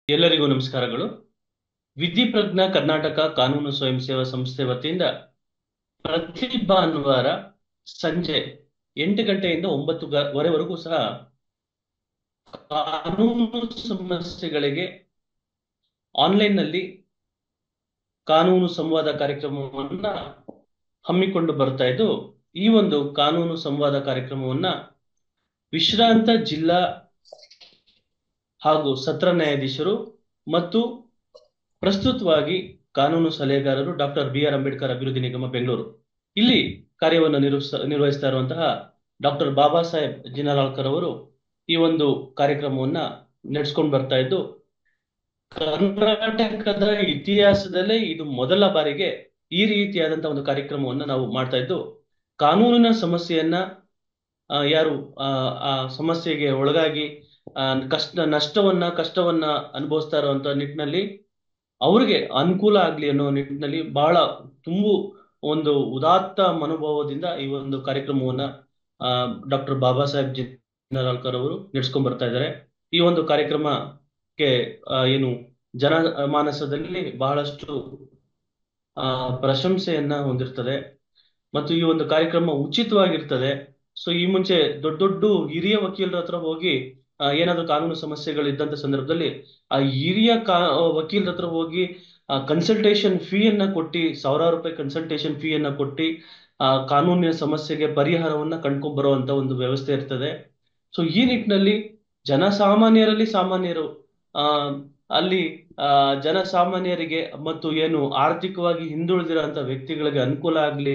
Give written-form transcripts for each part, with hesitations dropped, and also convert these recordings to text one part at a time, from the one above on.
ಎಲ್ಲರಿಗೂ ನಮಸ್ಕಾರಗಳು. ವಿಧಿಪ್ರಜ್ಞಾ ಕರ್ನಾಟಕ ಕಾನೂನು ಸ್ವಯಂ ಸೇವಾ ಸಂಸ್ಥೆ ವತಿಯಿಂದ ಪ್ರತಿ ಭಾನುವಾರ ಸಂಜೆ 8 ಗಂಟೆಯಿಂದ 9:15ವರೆಗೂ ಸಹ ಕಾನೂನು ಸಮಸ್ಯೆಗಳಿಗೆ ಆನ್ಲೈನ್ ನಲ್ಲಿ ಕಾನೂನು ಸಂವಾದ ಕಾರ್ಯಕ್ರಮವನ್ನ ಹಮ್ಮಿಕೊಂಡು ಬರ್ತಾ ಇದ್ದು, ಈ ಒಂದು ಕಾನೂನು ಸಂವಾದ ಕಾರ್ಯಕ್ರಮವನ್ನ ವಿಶ್ರಾಂತ ಜಿಲ್ಲಾ ಹಾಗೂ ಸತ್ರ ನ್ಯಾಯಾಧೀಶರು ಮತ್ತು ಪ್ರಸ್ತುತವಾಗಿ ಕಾನೂನು ಸಲಹೆಗಾರರು ಡಾಕ್ಟರ್ ಬಿ.ಆರ್. ಅಂಬೇಡ್ಕರ್ ಅಭಿವೃದ್ಧಿ ನಿಗಮ ಬೆಂಗಳೂರು ಇಲ್ಲಿ ಕಾರ್ಯವನ್ನು ನಿರ್ವಹಿಸ್ತಾ ಇರುವಂತಹ ಡಾಕ್ಟರ್ ಬಾಬಾ ಸಾಹೇಬ್ ಜಿನರಾಳ್ಕರ್ ಅವರು ಈ ಒಂದು ಕಾರ್ಯಕ್ರಮವನ್ನ ನಡೆಸ್ಕೊಂಡು ಬರ್ತಾ ಇದ್ದು, ಕರ್ನಾಟಕದ ಇತಿಹಾಸದಲ್ಲೇ ಇದು ಮೊದಲ ಬಾರಿಗೆ ಈ ರೀತಿಯಾದಂತಹ ಒಂದು ಕಾರ್ಯಕ್ರಮವನ್ನ ನಾವು ಮಾಡ್ತಾ ಇದ್ದು, ಕಾನೂನಿನ ಸಮಸ್ಯೆಯನ್ನ ಯಾರು ಆ ಸಮಸ್ಯೆಗೆ ಒಳಗಾಗಿ ಕಷ್ಟವನ್ನ ಅನುಭವಿಸ್ತಾ ಇರುವಂತ ನಿಟ್ಟಿನಲ್ಲಿ ಅವ್ರಿಗೆ ಅನುಕೂಲ ಆಗ್ಲಿ ಅನ್ನೋ ನಿಟ್ಟಿನಲ್ಲಿ ಬಹಳ ತುಂಬು ಒಂದು ಉದಾತ್ತ ಮನೋಭಾವದಿಂದ ಈ ಒಂದು ಕಾರ್ಯಕ್ರಮವನ್ನ ಡಾಕ್ಟರ್ ಬಾಬಾ ಸಾಹೇಬ್ ಜಿನರಾಳ್ಕರ್ ಅವರು ನಡೆಸ್ಕೊಂಡ್ ಬರ್ತಾ ಇದ್ದಾರೆ. ಈ ಒಂದು ಕಾರ್ಯಕ್ರಮಕ್ಕೆ ಏನು ಜನಮಾನಸದಲ್ಲಿ ಬಹಳಷ್ಟು ಪ್ರಶಂಸೆಯನ್ನ ಹೊಂದಿರ್ತದೆ ಮತ್ತು ಈ ಒಂದು ಕಾರ್ಯಕ್ರಮ ಉಚಿತವಾಗಿರ್ತದೆ. ಸೊ ಈ ಮುಂಚೆ ದೊಡ್ಡ ದೊಡ್ಡ ಹಿರಿಯ ವಕೀಲರ ಹತ್ರ ಹೋಗಿ ಏನಾದ್ರೂ ಕಾನೂನು ಸಮಸ್ಯೆಗಳು ಇದ್ದಂತ ಸಂದರ್ಭದಲ್ಲಿ ಆ ಹಿರಿಯ ವಕೀಲರ ಹತ್ರ ಹೋಗಿ ಕನ್ಸಲ್ಟೇಷನ್ ಫೀಯನ್ನ ಕೊಟ್ಟು, ಸಾವಿರಾರು ರೂಪಾಯಿ ಕನ್ಸಲ್ಟೇಷನ್ ಫೀಯನ್ನ ಕೊಟ್ಟು ಕಾನೂನಿನ ಸಮಸ್ಯೆಗೆ ಪರಿಹಾರವನ್ನ ಕಂಡ್ಕೊಂಡ್ ಬರುವಂತ ಒಂದು ವ್ಯವಸ್ಥೆ ಇರ್ತದೆ. ಸೊ ಈ ನಿಟ್ಟಿನಲ್ಲಿ ಜನಸಾಮಾನ್ಯರಲ್ಲಿ ಸಾಮಾನ್ಯರು ಆ ಅಲ್ಲಿ ಜನಸಾಮಾನ್ಯರಿಗೆ ಮತ್ತು ಏನು ಆರ್ಥಿಕವಾಗಿ ಹಿಂದುಳಿದಿರುವಂತ ವ್ಯಕ್ತಿಗಳಿಗೆ ಅನುಕೂಲ ಆಗ್ಲಿ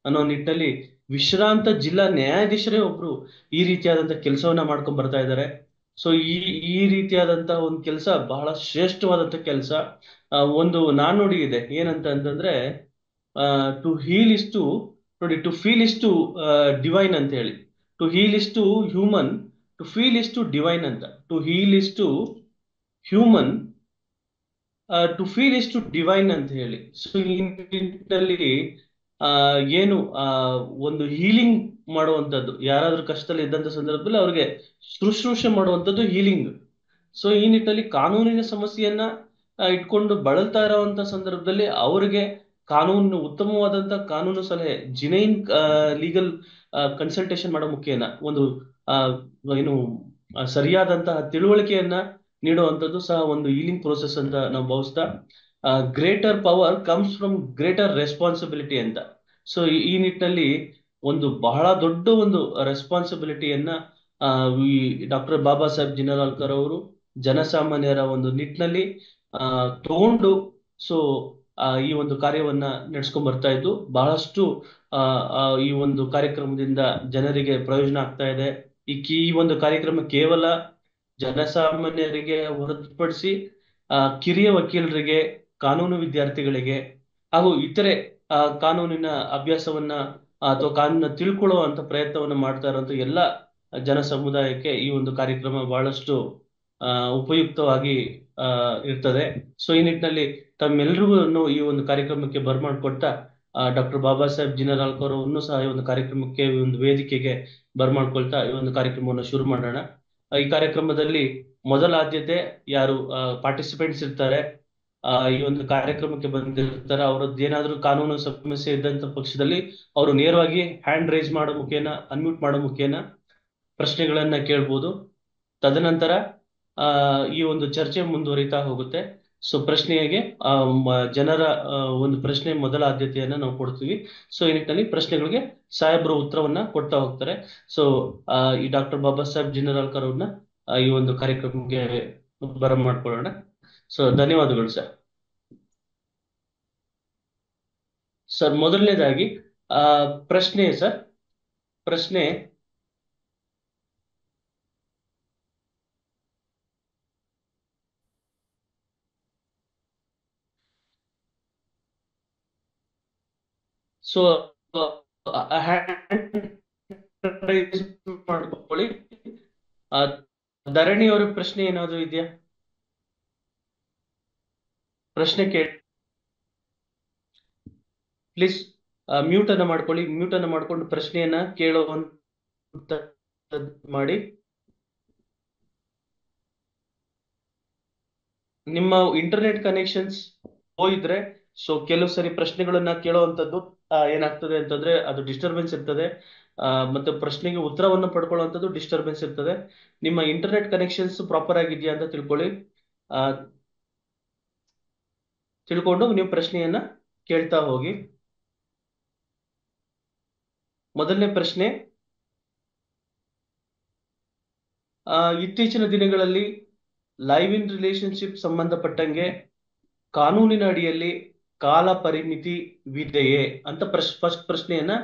ಅನ್ನೋ ನಿಟ್ಟಿನಲ್ಲಿ ವಿಶ್ರಾಂತ ಜಿಲ್ಲಾ ನ್ಯಾಯಾಧೀಶರೇ ಒಬ್ರು ಈ ರೀತಿಯಾದಂತ ಕೆಲಸವನ್ನ ಮಾಡ್ಕೊಂಡ್ ಬರ್ತಾ ಇದ್ದಾರೆ. ಸೊ ಈ ರೀತಿಯಾದಂತಹ ಒಂದು ಕೆಲಸ ಬಹಳ ಶ್ರೇಷ್ಠವಾದಂತ ಕೆಲಸ. ಒಂದು ನಾಣ್ಣುಡಿ ಇದೆ, ಏನಂತ ಅಂತಂದ್ರೆ ಟು ಹೀಲ್ ಇಸ್ ಟು ನೋಡಿ, to feel is to divine ಅಂತ ಹೇಳಿ. To heal is to human, to feel is to divine ಅಂತ. To heal is to human, to feel is to divine ಅಂತ ಹೇಳಿ. ಸೊ ಈ ನಿಟ್ಟಿನಲ್ಲಿ ಏನು ಒಂದು ಹೀಲಿಂಗ್ ಮಾಡುವಂಥದ್ದು, ಯಾರಾದ್ರೂ ಕಷ್ಟದಲ್ಲಿ ಇದ್ದಂತ ಸಂದರ್ಭದಲ್ಲಿ ಅವ್ರಿಗೆ ಶುಶ್ರೂಷೆ ಮಾಡುವಂಥದ್ದು ಹೀಲಿಂಗ್. ಸೊ ಈ ನಿಟ್ಟಿನಲ್ಲಿ ಕಾನೂನಿನ ಸಮಸ್ಯೆಯನ್ನ ಇಟ್ಕೊಂಡು ಬಳಲ್ತಾ ಇರೋವಂತ ಸಂದರ್ಭದಲ್ಲಿ ಅವ್ರಿಗೆ ಕಾನೂನು ಉತ್ತಮವಾದಂತ ಕಾನೂನು ಸಲಹೆ, ಜಿನೈನ್ ಲೀಗಲ್ ಕನ್ಸಲ್ಟೇಷನ್ ಮಾಡೋ ಮುಖೇನ ಒಂದು ಏನು ಸರಿಯಾದಂತಹ ತಿಳುವಳಿಕೆಯನ್ನ ನೀಡುವಂಥದ್ದು ಸಹ ಒಂದು ಹೀಲಿಂಗ್ ಪ್ರೋಸೆಸ್ ಅಂತ ನಾವು ಭಾವಿಸ್ತಾ, greater power comes from greater responsibility ಅಂತ. ಸೊ ಈ ನಿಟ್ಟಿನಲ್ಲಿ ಒಂದು ಬಹಳ ದೊಡ್ಡ ಒಂದು ರೆಸ್ಪಾನ್ಸಿಬಿಲಿಟಿಯನ್ನ ಈ ಡಾಕ್ಟರ್ ಬಾಬಾ ಸಾಹೇಬ್ ಜಿನರಾಳ್ಕರ್ ಅವರು ಜನಸಾಮಾನ್ಯರ ಒಂದು ನಿಟ್ಟಿನಲ್ಲಿ ತಗೊಂಡು ಸೊ ಈ ಒಂದು ಕಾರ್ಯವನ್ನ ನಡೆಸ್ಕೊಂಡ್ ಬರ್ತಾ ಇದ್ದು, ಬಹಳಷ್ಟು ಈ ಒಂದು ಕಾರ್ಯಕ್ರಮದಿಂದ ಜನರಿಗೆ ಪ್ರಯೋಜನ ಆಗ್ತಾ ಇದೆ. ಈ ಒಂದು ಕಾರ್ಯಕ್ರಮ ಕೇವಲ ಜನಸಾಮಾನ್ಯರಿಗೆ ಹೊರತುಪಡಿಸಿ ಕಿರಿಯ ವಕೀಲರಿಗೆ, ಕಾನೂನು ವಿದ್ಯಾರ್ಥಿಗಳಿಗೆ ಹಾಗೂ ಇತರೆ ಕಾನೂನಿನ ಅಭ್ಯಾಸವನ್ನ ಅಥವಾ ಕಾನೂನ ತಿಳ್ಕೊಳ್ಳುವಂತ ಪ್ರಯತ್ನವನ್ನ ಮಾಡ್ತಾ ಇರುವಂತ ಎಲ್ಲ ಜನ ಸಮುದಾಯಕ್ಕೆ ಈ ಒಂದು ಕಾರ್ಯಕ್ರಮ ಬಹಳಷ್ಟು ಉಪಯುಕ್ತವಾಗಿ ಇರ್ತದೆ. ಸೊ ಈ ನಿಟ್ಟಿನಲ್ಲಿ ತಮ್ಮೆಲ್ರಿಗೂ ಈ ಒಂದು ಕಾರ್ಯಕ್ರಮಕ್ಕೆ ಬರ್ಮಾಡ್ಕೊಡ್ತಾ ಡಾಕ್ಟರ್ ಬಾಬಾ ಸಾಹೇಬ್ ಜಿನರಾಳ್ಕರ್ ಅವರನ್ನು ಸಹ ಈ ಒಂದು ಕಾರ್ಯಕ್ರಮಕ್ಕೆ, ಈ ಒಂದು ವೇದಿಕೆಗೆ ಬರ್ಮಾಡ್ಕೊಳ್ತಾ ಈ ಒಂದು ಕಾರ್ಯಕ್ರಮವನ್ನು ಶುರು ಮಾಡೋಣ. ಈ ಕಾರ್ಯಕ್ರಮದಲ್ಲಿ ಮೊದಲ ಆದ್ಯತೆ ಯಾರು ಪಾರ್ಟಿಸಿಪೆಂಟ್ಸ್ ಇರ್ತಾರೆ, ಈ ಒಂದು ಕಾರ್ಯಕ್ರಮಕ್ಕೆ ಬಂದಿರ್ತಾರೆ, ಅವರದ್ದು ಏನಾದ್ರೂ ಕಾನೂನು ಸಮಸ್ಯೆ ಇದ್ದಂತ ಪಕ್ಷದಲ್ಲಿ ಅವರು ನೇರವಾಗಿ ಹ್ಯಾಂಡ್ ರೈಸ್ ಮಾಡೋ ಮುಖೇನ, ಅನ್ಮ್ಯೂಟ್ ಮಾಡೋ ಮುಖೇನ ಪ್ರಶ್ನೆಗಳನ್ನ ಕೇಳ್ಬೋದು. ತದನಂತರ ಈ ಒಂದು ಚರ್ಚೆ ಮುಂದುವರಿತಾ ಹೋಗುತ್ತೆ. ಸೊ ಪ್ರಶ್ನೆಗೆ ಜನರ ಒಂದು ಪ್ರಶ್ನೆ ಮೊದಲ ಆದ್ಯತೆಯನ್ನ ನಾವು ಕೊಡ್ತೀವಿ. ಸೊ ಈ ನಿಟ್ಟಿನಲ್ಲಿ ಪ್ರಶ್ನೆಗಳಿಗೆ ಸಾಹೇಬರು ಉತ್ತರವನ್ನ ಕೊಡ್ತಾ ಹೋಗ್ತಾರೆ. ಸೊ ಈ ಡಾಕ್ಟರ್ ಬಾಬಾ ಸಾಹೇಬ್ ಜಿನರಾಳ್ಕರ್ ಅವ್ರನ್ನ ಈ ಒಂದು ಕಾರ್ಯಕ್ರಮಕ್ಕೆ ಬರಮಾಡ್ಕೊಳ್ಳೋಣ. ಸೊ ಧನ್ಯವಾದಗಳು ಸರ್. ಸರ್ ಮೊದಲನೇದಾಗಿ ಪ್ರಶ್ನೆ ಸರ್, ಪ್ರಶ್ನೆ ಸೊ ಹ್ಯಾಂಡ್ ರೈಸ್ ಮಾಡ್ಕೊಳ್ಳಿ. ಧರಣಿ ಅವರ ಪ್ರಶ್ನೆ ಏನಾದ್ರು ಇದೆಯಾ? ಪ್ರಶ್ನೆ ಕೇಳಿ ಪ್ಲೀಸ್. ಮ್ಯೂಟ್ ಅನ್ನ ಮಾಡ್ಕೊಳ್ಳಿ, ಮ್ಯೂಟ್ ಅನ್ನ ಮಾಡ್ಕೊಂಡು ಪ್ರಶ್ನೆಯನ್ನ ಕೇಳುವಂತ ಮಾಡಿ. ನಿಮ್ಮ ಇಂಟರ್ನೆಟ್ ಕನೆಕ್ಷನ್ಸ್ ಹೋಗಿದ್ರೆ ಸೊ ಕೆಲವು ಸರಿ ಪ್ರಶ್ನೆಗಳನ್ನ ಕೇಳುವಂಥದ್ದು ಏನಾಗ್ತದೆ ಅಂತಂದ್ರೆ ಅದು ಡಿಸ್ಟರ್ಬೆನ್ಸ್ ಇರ್ತದೆ. ಮತ್ತೆ ಪ್ರಶ್ನೆಗೆ ಉತ್ತರವನ್ನು ಪಡ್ಕೊಳ್ಳುವಂಥದ್ದು ಡಿಸ್ಟರ್ಬೆನ್ಸ್ ಇರ್ತದೆ. ನಿಮ್ಮ ಇಂಟರ್ನೆಟ್ ಕನೆಕ್ಷನ್ಸ್ ಪ್ರಾಪರ್ ಆಗಿದೆಯಾ ಅಂತ ತಿಳ್ಕೊಳ್ಳಿ. ಆ, ತಿಳ್ಕೊಂಡು ನೀವು ಪ್ರಶ್ನೆಯನ್ನ ಕೇಳ್ತಾ ಹೋಗಿ. ಮೊದಲನೇ ಪ್ರಶ್ನೆ, ಇತ್ತೀಚಿನ ದಿನಗಳಲ್ಲಿ ಲೈವ್ ಇನ್ ರಿಲೇಶನ್ಶಿಪ್ ಸಂಬಂಧಪಟ್ಟಂಗೆ ಕಾನೂನಿನ ಅಡಿಯಲ್ಲಿ ಕಾಲ ಪರಿಮಿತಿ ವಿದೆಯೇ ಅಂತ ಫಸ್ಟ್ ಪ್ರಶ್ನೆಯನ್ನ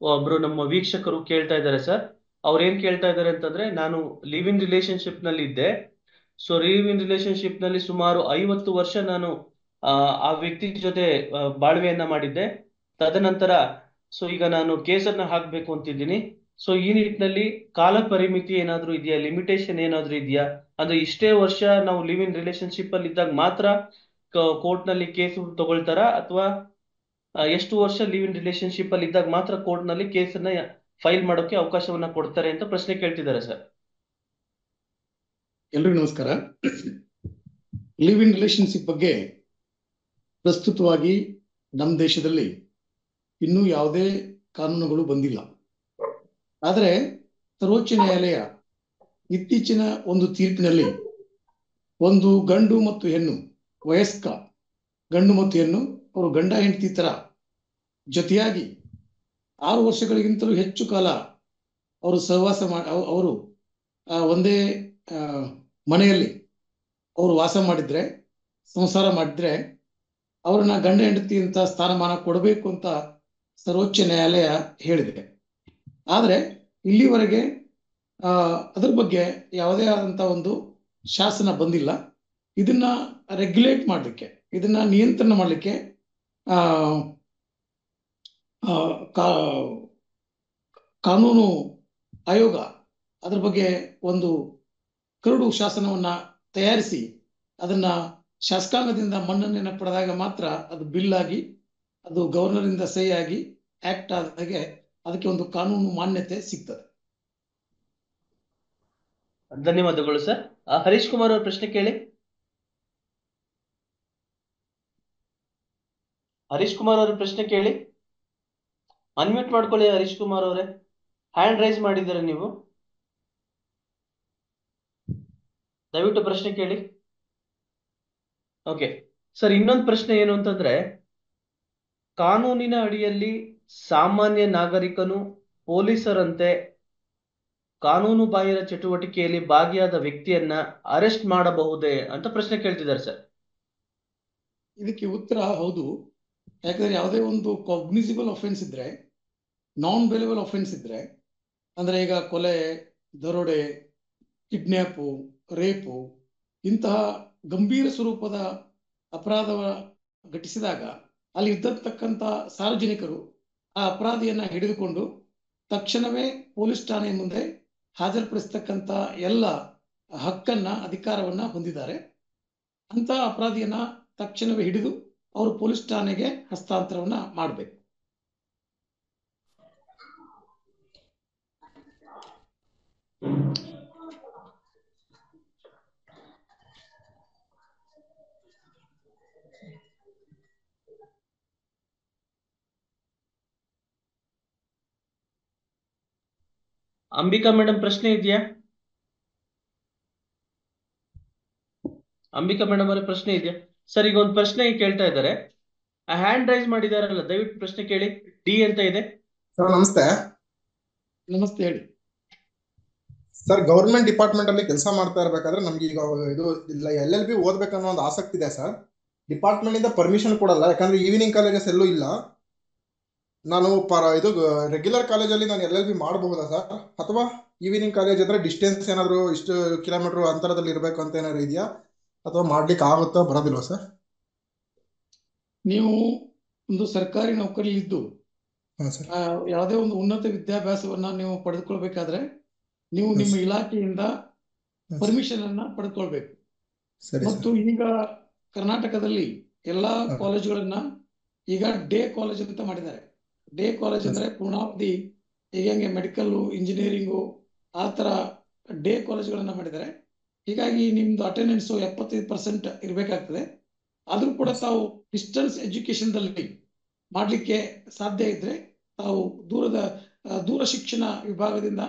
ಒಬ್ರು ನಮ್ಮ ವೀಕ್ಷಕರು ಕೇಳ್ತಾ ಇದ್ದಾರೆ ಸರ್. ಅವ್ರು ಏನ್ ಕೇಳ್ತಾ ಇದ್ದಾರೆ ಅಂತಂದ್ರೆ, ನಾನು ಲಿವ್ ಇನ್ ರಿಲೇಶನ್ಶಿಪ್ ನಲ್ಲಿ ಇದ್ದೆ. ಸೊ ಲಿವ್ ಇನ್ ರಿಲೇಶನ್ಶಿಪ್ ನಲ್ಲಿ ಸುಮಾರು 50 ವರ್ಷ ನಾನು ಆ ಆ ವ್ಯಕ್ತಿ ಜೊತೆ ಬಾಳ್ವೆಯನ್ನ ಮಾಡಿದ್ದೆ. ತದನಂತರ ಸೊ ಈಗ ನಾನು ಕೇಸನ್ನ ಹಾಕ್ಬೇಕು ಅಂತಿದ್ದೀನಿ. ಸೊ ಈ ನಿಟ್ಟಿನಲ್ಲಿ ಕಾಲ ಪರಿಮಿತಿ ಏನಾದ್ರೂ ಇದೆಯಾ, ಲಿಮಿಟೇಷನ್ ಏನಾದ್ರೂ ಇದೆಯಾ? ಅಂದ್ರೆ ಇಷ್ಟೇ ವರ್ಷ ನಾವು ಲಿವ್ ಇನ್ ರಿಲೇಶನ್ಶಿಪ್ ಅಲ್ಲಿ ಇದ್ದಾಗ ಮಾತ್ರ ಕೋರ್ಟ್ ನಲ್ಲಿ ಕೇಸ್ ತಗೊಳ್ತಾರ, ಅಥವಾ ಎಷ್ಟು ವರ್ಷ ಲಿವ್ ಇನ್ ರಿಲೇಶನ್ಶಿಪ್ ಅಲ್ಲಿ ಇದ್ದಾಗ ಮಾತ್ರ ಕೋರ್ಟ್ ನಲ್ಲಿ ಕೇಸನ್ನ ಫೈಲ್ ಮಾಡೋಕೆ ಅವಕಾಶವನ್ನ ಕೊಡ್ತಾರೆ ಅಂತ ಪ್ರಶ್ನೆ ಕೇಳ್ತಿದ್ದಾರೆ ಸರ್. ಎಲ್ರಿಗೂ ನಮಸ್ಕಾರ. ಲಿವ್ ಇನ್ ರಿಲೇಶನ್ಶಿಪ್ ಬಗ್ಗೆ ಪ್ರಸ್ತುತವಾಗಿ ನಮ್ಮ ದೇಶದಲ್ಲಿ ಇನ್ನೂ ಯಾವುದೇ ಕಾನೂನುಗಳು ಬಂದಿಲ್ಲ. ಆದರೆ ಸರ್ವೋಚ್ಚ ನ್ಯಾಯಾಲಯ ಇತ್ತೀಚಿನ ಒಂದು ತೀರ್ಪಿನಲ್ಲಿ ಒಂದು ಗಂಡು ಮತ್ತು ಹೆಣ್ಣು, ವಯಸ್ಕ ಗಂಡು ಮತ್ತು ಹೆಣ್ಣು, ಅವರು ಗಂಡ ಹೆಂಡತಿ ತರ ಜೊತೆಯಾಗಿ 6 ವರ್ಷಗಳಿಗಿಂತಲೂ ಹೆಚ್ಚು ಕಾಲ ಅವರು ಸಹವಾಸ ಅವರು ಒಂದೇ ಮನೆಯಲ್ಲಿ ಅವರು ವಾಸ ಮಾಡಿದ್ರೆ, ಸಂಸಾರ ಮಾಡಿದ್ರೆ ಅವ್ರನ್ನ ಗಂಡ ಹೆಂಡತಿ ಅಂತ ಸ್ಥಾನಮಾನ ಕೊಡಬೇಕು ಅಂತ ಸರ್ವೋಚ್ಚ ನ್ಯಾಯಾಲಯ ಹೇಳಿದೆ. ಆದರೆ ಇಲ್ಲಿವರೆಗೆ ಅದ್ರ ಬಗ್ಗೆ ಯಾವುದೇ ಆದಂತ ಒಂದು ಶಾಸನ ಬಂದಿಲ್ಲ. ಇದನ್ನ ರೆಗ್ಯುಲೇಟ್ ಮಾಡಲಿಕ್ಕೆ, ಇದನ್ನ ನಿಯಂತ್ರಣ ಮಾಡಲಿಕ್ಕೆ ಕಾನೂನು ಆಯೋಗ ಅದ್ರ ಬಗ್ಗೆ ಒಂದು ಕರಡು ಶಾಸನವನ್ನ ತಯಾರಿಸಿ ಅದನ್ನ ಶಾಸಕಾಂಗದಿಂದ ಮನ್ನಣೆಯನ್ನು ಪಡೆದಾಗ ಮಾತ್ರ ಅದು ಬಿಲ್ ಆಗಿ, ಅದು ಗವರ್ನರ್ ಇಂದ ಸಹಿ ಆಗಿ ಆಕ್ಟ್ ಆದಾಗೆ ಅದಕ್ಕೆ ಒಂದು ಕಾನೂನು ಮಾನ್ಯತೆ ಸಿಗ್ತದೆ. ಧನ್ಯವಾದಗಳು ಸರ್. ಹರೀಶ್ ಕುಮಾರ್ ಅವ್ರ ಪ್ರಶ್ನೆ ಕೇಳಿ. ಹರೀಶ್ ಕುಮಾರ್ ಅವ್ರ ಪ್ರಶ್ನೆ ಕೇಳಿ. ಅನ್ಮ್ಯೂಟ್ ಮಾಡ್ಕೊಳ್ಳಿ ಹರೀಶ್ ಕುಮಾರ್ ಅವರೇ. ಹ್ಯಾಂಡ್ ರೈಸ್ ಮಾಡಿದ್ದೀರಾ ನೀವು, ದಯವಿಟ್ಟು ಪ್ರಶ್ನೆ ಕೇಳಿ. ಓಕೆ ಸರ್, ಇನ್ನೊಂದು ಪ್ರಶ್ನೆ ಏನು ಅಂತಂದ್ರೆ, ಕಾನೂನಿನ ಅಡಿಯಲ್ಲಿ ಸಾಮಾನ್ಯ ನಾಗರಿಕನು ಪೊಲೀಸರಂತೆ ಕಾನೂನು ಬಾಹಿರ ಚಟುವಟಿಕೆಯಲ್ಲಿ ಭಾಗಿಯಾದ ವ್ಯಕ್ತಿಯನ್ನ ಅರೆಸ್ಟ್ ಮಾಡಬಹುದೇ ಅಂತ ಪ್ರಶ್ನೆ ಕೇಳ್ತಿದ್ದಾರೆ ಸರ್. ಇದಕ್ಕೆ ಉತ್ತರ ಹೌದು. ಯಾಕಂದ್ರೆ ಯಾವುದೇ ಒಂದು ಕಾಗ್ನಿಸಿಬಲ್ ಅಫೆನ್ಸ್ ಇದ್ರೆ, ನಾನ್ ಬೇಲೇಬಲ್ ಅಫೆನ್ಸ್ ಇದ್ರೆ, ಅಂದ್ರೆ ಈಗ ಕೊಲೆ, ದರೋಡೆ, ಕಿಡ್ನ್ಯಾಪು, ರೇಪು ಇಂತಹ ಗಂಭೀರ ಸ್ವರೂಪದ ಅಪರಾಧ ಘಟಿಸಿದಾಗ ಅಲ್ಲಿ ಇದ್ದಿರ್ತಕ್ಕಂಥ ಸಾರ್ವಜನಿಕರು ಆ ಅಪರಾಧಿಯನ್ನ ಹಿಡಿದುಕೊಂಡು ತಕ್ಷಣವೇ ಪೊಲೀಸ್ ಠಾಣೆ ಮುಂದೆ ಹಾಜರುಪಡಿಸ್ತಕ್ಕಂಥ ಎಲ್ಲ ಹಕ್ಕನ್ನ, ಅಧಿಕಾರವನ್ನ ಹೊಂದಿದ್ದಾರೆ. ಅಂತ ಅಪರಾಧಿಯನ್ನ ತಕ್ಷಣವೇ ಹಿಡಿದು ಅವರು ಪೊಲೀಸ್ ಠಾಣೆಗೆ ಹಸ್ತಾಂತರವನ್ನ ಮಾಡಬೇಕು. ಅಂಬಿಕಾ ಮೇಡಮ್ ಪ್ರಶ್ನೆ ಇದೆಯಾ? ಅಂಬಿಕಾ ಮೇಡಮ್ ಅವರ ಪ್ರಶ್ನೆ ಇದೆಯಾ ಸರ್? ಈಗ ಒಂದು ಪ್ರಶ್ನೆ ಕೇಳ್ತಾ ಇದ್ದಾರೆ, ಹ್ಯಾಂಡ್ ರೈಸ್ ಮಾಡಿದಾರಲ್ಲ, ದಯವಿಟ್ಟು ಪ್ರಶ್ನೆ ಕೇಳಿ. ಡಿ ಅಂತ ಇದೆ ಸರ್. ನಮಸ್ತೆ. ನಮಸ್ತೆ, ಹೇಳಿ ಸರ್. ಗೌರ್ಮೆಂಟ್ ಡಿಪಾರ್ಟ್ಮೆಂಟ್ ಅಲ್ಲಿ ಕೆಲಸ ಮಾಡ್ತಾ ಇರ್ಬೇಕಾದ್ರೆ ನಮ್ಗೆ ಈಗ ಇದು LLB ಓದ್ಬೇಕನ್ನೋ ಒಂದು ಆಸಕ್ತಿ ಇದೆ ಸರ್. ಡಿಪಾರ್ಟ್ಮೆಂಟ್ ಇಂದ ಪರ್ಮಿಷನ್ ಕೊಡಲ್ಲ, ಯಾಕಂದ್ರೆ ಈವ್ನಿಂಗ್ ಕಾಲೇಜಸ್ ಎಲ್ಲೂ ಇಲ್ಲ. ನಾನು ಇದು ರೆಗ್ಯುಲರ್ ಕಾಲೇಜಲ್ಲಿ ನಾನು LLB ಮಾಡಬಹುದಾ ಸರ್? ಅಥವಾ ಈವ್ನಿಂಗ್ ಕಾಲೇಜ್ ಅಂದ್ರೆ ಡಿಸ್ಟೆನ್ಸ್ ಏನಾದ್ರು ಇಷ್ಟು ಕಿಲೋಮೀಟರ್ ಅಂತರದಲ್ಲಿ ಇರಬೇಕು ಅಂತ ಏನಾದ್ರು ಇದೆಯಾ, ಅಥವಾ ಮಾಡ್ಲಿಕ್ಕೆ ಆಗುತ್ತಾ ಬರೋದಿಲ್ವಾ ಸರ್? ನೀವು ಒಂದು ಸರ್ಕಾರಿ ನೌಕರಿ ಇದ್ದು ಯಾವುದೇ ಒಂದು ಉನ್ನತ ವಿದ್ಯಾಭ್ಯಾಸವನ್ನ ನೀವು ಪಡೆದುಕೊಳ್ಬೇಕಾದ್ರೆ ನೀವು ನಿಮ್ಮ ಇಲಾಖೆಯಿಂದ ಪರ್ಮಿಷನ್ ಅನ್ನ ಪಡೆದುಕೊಳ್ಬೇಕು. ಮತ್ತು ಈಗ ಕರ್ನಾಟಕದಲ್ಲಿ ಎಲ್ಲಾ ಕಾಲೇಜುಗಳನ್ನ ಈಗ ಡೇ ಕಾಲೇಜ್ ಅಂತ ಮಾಡಿದ್ದಾರೆ. ಡೇ ಕಾಲೇಜ್ ಅಂದ್ರೆ ಪೂರ್ಣಾವಧಿ, ಈಗ ಹೆಂಗೆ ಮೆಡಿಕಲ್, ಇಂಜಿನಿಯರಿಂಗು ಆ ತರ ಡೇ ಕಾಲೇಜುಗಳನ್ನ ಮಾಡಿದ್ದಾರೆ. ಹೀಗಾಗಿ ನಿಮ್ದು ಅಟೆಂಡೆನ್ಸ್ 75% ಇರಬೇಕಾಗ್ತದೆ. ಆದ್ರೂ ಕೂಡ ತಾವು ಡಿಸ್ಟೆನ್ಸ್ ಎಜುಕೇಶನ್ದಲ್ಲಿ ಮಾಡ್ಲಿಕ್ಕೆ ಸಾಧ್ಯ ಇದ್ರೆ, ತಾವು ದೂರ ಶಿಕ್ಷಣ ವಿಭಾಗದಿಂದ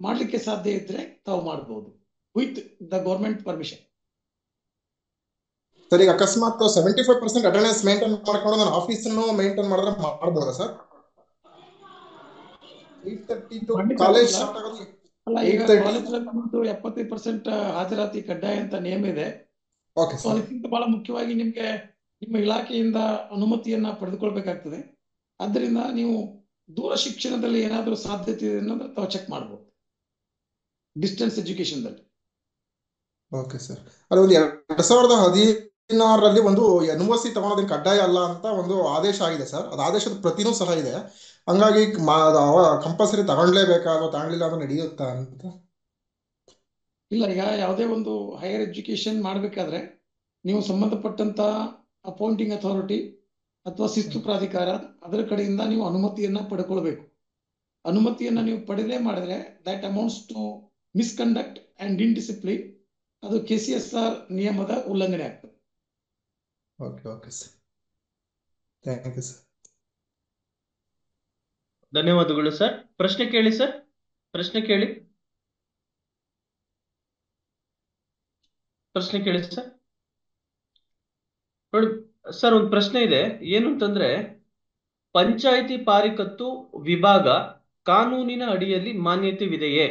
ಮಾಡ್ಲಿಕ್ಕೆ ಸಾಧ್ಯ ಇದ್ರೆ ತಾವು ಮಾಡಬಹುದು with the government permission. Sir, ಈಗ ಅಕಸ್ಮಾತ್ 75% ಅಟೆಂಡೆನ್ಸ್ ಮೇಂಟೈನ್ ಮಾಡ್ಕೊಂಡು ನಾನು ಆಫೀಸನ್ನು ಮೇಂಟೈನ್ ಮಾಡಿದ್ರೆ ಮಾಡ್ಬೋದಾ ಸರ್? 8:30 ಕಾಲೇಜ್ ಸ್ಟಾರ್ಟ್ ಆಗೋದು ಅಲ್ಲ, ಈಗ 8:30. ಕಾಲೇಜ್ 75% ಹಾಜರಾತಿ ಕಡ್ಡಾಯ ಅಂತ ನಿಯಮ ಇದೆ. Okay sir. ಅದಕ್ಕಿಂತ ಬಹಳ ಮುಖ್ಯವಾಗಿ ನಿಮ್ಗೆ ನಿಮ್ಮ ಇಲಾಖೆಯಿಂದ ಅನುಮತಿಯನ್ನ ಪಡೆದುಕೊಳ್ಬೇಕಾಗ್ತದೆ. ಆದ್ದರಿಂದ ನೀವು ದೂರ ಶಿಕ್ಷಣದಲ್ಲಿ ಏನಾದರೂ ಸಾಧ್ಯತೆ ಇದೆ ಅನ್ನೋದ್ರೆ ತಾವು ಚೆಕ್ ಮಾಡಬಹುದು ಡಿಸ್ಟೆನ್ಸ್ ಎಜುಕೇಶನ್ದಲ್ಲಿ. Okay sir. ಅದು ಒಂದು 2016ರಲ್ಲಿ ಒಂದು NOC ತಗೊಳೋದಕ್ಕೆ ಕಡ್ಡಾಯ ಅಲ್ಲ ಅಂತ ಒಂದು ಆದೇಶ ಆಗಿದೆ ಸರ್. ಅದು ಆದೇಶದ ಪ್ರತಿನೂ ಸಹ ಇದೆ. ಹಂಗಾಗಿ ಕಂಪಲ್ಸರಿ ತಗೊಳ್ಲೇಬೇಕಾ ಅಥವಾ ತಗೊಳ್ಳಿಲ್ಲ ಅಂದ್ರೆ ನಡೆಯುತ್ತಾ ಅಂತ? ಇಲ್ಲ, ಈಗ ಯಾವುದೇ ಒಂದು ಹೈಯರ್ ಎಜುಕೇಶನ್ ಮಾಡಬೇಕಾದ್ರೆ ನೀವು ಸಂಬಂಧಪಟ್ಟಂತ ಅಪಾಯಿಂಟಿಂಗ್ ಅಥಾರಿಟಿ ಅಥವಾ ಶಿಸ್ತು ಪ್ರಾಧಿಕಾರ ಅದರ ಕಡೆಯಿಂದ ನೀವು ಅನುಮತಿಯನ್ನ ಪಡ್ಕೊಳ್ಬೇಕು. ಅನುಮತಿಯನ್ನ ನೀವು ಪಡೆದೇ ಮಾಡಿದ್ರೆ that amounts to misconduct and indiscipline, ಅದು KCSR ನಿಯಮದ ಉಲ್ಲಂಘನೆ ಆಗ್ತದೆ. Okay okay sir, thank you sir. ಧನ್ಯವಾದಗಳು ಸರ್. ಪ್ರಶ್ನೆ ಕೇಳಿ ಸರ್, ಪ್ರಶ್ನೆ ಕೇಳಿ ಸರ್. ನೋಡಿ ಸರ್, ಒಂದು ಪ್ರಶ್ನೆ ಇದೆ. ಏನು ಅಂತಂದ್ರೆ, ಪಂಚಾಯಿತಿ ಪಾರಿಕತ್ತು ವಿಭಾಗ ಕಾನೂನಿನ ಅಡಿಯಲ್ಲಿ ಮಾನ್ಯತೆವಿದೆಯೇ?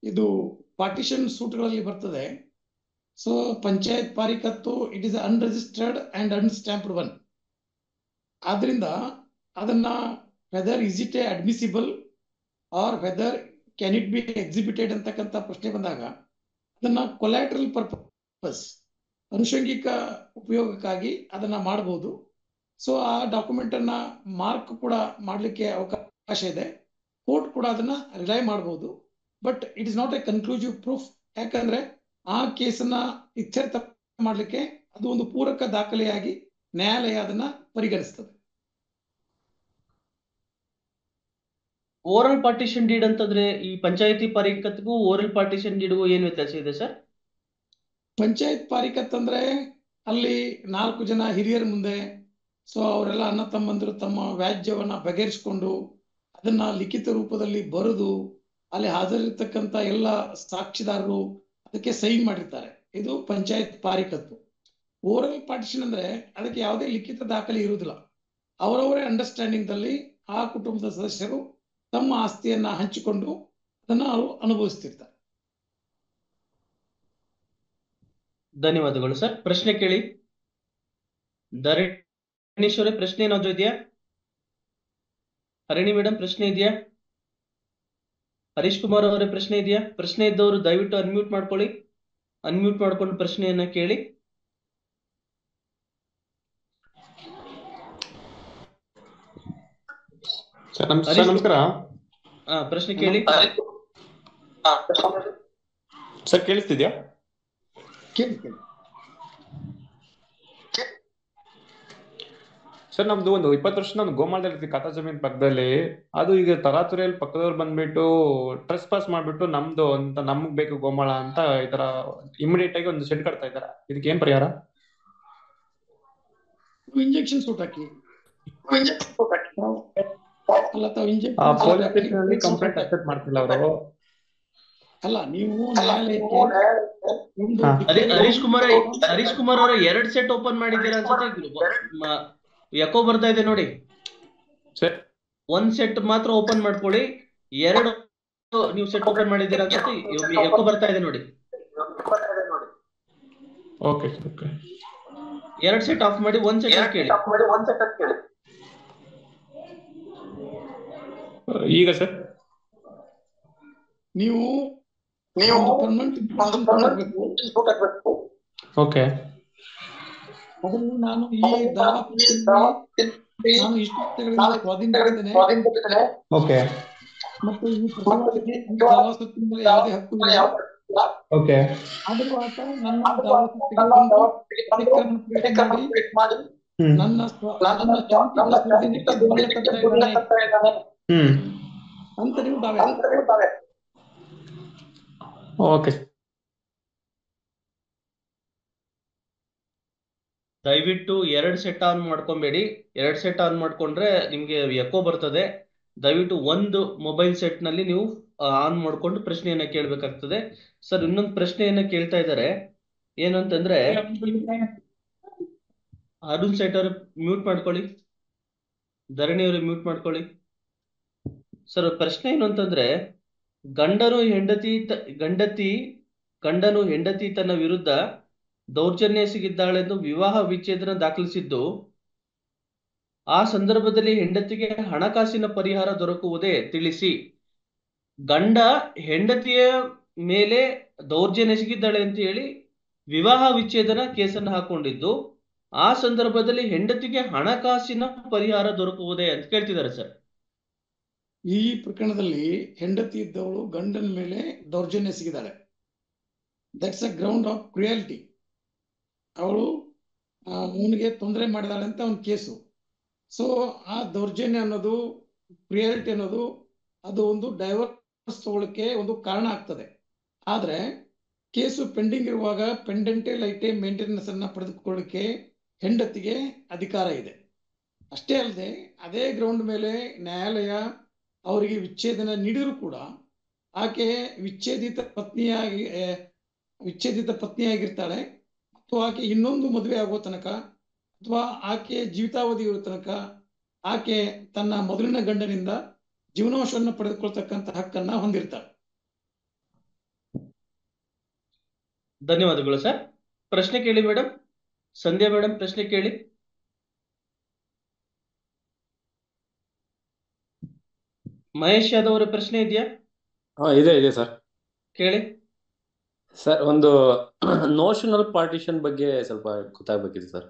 ಇದು ಪಾರ್ಟಿಷನ್ ಸೂಟ್ಗಳಲ್ಲಿ ಬರ್ತದೆ. ಸೊ ಪಂಚಾಯತ್ ಪಾರಿಕತ್ತು it is unregistered and unstamped one. ಆದ್ರಿಂದ ಅದನ್ನ whether is it admissible or whether can it be exhibited ಅಂತಕ್ಕಂಥ ಪ್ರಶ್ನೆ ಬಂದಾಗ ಅದನ್ನ ಕೊಲ್ಯಾಟ್ರಲ್ ಪರ್ಪಸ್, ಅನುಷಂಗಿಕ ಉಪಯೋಗಕ್ಕಾಗಿ ಅದನ್ನ ಮಾಡಬಹುದು. ಸೊ ಆ ಡಾಕ್ಯುಮೆಂಟ್ ಅನ್ನ ಮಾರ್ಕ್ ಕೂಡ ಮಾಡಲಿಕ್ಕೆ ಅವಕಾಶ ಇದೆ. ಕೋರ್ಟ್ ಕೂಡ ಅದನ್ನ ರಿಲೈ ಮಾಡಬಹುದು. But it is not A conclusive proof. ಯಾಕಂದ್ರೆ ಆ ಕೇಸನ್ನ ಇತ್ಯರ್ಥ ಮಾಡಲಿಕ್ಕೆ ಅದು ಒಂದು ಪೂರಕ ದಾಖಲೆಯಾಗಿ ನ್ಯಾಯಾಲಯ ಅದನ್ನ ಪರಿಗಣಿಸ್ತದೆ. ಓರಲ್ ಪಾರ್ಟಿಷನ್ ಡೀಡ್ ಅಂತಂದ್ರೆ ಈ ಪಂಚಾಯತಿ ಪಾರಿಕತ್ಗೂ ಓರಲ್ ಪಾರ್ಟಿಷನ್ ಡೀಡ್ಗೂ ಏನು ವ್ಯತ್ಯಾಸ ಇದೆ ಸರ್? ಪಂಚಾಯತ್ ಪಾರಿಕತ್ ಅಂದ್ರೆ ಅಲ್ಲಿ 4 ಜನ ಹಿರಿಯರ ಮುಂದೆ, ಸೊ ಅವರೆಲ್ಲ ಅಣ್ಣ ತಮ್ಮಂದರು ತಮ್ಮ ವ್ಯಾಜ್ಯವನ್ನ ಬಗೆಹರಿಸಿಕೊಂಡು ಅದನ್ನ ಲಿಖಿತ ರೂಪದಲ್ಲಿ ಬರೆದು ಅಲ್ಲಿ ಹಾಜರಿರ್ತಕ್ಕಂಥ ಎಲ್ಲ ಸಾಕ್ಷಿದಾರರು ಅದಕ್ಕೆ ಸೈನ್ ಮಾಡಿರ್ತಾರೆ. ಇದು ಪಂಚಾಯತ್ ಪಾರಿಕತ್ತು. ಓರಲ್ ಪಾರ್ಟಿಷನ್ ಅಂದ್ರೆ ಅದಕ್ಕೆ ಯಾವುದೇ ಲಿಖಿತ ದಾಖಲೆ ಇರುವುದಿಲ್ಲ. ಅವರವರೇ ಅಂಡರ್ಸ್ಟ್ಯಾಂಡಿಂಗ್ ದಲ್ಲಿ ಆ ಕುಟುಂಬದ ಸದಸ್ಯರು ತಮ್ಮ ಆಸ್ತಿಯನ್ನ ಹಂಚಿಕೊಂಡು ಅದನ್ನ ಅನುಭವಿಸ್ತಿರ್ತಾರೆ. ಧನ್ಯವಾದಗಳು ಸರ್. ಪ್ರಶ್ನೆ ಕೇಳಿ. ಧರಣೀಶ್ವರ, ಪ್ರಶ್ನೆ ಏನಾದ್ರು ಇದೆಯಾ? ಹರಣಿ ಮೇಡಮ್, ಪ್ರಶ್ನೆ ಇದೆಯಾ? ಹರೀಶ್ ಕುಮಾರ್ ಅವರೇ, ಪ್ರಶ್ನೆ ಇದೆಯಾ? ಪ್ರಶ್ನೆ ಇದ್ದವರು ದಯವಿಟ್ಟು ಅನ್ಮ್ಯೂಟ್ ಮಾಡ್ಕೊಳ್ಳಿ. ಅನ್ಮ್ಯೂಟ್ ಮಾಡ್ಕೊಂಡು ಪ್ರಶ್ನೆಯನ್ನ ಕೇಳಿ. ನಮಸ್ಕಾರ. ಪ್ರಶ್ನೆ ಕೇಳಿ ಸರ್. ಕೇಳಿಸ್ತಿದ್ಯಾ? ಸರ್, ನಮ್ದು ಒಂದು 20 ವರ್ಷ ನಾನು ಗೋಮಾಳದಲ್ಲಿ ಖಾತಾ ಜಮೀನ್ ಪಕ್ಕದಲ್ಲಿ, ಅದು ಈಗ ತರಾತುರಿಯಲ್ಲಿ ಪಕ್ಕದವ್ರು ಬಂದ್ಬಿಟ್ಟು ಟ್ರೆಸ್ ಪಾಸ್ ಮಾಡ್ಬಿಟ್ಟು ನಮ್ದು ಅಂತ ನಮಗ್ ಬೇಕು ಗೋಮಾಳ ಅಂತ ಈ ತರ ಇಮಿಡಿಯೇಟ್ ಆಗಿ ಒಂದು ಶೆಡ್ ಕಟ್ತಾ ಇದ್ದಾರೆ. ಇದಕ್ಕೆ ಏನ್ ಪರಿಹಾರ? ಇಂಜೆಕ್ಷನ್ ಸೂಟ್ ಹಾಕಿ ಕಂಪ್ಲೇಂಟ್ ಅಕ್ಸೆಪ್ಟ್ ಮಾಡ್ತಿಲ್ಲ ಅವರು. ಅಲ್ಲ, ನೀವು ನ್ಯಾಯಾಲಯಕ್ಕೆ ಹರೀಶ್ ಕುಮಾರ್ ಅವರ 2 ಸೆಟ್ ಓಪನ್ ಮಾಡಿದ್ದೀರಾ ಅನ್ಸುತ್ತೆ. ಯಾಕೋ ಬರ್ತಾ ಇದೆ ನೋಡಿ. 1 ಸೆಟ್ ಮಾತ್ರ ಓಪನ್ ಮಾಡ್ಕೊಳ್ಳಿ. 2 ನೀವು ಸೆಟ್ ಓಪನ್ ಮಾಡಿದ್ದೀರಾ ಅನ್ಸುತ್ತೆ. ಯಾಕೋ ಬರ್ತಾ ಇದೆ ನೋಡಿ. ಓಕೆ. 2 ಸೆಟ್ ಆಫ್ ಮಾಡಿ 1 ಸೆಟ್ ಕೇಳಿ. ಈಗ ಸರ್ ನೀವು ಓಕೆ. ಅದನ್ನು ನಾನು ಈ ನಾನು ಇಷ್ಟು ಸ್ವಾಧೀನಪಡಿದ್ದೇನೆ ಓಕೆ. ಮತ್ತು ಈ ಪ್ರತಿವಾದಿಗೆ ದಾವಾ ಸ್ವತ್ತಿನ ಮೇಲೆ ಯಾವುದೇ ಹಕ್ಕು ಇಲ್ಲ. ಓಕೆ. ಆದರೂ ಆತ ನನ್ನ ದಾವಾ ಸ್ವತ್ತಿಗೆ ಬಂದು ಅತಿಕ್ರಮಣ ಮಾಡಿ ನನ್ನ ಸ್ವಾಧೀನಕ್ಕೆ ದುರ್ಬಲ ತರ್ತಾ ಇದ್ದಾನೆ ಅಂತ ನೀವು ದಾವೆ. ಓಕೆ. ದಯವಿಟ್ಟು 2 ಸೆಟ್ ಆನ್ ಮಾಡ್ಕೊಬೇಡಿ. 2 ಸೆಟ್ ಆನ್ ಮಾಡ್ಕೊಂಡ್ರೆ ನಿಮ್ಗೆ ಎಕೋ ಬರ್ತದೆ. ದಯವಿಟ್ಟು ಒಂದು ಮೊಬೈಲ್ ಸೆಟ್ ನಲ್ಲಿ ನೀವು ಆನ್ ಮಾಡ್ಕೊಂಡು ಪ್ರಶ್ನೆಯನ್ನ ಕೇಳ್ಬೇಕಾಗ್ತದೆ. ಸರ್, ಇನ್ನೊಂದು ಪ್ರಶ್ನೆಯನ್ನ ಕೇಳ್ತಾ ಇದ್ದಾರೆ. ಏನಂತಂದ್ರೆ, ಅರುಣ್ ಸೆಟ್ ಅವ್ರು ಮ್ಯೂಟ್ ಮಾಡ್ಕೊಳ್ಳಿ, ಧರಣಿ ಅವ್ರಿಗೆ ಮ್ಯೂಟ್ ಮಾಡ್ಕೊಳ್ಳಿ. ಸರ್, ಪ್ರಶ್ನೆ ಏನು ಅಂತಂದ್ರೆ, ಗಂಡನು ಹೆಂಡತಿ ತನ್ನ ವಿರುದ್ಧ ದೌರ್ಜನ್ಯ ಎಸಗಿದ್ದಾಳೆಂದು ವಿವಾಹ ವಿಚ್ಛೇದನ ದಾಖಲಿಸಿದ್ದು, ಆ ಸಂದರ್ಭದಲ್ಲಿ ಹೆಂಡತಿಗೆ ಹಣಕಾಸಿನ ಪರಿಹಾರ ದೊರಕುವುದೇ? ತಿಳಿಸಿ. ಗಂಡ ಹೆಂಡತಿಯ ಮೇಲೆ ದೌರ್ಜನ್ಯ ಎಸಗಿದ್ದಾಳೆ ಅಂತ ಹೇಳಿ ವಿವಾಹ ವಿಚ್ಛೇದನ ಕೇಸನ್ನು ಹಾಕೊಂಡಿದ್ದು, ಆ ಸಂದರ್ಭದಲ್ಲಿ ಹೆಂಡತಿಗೆ ಹಣಕಾಸಿನ ಪರಿಹಾರ ದೊರಕುವುದೇ ಅಂತ ಕೇಳ್ತಿದ್ದಾರೆ ಸರ್. ಈ ಪ್ರಕರಣದಲ್ಲಿ ಹೆಂಡತಿ ಇದ್ದವಳು ಗಂಡನ ಮೇಲೆ ದೌರ್ಜನ್ಯ ಎಸಗಿದ್ದಾಳೆ. That's a ground of cruelty. ಅವಳು ಅವನಿಗೆ ತೊಂದರೆ ಮಾಡಿದಾಳೆ ಅಂತ ಒಂದು ಕೇಸು. ಸೊ ಆ ದೌರ್ಜನ್ಯ ಅನ್ನೋದು, ಕ್ರುಯಾಲಿಟಿ ಅನ್ನೋದು, ಅದು ಒಂದು ಡೈವರ್ಸ್ ತಗೊಳ್ಳಕ್ಕೆ ಒಂದು ಕಾರಣ ಆಗ್ತದೆ. ಆದ್ರೆ ಕೇಸು ಪೆಂಡಿಂಗ್ ಇರುವಾಗ ಪೆಂಡೆಂಟೆ ಲೈಟೆ ಮೇಂಟೆನೆನ್ಸ್ ಅನ್ನ ಪಡೆದುಕೊಳ್ಳಿಕ್ಕೆ ಹೆಂಡತಿಗೆ ಅಧಿಕಾರ ಇದೆ. ಅಷ್ಟೇ ಅಲ್ಲದೆ ಅದೇ ಗ್ರೌಂಡ್ ಮೇಲೆ ನ್ಯಾಯಾಲಯ ಅವರಿಗೆ ವಿಚ್ಛೇದನ ನೀಡಿದ್ರು ಕೂಡ ಆಕೆ ವಿಚ್ಛೇದಿತ ಪತ್ನಿಯಾಗಿರ್ತಾಳೆ. ಮತ್ತು ಆಕೆ ಇನ್ನೊಂದು ಮದುವೆ ಆಗೋ ತನಕ ಅಥವಾ ಆಕೆ ಜೀವಿತಾವಧಿ ಇರೋ ತನಕ ಆಕೆ ತನ್ನ ಮೊದಲಿನ ಗಂಡನಿಂದ ಜೀವನಾಂಶವನ್ನು ಪಡೆದುಕೊಳ್ತಕ್ಕಂಥ ಹಕ್ಕನ್ನ ಹೊಂದಿರ್ತಾಳೆ. ಧನ್ಯವಾದಗಳು ಸರ್. ಪ್ರಶ್ನೆ ಕೇಳಿ ಮೇಡಮ್. ಸಂಧ್ಯಾ ಮೇಡಮ್, ಪ್ರಶ್ನೆ ಕೇಳಿ. ಮಹೇಶ್ ಯಾದವ್ ಅವರ ಪ್ರಶ್ನೆ ಇದೆಯಾ? ಇದೆ ಸರ್. ಕೇಳಿ ಸರ್. ಒಂದು ನೋಷನಲ್ ಪಾರ್ಟಿಷನ್ ಬಗ್ಗೆ ಸ್ವಲ್ಪ ಗೊತ್ತಾಗಬೇಕಿದೆ ಸರ್.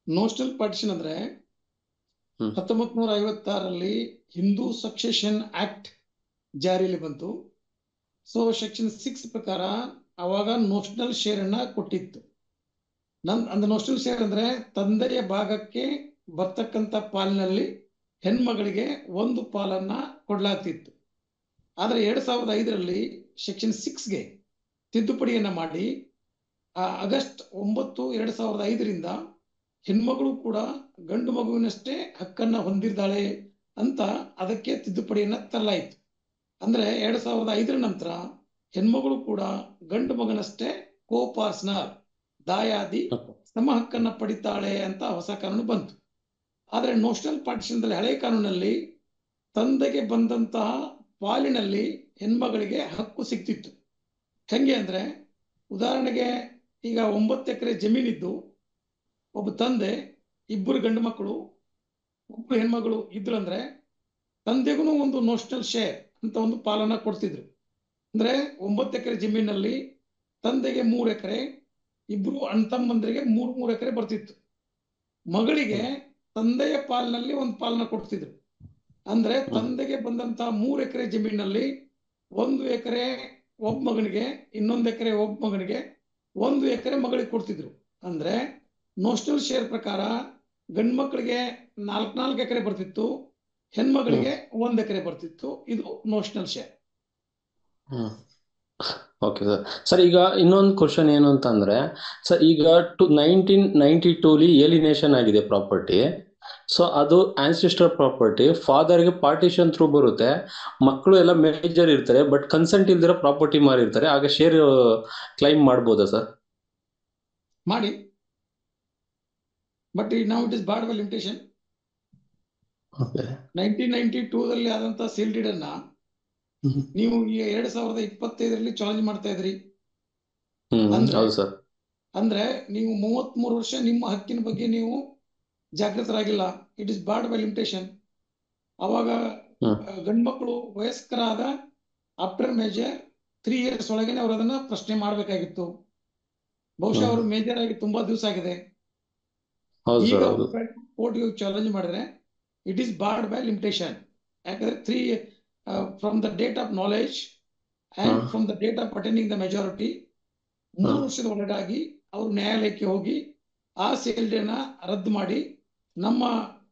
ನೋಷನಲ್ ಪಾರ್ಟಿಷನ್ ಅಂದ್ರೆ 1956ರಲ್ಲಿ ಹಿಂದೂ ಸಕ್ಸೆಷನ್ ಆಕ್ಟ್ ಜಾರಿಯಲ್ಲಿ ಬಂತು. ಸೊ ಸೆಕ್ಷನ್ 6 ಪ್ರಕಾರ ಅವಾಗ ನೋಷನಲ್ ಶೇರ್ ಅನ್ನ ಕೊಟ್ಟಿತ್ತು. ಅಂದ ನೋಷನಲ್ ಶೇರ್ ಅಂದ್ರೆ ತಂದೆಯ ಭಾಗಕ್ಕೆ ಬರ್ತಕ್ಕಂಥ ಪಾಲಿನಲ್ಲಿ ಹೆಣ್ಮಗಳಿಗೆ ಒಂದು ಪಾಲನ್ನ ಕೊಡ್ಲಾಗ್ತಿತ್ತು. ಆದ್ರೆ 2005ರಲ್ಲಿ ಸೆಕ್ಷನ್ 6ಗೆ ತಿದ್ದುಪಡಿಯನ್ನ ಮಾಡಿ ಆಗಸ್ಟ್ 9, 2005ರಿಂದ ಹೆಣ್ಮಗಳು ಕೂಡ ಗಂಡು ಮಗುವಿನಷ್ಟೇ ಹಕ್ಕನ್ನ ಹೊಂದಿದ್ದಾಳೆ ಅಂತ ಅದಕ್ಕೆ ತಿದ್ದುಪಡಿಯನ್ನ ತರಲಾಯಿತು. ಅಂದ್ರೆ 2005ರ ನಂತರ ಹೆಣ್ಮಗಳು ಕೂಡ ಗಂಡು ಮಗನಷ್ಟೇ ಕೋಪಾರ್ಟ್ನರ್, ದಾಯಾದಿ ಸಮ ಹಕ್ಕನ್ನ ಪಡಿತಾಳೆ ಅಂತ ಹೊಸ ಕಾನೂನು ಬಂತು. ಆದ್ರೆ ನೋಷನಲ್ ಪಾರ್ಟಿಷನ್ ಹಳೆ ಕಾನೂನಲ್ಲಿ ತಂದೆಗೆ ಬಂದಂತಹ ಪಾಲಿನಲ್ಲಿ ಹೆಣ್ಮಗಳಿಗೆ ಹಕ್ಕು ಸಿಗ್ತಿತ್ತು. ಹೆಂಗೆ ಅಂದ್ರೆ, ಉದಾಹರಣೆಗೆ ಈಗ 9 ಎಕರೆ ಜಮೀನಿದ್ದು ಒಬ್ಬ ತಂದೆ, 2 ಗಂಡು ಮಕ್ಕಳು, 1 ಹೆಣ್ಮಗಳು ಇದ್ರು ಅಂದ್ರೆ ತಂದೆಗೂ ಒಂದು ನೋಷನಲ್ ಶೇರ್ ಅಂತ ಒಂದು ಪಾಲನ್ನ ಕೊಡ್ತಿದ್ರು. ಅಂದ್ರೆ 9 ಎಕರೆ ಜಮೀನಲ್ಲಿ ತಂದೆಗೆ 3 ಎಕರೆ, 2 ಅಣ್ಣ ತಮ್ಮಂದರಿಗೆ 3 ಎಕರೆ ಬರ್ತಿತ್ತು. ಮಗಳಿಗೆ ತಂದೆಯ ಪಾಲಿನಲ್ಲಿ ಒಂದು ಪಾಲನ್ನ ಕೊಡ್ತಿದ್ರು. ಅಂದ್ರೆ ತಂದೆಗೆ ಬಂದಂತಹ 3 ಎಕರೆ ಜಮೀನಲ್ಲಿ 1 ಎಕರೆ ಒಬ್ಬ ಮಗನಿಗೆ, 1 ಎಕರೆ ಒಬ್ಬ ಮಗನಿಗೆ, 1 ಎಕರೆ ಮಗಳಿಗೆ ಕೊಡ್ತಿದ್ರು. ಅಂದ್ರೆ ನೋಷನಲ್ ಶೇರ್ ಪ್ರಕಾರ ಗಂಡು ಮಕ್ಕಳಿಗೆ 4 ಎಕರೆ ಬರ್ತಿತ್ತು, ಹೆಣ್ಮಗಳಿಗೆ 1 ಎಕರೆ ಬರ್ತಿತ್ತು. ಇದು notional share. Okay sir. Sir, ಈಗ ಇನ್ನೊಂದು ಕ್ವಶನ್ ಏನು ಅಂತಂದ್ರೆ, ಸರ್ ಈಗ 1992 ಏಲಿನೇಷನ್ ಆಗಿದೆ ಪ್ರಾಪರ್ಟಿ. ಸೊ ಅದು ಆನ್ಸಿಸ್ಟರ್ ಪ್ರಾಪರ್ಟಿ. ಫಾದರ್ಗೆ ಪಾರ್ಟಿಷನ್ ಥ್ರೂ ಬರುತ್ತೆ, ಮಕ್ಕಳು ಎಲ್ಲ ಮೇಜರ್ ಇರ್ತಾರೆ, ಬಟ್ ಕನ್ಸೆಂಟ್ ಇಲ್ದಿರೋ ಪ್ರಾಪರ್ಟಿ ಮಾರಿರ್ತಾರೆ. ಆಗ ಶೇರ್ ಕ್ಲೈಮ್ ಮಾಡ್ಬೋದಾ ಸರ್? ಮಾಡಿ, but now it is barred by limitation. 1992ರಲ್ಲಿ ಆದಂತ ಸೇಲ್ ಡೀಡ್ ಅನ್ನ ನೀವು ಈ 2025ರಲ್ಲಿ ಚಾಲೆಂಜ್ ಮಾಡ್ತಾ ಇದ್ರಿ. ಅಂದ್ರೆ ನೀವು 33 ವರ್ಷ ನಿಮ್ಮ ಹಕ್ಕಿನ ಬಗ್ಗೆ ನೀವು ಜಾಗೃತರಾಗಿಲ್ಲ. It is barred by limitation. ಅವಾಗ ಗಂಡ್ಮಕ್ಳು ವಯಸ್ಕರಾದ ಆಫ್ಟರ್ ಮೇಜರ್ 3 years ಒಳಗೇನೆ ಅವರು ಅದನ್ನ ಪ್ರಶ್ನೆ ಮಾಡ್ಬೇಕಾಗಿತ್ತು. ಬಹುಶಃ ಅವರು ಮೇಜರ್ ಆಗಿ ತುಂಬಾ ದಿವಸ ಆಗಿದೆ. ಈಗ ಕೋರ್ಟ್ ಚಾಲೆಂಜ್ ಮಾಡಿದ್ರೆ it is border by limitation. ಯಾಕಂದ್ರೆ 3 from the date of knowledge and from the date of attaining the majority 3 ವರ್ಷದ ಒಳಗಾಗಿ ಅವರು ನ್ಯಾಯಾಲಯಕ್ಕೆ ಹೋಗಿ ಆ ಸೇಲ್ ಡೇನ ರದ್ದು ಮಾಡಿ ನಮ್ಮ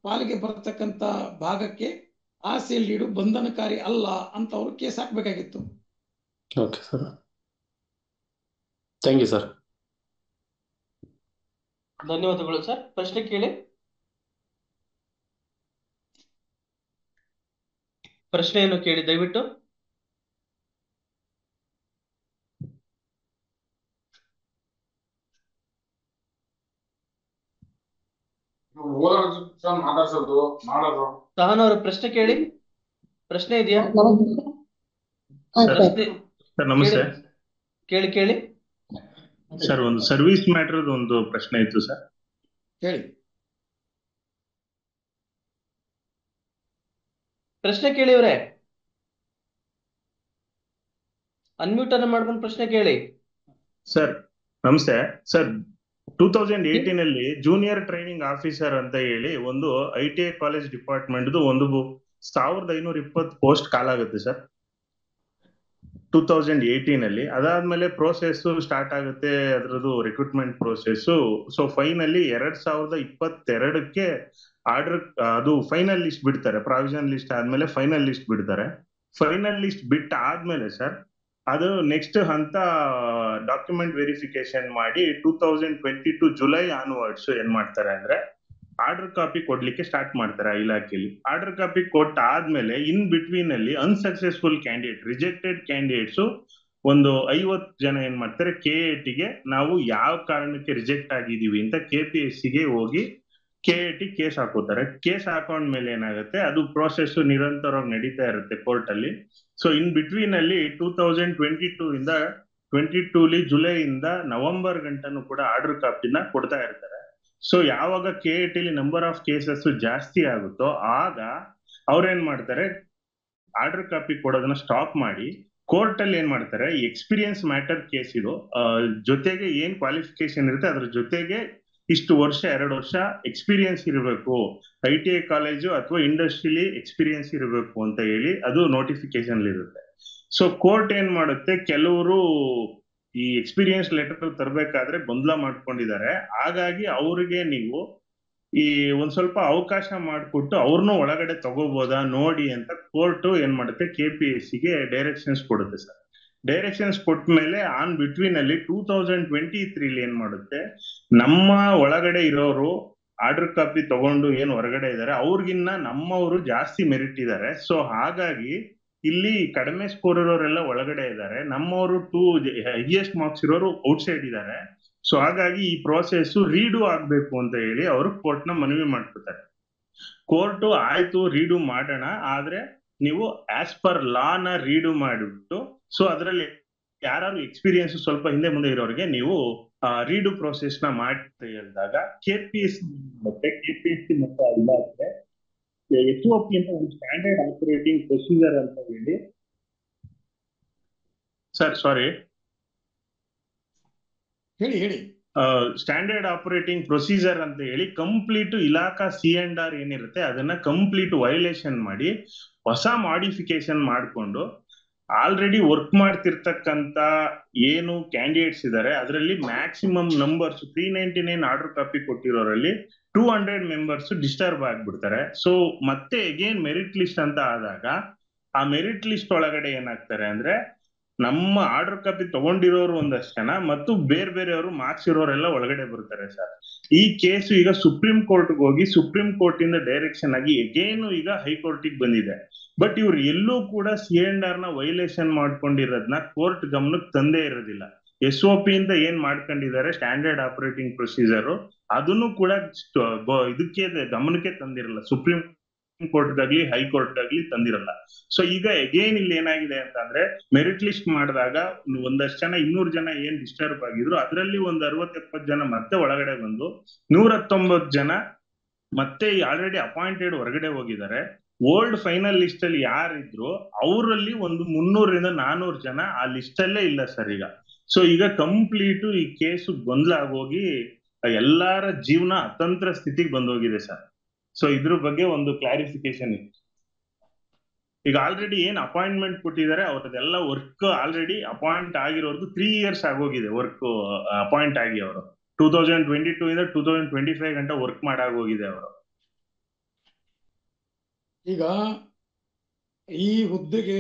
ಪಾಲಿಗೆ ಬರತಕ್ಕಂತ ಭಾಗಕ್ಕೆ ಆ ಸೇಲ್ ಡೀಡು ಬಂಧನಕಾರಿ ಅಲ್ಲ ಅಂತ ಅವರು ಕೇಸ್ ಹಾಕ್ಬೇಕಾಗಿತ್ತು. Okay sir, thank you sir. ಧನ್ಯವಾದಗಳು ಸರ್. ಪ್ರಶ್ನೆ ಕೇಳಿ. ಪ್ರಶ್ನೆಯನ್ನು ಕೇಳಿ ದಯವಿಟ್ಟು. ಸಹನ ಅವರ ಪ್ರಶ್ನೆ ಕೇಳಿ. ಪ್ರಶ್ನೆ ಇದೆಯಾ? ಪ್ರಶ್ನೆ ಸರ್ ನಮಸ್ತೆ. ಕೇಳಿ ಕೇಳಿ. ಸರ್ ಒಂದು ಸರ್ವಿಸ್ ಮ್ಯಾಟರ್ ಒಂದು ಪ್ರಶ್ನೆ ಇತ್ತು ಸರ್. ಹೇಳಿ. ಪ್ರಶ್ನೆ ಕೇಳಿ ಇವ್ರೆ. ಅನ್ಮ್ಯೂಟ್ ಅನ್ನ ಮಾಡ್ಕೊಂಡು ಪ್ರಶ್ನೆ ಕೇಳಿ. ಸರ್ ನಮಸ್ತೆ ಸರ್. 2018 ಅಲ್ಲಿ ಜೂನಿಯರ್ ಟ್ರೈನಿಂಗ್ ಆಫೀಸರ್ ಅಂತ ಹೇಳಿ ಒಂದು ITI ಕಾಲೇಜ್ ಡಿಪಾರ್ಟ್ಮೆಂಟ್ ಒಂದು 1520 ಪೋಸ್ಟ್ ಕಾಲಾಗುತ್ತೆ ಸರ್ 2018 ಅಲ್ಲಿ. ಅದಾದ್ಮೇಲೆ ಪ್ರೋಸೆಸ್ ಸ್ಟಾರ್ಟ್ ಆಗುತ್ತೆ, ಅದರದ್ದು ರಿಕ್ರೂಟ್ಮೆಂಟ್ ಪ್ರೋಸೆಸ್. ಸೊ ಫೈನಲಿ 2022ಕ್ಕೆ ಆರ್ಡರ್ ಅದು ಫೈನಲ್ ಲಿಸ್ಟ್ ಬಿಡ್ತಾರೆ. ಪ್ರಾವಿಷನ್ ಲಿಸ್ಟ್ ಆದ್ಮೇಲೆ ಫೈನಲ್ ಲಿಸ್ಟ್ ಬಿಡ್ತಾರೆ. ಫೈನಲ್ ಲಿಸ್ಟ್ ಬಿಟ್ಟ ಆದ್ಮೇಲೆ ಸರ್ ಅದು ನೆಕ್ಸ್ಟ್ ಹಂತ ಡಾಕ್ಯುಮೆಂಟ್ ವೆರಿಫಿಕೇಶನ್ ಮಾಡಿ 2022 ಜುಲೈ ಆನ್ವರ್ಡ್ಸ್ ಏನ್ ಮಾಡ್ತಾರೆ ಅಂದ್ರೆ ಆರ್ಡರ್ ಕಾಪಿ ಕೊಡ್ಲಿಕ್ಕೆ ಸ್ಟಾರ್ಟ್ ಮಾಡ್ತಾರೆ ಆ ಇಲಾಖೆಯಲ್ಲಿ. ಆರ್ಡರ್ ಕಾಪಿ ಕೊಟ್ಟ ಆದ್ಮೇಲೆ ಇನ್ ಬಿಟ್ವೀನ್ ಅಲ್ಲಿ ಅನ್ಸಕ್ಸೆಸ್ಫುಲ್ ಕ್ಯಾಂಡಿಡೇಟ್, ರಿಜೆಕ್ಟೆಡ್ ಕ್ಯಾಂಡಿಡೇಟ್ಸ್ ಒಂದು 50 ಜನ ಏನ್ ಮಾಡ್ತಾರೆ, KAT ಗೆ ನಾವು ಯಾವ ಕಾರಣಕ್ಕೆ ರಿಜೆಕ್ಟ್ ಆಗಿದೀವಿ ಅಂತ KPSC ಗೆ ಹೋಗಿ KAT ಕೇಸ್ ಹಾಕೋತಾರೆ. ಕೇಸ್ ಹಾಕೊಂಡ್ಮೇಲೆ ಏನಾಗುತ್ತೆ, ಅದು ಪ್ರೋಸೆಸ್ ನಿರಂತರವಾಗಿ ನಡೀತಾ ಇರುತ್ತೆ ಕೋರ್ಟ್ ಅಲ್ಲಿ. ಸೊ ಇನ್ ಬಿಟ್ವೀನ್ ಅಲ್ಲಿ 2022 ಜುಲೈಯಿಂದ ನವೆಂಬರ್ ಗಂಟನೂ ಕೂಡ ಆರ್ಡರ್ ಕಾಪಿನ ಕೊಡ್ತಾ ಇರ್ತಾರೆ. ಸೊ ಯಾವಾಗ KAT ಅಲ್ಲಿ ನಂಬರ್ ಆಫ್ ಕೇಸಸ್ ಜಾಸ್ತಿ ಆಗುತ್ತೋ ಆಗ ಅವ್ರೇನ್ ಮಾಡ್ತಾರೆ, ಆರ್ಡರ್ ಕಾಪಿ ಕೊಡೋದನ್ನ ಸ್ಟಾಪ್ ಮಾಡಿ ಕೋರ್ಟ್ ಅಲ್ಲಿ ಏನ್ ಮಾಡ್ತಾರೆ, ಎಕ್ಸ್ಪೀರಿಯನ್ಸ್ ಮ್ಯಾಟರ್ ಕೇಸ್ ಇದು ಜೊತೆಗೆ ಏನ್ ಕ್ವಾಲಿಫಿಕೇಶನ್ ಇರುತ್ತೆ ಅದ್ರ ಜೊತೆಗೆ ಇಷ್ಟು ವರ್ಷ 2 ವರ್ಷ ಎಕ್ಸ್ಪೀರಿಯನ್ಸ್ ಇರಬೇಕು, ITI ಕಾಲೇಜು ಅಥವಾ ಇಂಡಸ್ಟ್ರಿಲಿ ಎಕ್ಸ್ಪೀರಿಯನ್ಸ್ ಇರಬೇಕು ಅಂತ ಹೇಳಿ ಅದು ನೋಟಿಫಿಕೇಶನ್ ಇರುತ್ತೆ. ಸೊ ಕೋರ್ಟ್ ಏನ್ ಮಾಡುತ್ತೆ, ಕೆಲವರು ಈ ಎಕ್ಸ್ಪೀರಿಯನ್ಸ್ ಲೆಟರ್ ತರಬೇಕಾದ್ರೆ ಗೊಂದಲ ಮಾಡ್ಕೊಂಡಿದ್ದಾರೆ. ಹಾಗಾಗಿ ಅವ್ರಿಗೆ ನೀವು ಈ ಒಂದ್ ಸ್ವಲ್ಪ ಅವಕಾಶ ಮಾಡಿಕೊಟ್ಟು ಅವ್ರನ್ನೂ ಒಳಗಡೆ ತಗೋಬೋದಾ ನೋಡಿ ಅಂತ ಕೋರ್ಟ್ ಏನ್ ಮಾಡುತ್ತೆ, KPSC ಗೆ ಡೈರೆಕ್ಷನ್ಸ್ ಕೊಡುತ್ತೆ ಸರ್. ಡೈರೆಕ್ಷನ್ಸ್ ಕೊಟ್ಟ ಮೇಲೆ ಆನ್ ಬಿಟ್ವೀನ್ ಅಲ್ಲಿ 2023 ಏನ್ ಮಾಡುತ್ತೆ, ನಮ್ಮ ಒಳಗಡೆ ಇರೋರು ಆರ್ಡರ್ ಕಾಪಿ ತಗೊಂಡು ಏನ್ ಹೊರಗಡೆ ಇದ್ದಾರೆ ಅವ್ರಿಗಿನ್ನ ನಮ್ಮವರು ಜಾಸ್ತಿ ಮೆರಿಟ್ ಇದ್ದಾರೆ. ಸೊ ಹಾಗಾಗಿ ಇಲ್ಲಿ ಕಡಿಮೆ ಸ್ಕೋರ್ ಇರೋರೆಲ್ಲ ಒಳಗಡೆ ಇದ್ದಾರೆ, ನಮ್ಮವರು ಹೈಯೆಸ್ಟ್ ಮಾರ್ಕ್ಸ್ ಇರೋರು ಔಟ್ಸೈಡ್ ಇದ್ದಾರೆ. ಸೊ ಹಾಗಾಗಿ ಈ ಪ್ರೋಸೆಸ್ ರೀಡು ಆಗ್ಬೇಕು ಅಂತ ಹೇಳಿ ಅವರು ಕೋರ್ಟ್ ನ ಮನವಿ ಮಾಡ್ಕೊತಾರೆ. ಕೋರ್ಟ್ ಆಯ್ತು ರೀಡು ಮಾಡೋಣ, ಆದ್ರೆ ನೀವು ಆಸ್ ಪರ್ ಲಾನ ರೀಡು ಮಾಡಿಬಿಟ್ಟು ಸೊ ಅದರಲ್ಲಿ ಯಾರು ಎಕ್ಸ್ಪೀರಿಯನ್ಸ್ ಸ್ವಲ್ಪ ಹಿಂದೆ ಮುಂದೆ ಇರೋರಿಗೆ ನೀವು ರೀಡು ಪ್ರೋಸೆಸ್ ನ ಮಾಡಿ ಹೇಳಿದಾಗ KPSC ಮತ್ತೆ ಇಲಾಖೆ SOP ಅಂತ ಒಂದು ಸ್ಟ್ಯಾಂಡರ್ಡ್ ಆಪರೇಟಿಂಗ್ ಪ್ರೊಸೀಜರ್ ಅಂತ ಹೇಳಿ ಸರ್ ಸಾರಿ ಹೇಳಿ ಸ್ಟ್ಯಾಂಡರ್ಡ್ ಆಪರೇಟಿಂಗ್ ಪ್ರೊಸೀಜರ್ ಅಂತ ಹೇಳಿ ಕಂಪ್ಲೀಟ್ ಇಲಾಖಾ C&R ಏನಿರುತ್ತೆ ಅದನ್ನ ಕಂಪ್ಲೀಟ್ ವೈಲೇಷನ್ ಮಾಡಿ ಹೊಸ ಮಾಡಿಫಿಕೇಶನ್ ಮಾಡಿಕೊಂಡು ಆಲ್ರೆಡಿ ವರ್ಕ್ ಮಾಡ್ತಿರ್ತಕ್ಕಂತ ಏನು ಕ್ಯಾಂಡಿಡೇಟ್ಸ್ ಇದ್ದಾರೆ ಅದರಲ್ಲಿ ಮ್ಯಾಕ್ಸಿಮಮ್ ನಂಬರ್ಸ್ 399 ಆರ್ಡರ್ ಕಾಪಿ ಕೊಟ್ಟಿರೋರಲ್ಲಿ 200 ಮೆಂಬರ್ಸ್ ಡಿಸ್ಟರ್ಬ್ ಆಗ್ಬಿಡ್ತಾರೆ. ಸೊ ಮತ್ತೆ ಅಗೇನ್ ಮೆರಿಟ್ ಲಿಸ್ಟ್ ಅಂತ ಆದಾಗ ಆ ಮೆರಿಟ್ ಲಿಸ್ಟ್ ಒಳಗಡೆ ಏನಾಗ್ತಾರೆ ಅಂದ್ರೆ ನಮ್ಮ ಆರ್ಡರ್ ಕಾಪಿ ತಗೊಂಡಿರೋರು ಒಂದಷ್ಟು ಜನ ಮತ್ತು ಬೇರೆ ಬೇರೆಯವರು ಮಾರ್ಕ್ಸ್ ಇರೋರೆಲ್ಲ ಒಳಗಡೆ ಬರ್ತಾರೆ ಸರ್. ಈ ಕೇಸು ಈಗ ಸುಪ್ರೀಂ ಕೋರ್ಟ್ಗೆ ಹೋಗಿ ಸುಪ್ರೀಂ ಕೋರ್ಟ್ ಇಂದ ಡೈರೆಕ್ಷನ್ ಆಗಿ ಎಗೇನು ಈಗ ಹೈಕೋರ್ಟಿಗೆ ಬಂದಿದೆ. ಬಟ್ ಇವ್ರು ಎಲ್ಲೂ ಕೂಡ C&R ನ ವೈಲೇಷನ್ ಮಾಡ್ಕೊಂಡಿರೋದನ್ನ ಕೋರ್ಟ್ ಗಮನಕ್ಕೆ ತಂದೇ ಇರೋದಿಲ್ಲ. SOP ಇಂದ ಏನ್ ಮಾಡ್ಕೊಂಡಿದ್ದಾರೆ ಸ್ಟ್ಯಾಂಡರ್ಡ್ ಆಪರೇಟಿಂಗ್ ಪ್ರೊಸೀಜರ್ ಅದನ್ನು ಕೂಡ ಇದಕ್ಕೆ ಗಮನಕ್ಕೆ ತಂದಿರಲ್ಲ, ಸುಪ್ರೀಂ ಕೋರ್ಟ್ ಆಗ್ಲಿ ಹೈಕೋರ್ಟ್ ಆಗ್ಲಿ ತಂದಿರಲ್ಲ. ಸೊ ಈಗ ಅಗೇನ್ ಇಲ್ಲಿ ಏನಾಗಿದೆ ಅಂತಂದ್ರೆ ಮೆರಿಟ್ ಲಿಸ್ಟ್ ಮಾಡಿದಾಗ ಒಂದಷ್ಟು ಜನ 200 ಜನ ಏನ್ ಡಿಸ್ಟರ್ಬ್ ಆಗಿದ್ರು ಅದರಲ್ಲಿ ಒಂದು 60-70 ಜನ ಮತ್ತೆ ಒಳಗಡೆ ಬಂದು 119 ಜನ ಮತ್ತೆ ಆಲ್ರೆಡಿ ಅಪಾಯಿಂಟೆಡ್ ಹೊರಗಡೆ ಹೋಗಿದ್ದಾರೆ. ಓಲ್ಡ್ ಫೈನಲ್ ಲಿಸ್ಟ್ ಅಲ್ಲಿ ಯಾರಿದ್ರು ಅವರಲ್ಲಿ ಒಂದು 300-400 ಜನ ಆ ಲಿಸ್ಟ್ ಅಲ್ಲೇ ಇಲ್ಲ ಸರ್ ಈಗ. ಸೊ ಈಗ ಕಂಪ್ಲೀಟ್ ಈ ಕೇಸು ಗೊಂದಲ ಆಗೋಗಿ ಎಲ್ಲಾರ ಜೀವನ ಅತಂತ್ರ ಸ್ಥಿತಿಗೆ ಬಂದೋಗಿದೆ ಸರ್. ಸೊ ಇದ್ರ ಬಗ್ಗೆ ಒಂದು ಕ್ಲಾರಿಫಿಕೇಶನ್ ಇತ್ತು. ಈಗ ಆಲ್ರೆಡಿ ಏನ್ ಅಪಾಯಿಂಟ್ಮೆಂಟ್ ಕೊಟ್ಟಿದ್ದಾರೆ ಅವ್ರದ್ದೆಲ್ಲ ವರ್ಕ್ ಆಲ್ರೆಡಿ ಅಪಾಯಿಂಟ್ ಆಗಿರೋರ್ದು 3 years ಆಗೋಗಿದೆ ವರ್ಕ್ ಅಪಾಯಿಂಟ್ ಆಗಿ. ಅವರು 2022 ಇಂದ 2025 ಗಂಟ ವರ್ಕ್ ಮಾಡಾಗೋಗಿದೆ ಅವರು. ಈಗ ಈ ಹುದ್ದೆಗೆ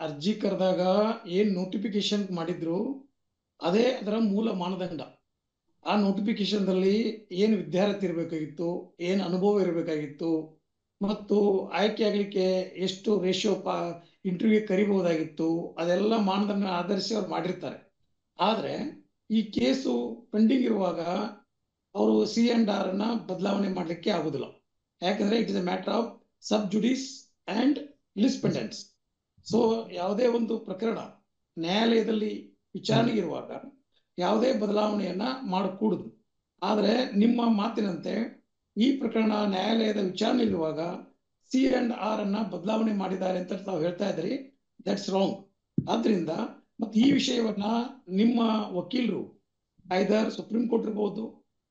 ಅರ್ಜಿ ಕರೆದಾಗ ಏನ್ ನೋಟಿಫಿಕೇಶನ್ ಮಾಡಿದ್ರು ಅದೇ ಅದರ ಮೂಲ ಮಾನದಂಡ. ಆ ನೋಟಿಫಿಕೇಶನ್ ದಲ್ಲಿ ಏನ್ ವಿದ್ಯಾರ್ಥಿ ಇರಬೇಕಾಗಿತ್ತು, ಏನ್ ಅನುಭವ ಇರಬೇಕಾಗಿತ್ತು, ಮತ್ತು ಆಯ್ಕೆ ಆಗ್ಲಿಕ್ಕೆ ಎಷ್ಟು ರೇಷಿಯೋ ಇಂಟರ್ವ್ಯೂ ಕರಿಬಹುದಾಗಿತ್ತು, ಅದೆಲ್ಲ ಮಾನದಂಡ ಆಧರಿಸಿ ಅವ್ರು ಮಾಡಿರ್ತಾರೆ. ಆದ್ರೆ ಈ ಕೇಸು ಪೆಂಡಿಂಗ್ ಇರುವಾಗ ಅವರು C&R ಅನ್ನ ಬದಲಾವಣೆ ಮಾಡ್ಲಿಕ್ಕೆ ಆಗುದಿಲ್ಲ. ಯಾಕಂದ್ರೆ it is a matter of sub judice and lis pendens. So ಯಾವುದೇ ಒಂದು ಪ್ರಕರಣ ನ್ಯಾಯಾಲಯದಲ್ಲಿ ವಿಚಾರಣೆ ಇರುವಾಗ ಯಾವುದೇ ಬದಲಾವಣೆಯನ್ನ ಮಾಡಕೂಡುದು. ಆದ್ರೆ ನಿಮ್ಮ ಮಾತಿನಂತೆ ಈ ಪ್ರಕರಣ ನ್ಯಾಯಾಲಯದ ವಿಚಾರಣೆ ಇರುವಾಗ C&R ಅನ್ನ ಬದಲಾವಣೆ ಮಾಡಿದ್ದಾರೆ ಅಂತ ತಾವು ಹೇಳ್ತಾ ಇದ್ರಿ. That's wrong. ಆದ್ರಿಂದ ಮತ್ತೆ ಈ ವಿಷಯವನ್ನ ನಿಮ್ಮ ವಕೀಲರು ಐದರ್ ಸುಪ್ರೀಂ ಕೋರ್ಟ್ ಇರಬಹುದು,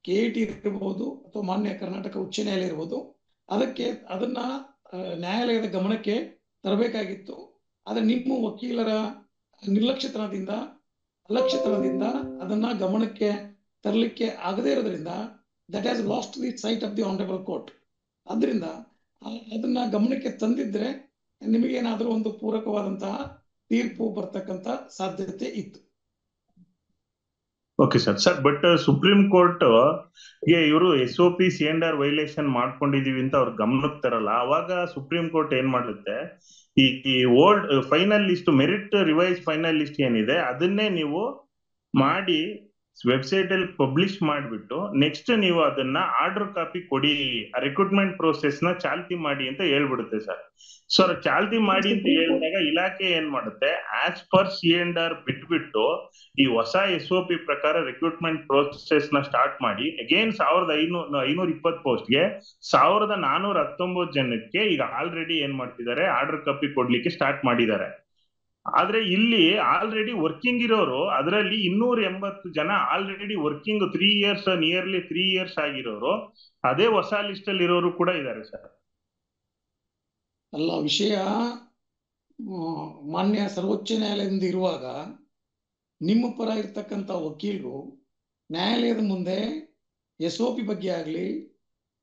KAT ಇರಬಹುದು, ಅಥವಾ ಮಾನ್ಯ ಕರ್ನಾಟಕ ಉಚ್ಚ ನ್ಯಾಯಾಲಯ ಇರಬಹುದು, ಅದನ್ನ ನ್ಯಾಯಾಲಯದ ಗಮನಕ್ಕೆ ತರಬೇಕಾಗಿತ್ತು. ಆದ್ರೆ ನಿಮ್ಮ ವಕೀಲರ ಅಲಕ್ಷ್ಯತನದಿಂದ ಅದನ್ನ ಗಮನಕ್ಕೆ ತರಲಿಕ್ಕೆ ಆಗದೇ ಇರೋದ್ರಿಂದ that has last the site of the honourable court. ಅದರಿಂದ ಅದನ್ನ ಗಮನಕ್ಕೆ ತಂದಿದ್ರೆ ನಿಮಗೇನಾದ್ರೂ ಒಂದು ಪೂರಕವಾದಂತಹ ತೀರ್ಪು ಬರ್ತಕ್ಕಂತ ಸಾಧ್ಯತೆ ಇತ್ತು. Okay sir but supreme court ಗೆ ಇವರು SOP C&R ವೈಲೇಷನ್ ಮಾಡ್ಕೊಂಡಿದೀವಿ ಅಂತ ಅವ್ರ ಗಮನಕ್ಕೆ ತರಲ್ಲ. ಅವಾಗ ಸುಪ್ರೀಂ ಕೋರ್ಟ್ ಏನ್ ಮಾಡುತ್ತೆ, ಈ old final list, merit revise final list ಏನಿದೆ ಅದನ್ನೇ ನೀವು ಮಾಡಿ ವೆಬ್ಸೈಟ್ ಅಲ್ಲಿ ಪಬ್ಲಿಷ್ ಮಾಡ್ಬಿಟ್ಟು ನೆಕ್ಸ್ಟ್ ನೀವು ಅದನ್ನ ಆರ್ಡರ್ ಕಾಪಿ ಕೊಡಿ, ರಿಕ್ರೂಟ್ಮೆಂಟ್ ಪ್ರೋಸೆಸ್ ನ ಚಾಲ್ತಿ ಮಾಡಿ ಅಂತ ಹೇಳ್ಬಿಡುತ್ತೆ ಸರ್. ಸೊ ಚಾಲ್ತಿ ಮಾಡಿ ಅಂತ ಹೇಳಿದಾಗ ಇಲಾಖೆ ಏನ್ ಮಾಡುತ್ತೆ, ಆಸ್ ಪರ್ C&R ಬಿಟ್ಬಿಟ್ಟು ಈ ಹೊಸ SOP ಪ್ರಕಾರ ರಿಕ್ರೂಟ್ಮೆಂಟ್ ಪ್ರೋಸೆಸ್ ನ ಸ್ಟಾರ್ಟ್ ಮಾಡಿ ಅಗೇನ್ 1520 ಪೋಸ್ಟ್ಗೆ 1419 ಜನಕ್ಕೆ ಈಗ ಆಲ್ರೆಡಿ ಏನ್ ಮಾಡ್ತಿದ್ದಾರೆ, ಆರ್ಡರ್ ಕಾಪಿ ಕೊಡ್ಲಿಕ್ಕೆ ಸ್ಟಾರ್ಟ್ ಮಾಡಿದ್ದಾರೆ. ಆದ್ರೆ ಇಲ್ಲಿ ಆಲ್ರೆಡಿ ವರ್ಕಿಂಗ್ ಇರೋರು, ಅದರಲ್ಲಿ 280 ಜನ already working 3 years, nearly 3 years ಆಗಿರೋರು ಅದೇ ಹೊಸ ಲಿಸ್ಟ್ ಅಲ್ಲಿ ಇರೋರು ಕೂಡ ಇದ್ದಾರೆ ಸರ್. ಅಲ್ಲ, ವಿಷಯ ಮಾನ್ಯ ಸರ್ವೋಚ್ಚ ನ್ಯಾಯಾಲಯದಿಂದ ಇರುವಾಗ ನಿಮ್ಮ ಪರ ಇರ್ತಕ್ಕಂಥ ವಕೀಲರು ನ್ಯಾಯಾಲಯದ ಮುಂದೆ SOP ಬಗ್ಗೆ ಆಗ್ಲಿ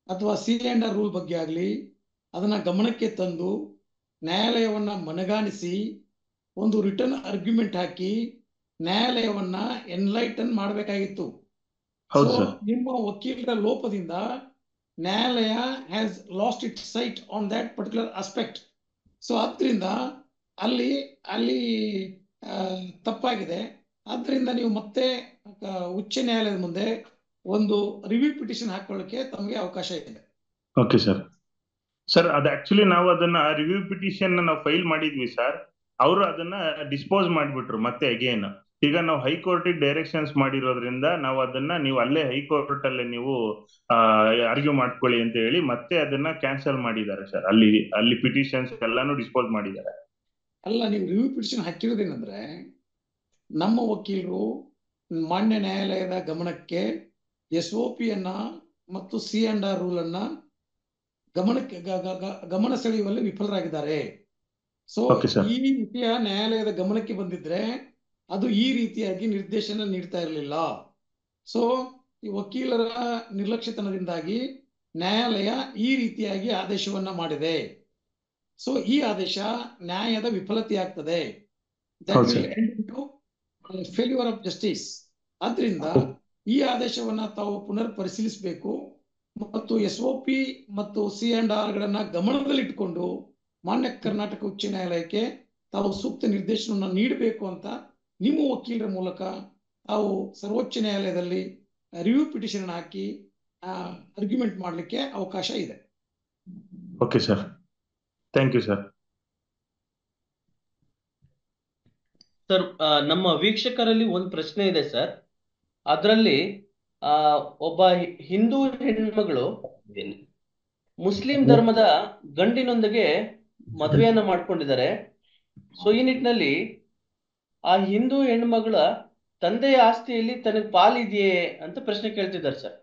ಅಥವಾ C&R ರೂಲ್ ಬಗ್ಗೆ ಆಗ್ಲಿ ಅದನ್ನ ಗಮನಕ್ಕೆ ತಂದು ನ್ಯಾಯಾಲಯವನ್ನ ಮನಗಾಣಿಸಿ ಒಂದು ರಿಟರ್ನ್ ಆರ್ಗ್ಯುಮೆಂಟ್ ಹಾಕಿ ನ್ಯಾಯಾಲಯವನ್ನ ಎನ್ಲೈಟನ್ ಮಾಡಬೇಕಾಗಿತ್ತು. ನಿಮ್ಮ ವಕೀಲರ ಲೋಪದಿಂದ ನ್ಯಾಯಾಲಯ has lost it site on that particular aspect. So ಆದ್ರಿಂದ ಅಲ್ಲಿ ತಪ್ಪಾಗಿದೆ. ಆದ್ರಿಂದ ನೀವು ಮತ್ತೆ ಉಚ್ಚ ನ್ಯಾಯಾಲಯದ ಮುಂದೆ ಒಂದು ರಿವ್ಯೂ ಪಿಟಿಷನ್ ಹಾಕೊಳ್ಳಕ್ಕೆ ತಮಗೆ ಅವಕಾಶ ಇದೆ. ಓಕೆ ಸರ್ ಅದು ಆಕ್ಚುಲಿ ನಾವು ಅದನ್ನ ರಿವ್ಯೂ ಪಿಟಿಷನ್ ನಾವು ಫೈಲ್ ಮಾಡಿದ್ವಿ ಸರ್. ಅವರು ಅದನ್ನ ಡಿಸ್ಪೋಸ್ ಮಾಡ್ಬಿಟ್ರು ಮತ್ತೆ ಅಗೇನ್. ಈಗ ನಾವು ಹೈಕೋರ್ಟ್ ಡೈರೆಕ್ಷನ್ಸ್ ಮಾಡಿರೋದ್ರಿಂದ ನಾವು ಅದನ್ನ ನೀವು ಅಲ್ಲೇ ಹೈಕೋರ್ಟ್ ಅಲ್ಲೇ ನೀವು ಆರ್ಗ್ಯೂ ಮಾಡ್ಕೊಳ್ಳಿ ಅಂತ ಹೇಳಿ ಮತ್ತೆ ಅದನ್ನ ಕ್ಯಾನ್ಸಲ್ ಮಾಡಿದ್ದಾರೆ ಸರ್. ಅಲ್ಲಿ ಪಿಟಿಷನ್ಸ್ ಎಲ್ಲಾನು ಡಿಸ್ಪೋಸ್ ಮಾಡಿದ್ದಾರೆ. ಅಲ್ಲ, ನೀವು ರಿವ್ಯೂ ಪಿಟಿಷನ್ ಹಾಕಿರೋದೇನಂದ್ರೆ ನಮ್ಮ ವಕೀಲರು ಮಾನ್ಯ ನ್ಯಾಯಾಲಯದ ಗಮನಕ್ಕೆ SOP ಅನ್ನ ಮತ್ತು C&R ರೂಲ್ ಅನ್ನ ಗಮನ ಸೆಳೆಯುವಲ್ಲಿ ವಿಫಲರಾಗಿದ್ದಾರೆ. ಸೊ ಈ ವಿಷಯ ನ್ಯಾಯಾಲಯದ ಗಮನಕ್ಕೆ ಬಂದಿದ್ರೆ ಅದು ಈ ರೀತಿಯಾಗಿ ನಿರ್ದೇಶನ ನೀಡ್ತಾ ಇರಲಿಲ್ಲ. ಸೊ ಈ ವಕೀಲರ ನಿರ್ಲಕ್ಷ್ಯತನದಿಂದಾಗಿ ನ್ಯಾಯಾಲಯ ಈ ರೀತಿಯಾಗಿ ಆದೇಶವನ್ನ ಮಾಡಿದೆ. ಸೊ ಈ ಆದೇಶ ನ್ಯಾಯದ ವಿಫಲತೆಯಾಗ್ತದೆ, ಫೇಲ್ಯೂರ್ ಆಫ್ ಜಸ್ಟಿಸ್. ಆದ್ರಿಂದ ಈ ಆದೇಶವನ್ನ ತಾವು ಪುನರ್ ಪರಿಶೀಲಿಸಬೇಕು ಮತ್ತು SOP ಮತ್ತು C&R ಗಳನ್ನ ಗಮನದಲ್ಲಿಟ್ಟುಕೊಂಡು ಮಾನ್ಯ ಕರ್ನಾಟಕ ಉಚ್ಚ ನ್ಯಾಯಾಲಯಕ್ಕೆ ತಾವು ಸೂಕ್ತ ನಿರ್ದೇಶನವನ್ನು ನೀಡಬೇಕು ಅಂತ ನಿಮ್ಮ ವಕೀಲರ ಮೂಲಕ ತಾವು ಸರ್ವೋಚ್ಚ ನ್ಯಾಯಾಲಯದಲ್ಲಿ ರಿವ್ಯೂ ಪಿಟಿಷನ್ ಹಾಕಿ ಆರ್ಗ್ಯುಮೆಂಟ್ ಮಾಡಲಿಕ್ಕೆ ಅವಕಾಶ ಇದೆ. Okay sir, thank you sir. Sir, ನಮ್ಮ ವೀಕ್ಷಕರಲ್ಲಿ ಒಂದು ಪ್ರಶ್ನೆ ಇದೆ ಸರ್. ಅದರಲ್ಲಿ ಒಬ್ಬ ಹಿಂದೂ ಹೆಣ್ಮಗಳು ಮುಸ್ಲಿಂ ಧರ್ಮದ ಗಂಡಿನೊಂದಿಗೆ ಮದುವೆಯನ್ನ ಮಾಡ್ಕೊಂಡಿದ್ದಾರೆ. ಸೊ ಈ ನಿಟ್ಟಿನಲ್ಲಿ ಆ ಹಿಂದೂ ಹೆಣ್ಮಗಳ ತಂದೆಯ ಆಸ್ತಿಯಲ್ಲಿ ತನಗೆ ಪಾಲಿದೆಯೇ ಅಂತ ಪ್ರಶ್ನೆ ಕೇಳ್ತಿದ್ದಾರೆ ಸರ್.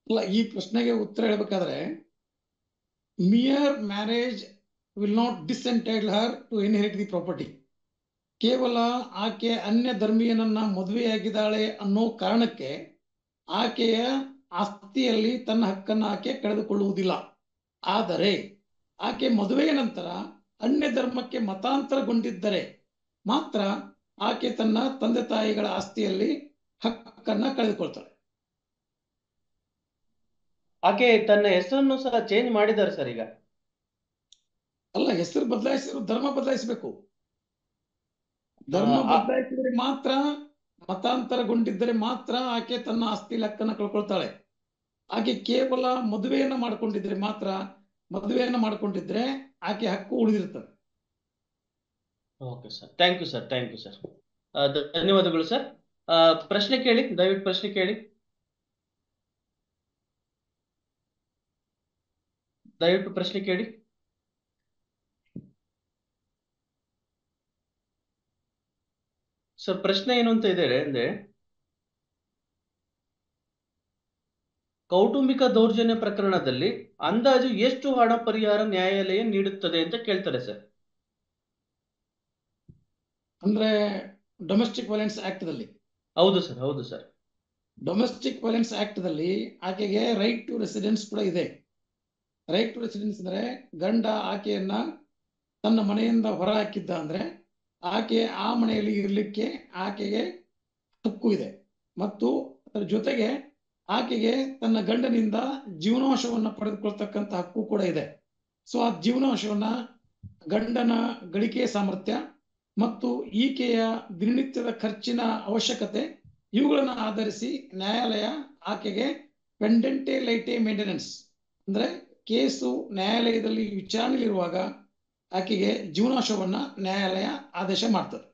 ಅಲ್ಲ, ಈ ಪ್ರಶ್ನೆಗೆ ಉತ್ತರ ಹೇಳ್ಬೇಕಾದ್ರೆ mere marriage will not disentitle her to inherit the property. ಕೇವಲ ಆಕೆ ಅನ್ಯ ಧರ್ಮೀಯನನ್ನ ಮದುವೆಯಾಗಿದ್ದಾಳೆ ಅನ್ನೋ ಕಾರಣಕ್ಕೆ ಆಕೆಯ ಆಸ್ತಿಯಲ್ಲಿ ತನ್ನ ಹಕ್ಕನ್ನು ಆಕೆ ಕಳೆದುಕೊಳ್ಳುವುದಿಲ್ಲ. ಆದರೆ ಆಕೆ ಮದುವೆಯ ನಂತರ ಅನ್ಯ ಧರ್ಮಕ್ಕೆ ಮತಾಂತರಗೊಂಡಿದ್ದರೆ ಮಾತ್ರ ಆಕೆ ತನ್ನ ತಂದೆ ತಾಯಿಗಳ ಆಸ್ತಿಯಲ್ಲಿ ಹಕ್ಕನ್ನ ಕಳೆದುಕೊಳ್ತಾಳೆ. ಆಕೆ ತನ್ನ ಹೆಸರನ್ನು ಸಹ ಚೇಂಜ್ ಮಾಡಿದ್ದಾರೆ ಸರ್ ಈಗ. ಅಲ್ಲ, ಹೆಸರು ಬದಲಾಯಿಸಿದ್ರು ಧರ್ಮ ಬದಲಾಯಿಸಬೇಕು. ಧರ್ಮ ಬದಲಾಯಿಸಿದ್ರೆ ಮಾತ್ರ, ಮತಾಂತರಗೊಂಡಿದ್ದರೆ ಮಾತ್ರ ಆಕೆ ತನ್ನ ಆಸ್ತಿ ಹಕ್ಕನ್ನ ಕಳ್ಕೊಳ್ತಾಳೆ. ಆಕೆ ಕೇವಲ ಮದುವೆಯನ್ನ ಮಾಡ್ಕೊಂಡಿದ್ರೆ ಆಕೆ ಹಕ್ಕು ಉಳಿದಿರ್ತದೆ. Okay sir, thank you sir, thank you sir, ಧನ್ಯವಾದಗಳು ಸರ್. ಪ್ರಶ್ನೆ ಕೇಳಿ, ದಯವಿಟ್ಟು ಪ್ರಶ್ನೆ ಕೇಳಿ, ದಯವಿಟ್ಟು ಪ್ರಶ್ನೆ ಕೇಳಿ. ಸರ್ ಪ್ರಶ್ನೆ ಏನು ಅಂತ ಇದೆ ಅಂದ್ರೆ, ಕೌಟುಂಬಿಕ ದೌರ್ಜನ್ಯ ಪ್ರಕರಣದಲ್ಲಿ ಅಂದಾಜು ಎಷ್ಟು ಹಣ ಪರಿಹಾರ ನ್ಯಾಯಾಲಯ ನೀಡುತ್ತದೆ ಅಂತ ಕೇಳ್ತಾರೆ ಸರ್. ಅಂದ್ರೆ ಡೊಮೆಸ್ಟಿಕ್ ವೈಲೆನ್ಸ್ ಆಕ್ಟ್ ದಲ್ಲಿ. ಹೌದು ಸರ್, ಹೌದು ಸರ್. ಡೊಮೆಸ್ಟಿಕ್ ವೈಲೆನ್ಸ್ ಆಕ್ಟ್ ದಲ್ಲಿ ಆಕೆಗೆ ರೈಟ್ ಟು ರೆಸಿಡೆನ್ಸ್ ಕೂಡ ಇದೆ. ರೈಟ್ ಟು ರೆಸಿಡೆನ್ಸ್ ಅಂದ್ರೆ ಗಂಡ ಆಕೆಯನ್ನ ತನ್ನ ಮನೆಯಿಂದ ಹೊರ ಹಾಕಿದ್ದ ಅಂದ್ರೆ ಆಕೆ ಆ ಮನೆಯಲ್ಲಿ ಇರ್ಲಿಕ್ಕೆ ಆಕೆಗೆ ಹಕ್ಕು ಇದೆ. ಮತ್ತು ಅದರ ಜೊತೆಗೆ ಆಕೆಗೆ ತನ್ನ ಗಂಡನಿಂದ ಜೀವನಾಂಶವನ್ನ ಪಡೆದುಕೊಳ್ತಕ್ಕಂಥ ಹಕ್ಕು ಕೂಡ ಇದೆ. ಸೊ ಆ ಜೀವನಾಂಶವನ್ನ ಗಂಡನ ಗಳಿಕೆಯ ಸಾಮರ್ಥ್ಯ ಮತ್ತು ಈಕೆಯ ದಿನನಿತ್ಯದ ಖರ್ಚಿನ ಅವಶ್ಯಕತೆ ಇವುಗಳನ್ನು ಆಧರಿಸಿ ನ್ಯಾಯಾಲಯ ಆಕೆಗೆ ಪೆಂಡೆಂಟೆ ಲೈಟೆ ಮೇಂಟೆನೆನ್ಸ್ ಅಂದ್ರೆ ಕೇಸು ನ್ಯಾಯಾಲಯದಲ್ಲಿ ವಿಚಾರಣೆಯಲ್ಲಿರುವಾಗ ಆಕೆಗೆ ಜೀವನಾಂಶವನ್ನ ನ್ಯಾಯಾಲಯ ಆದೇಶ ಮಾಡ್ತದೆ.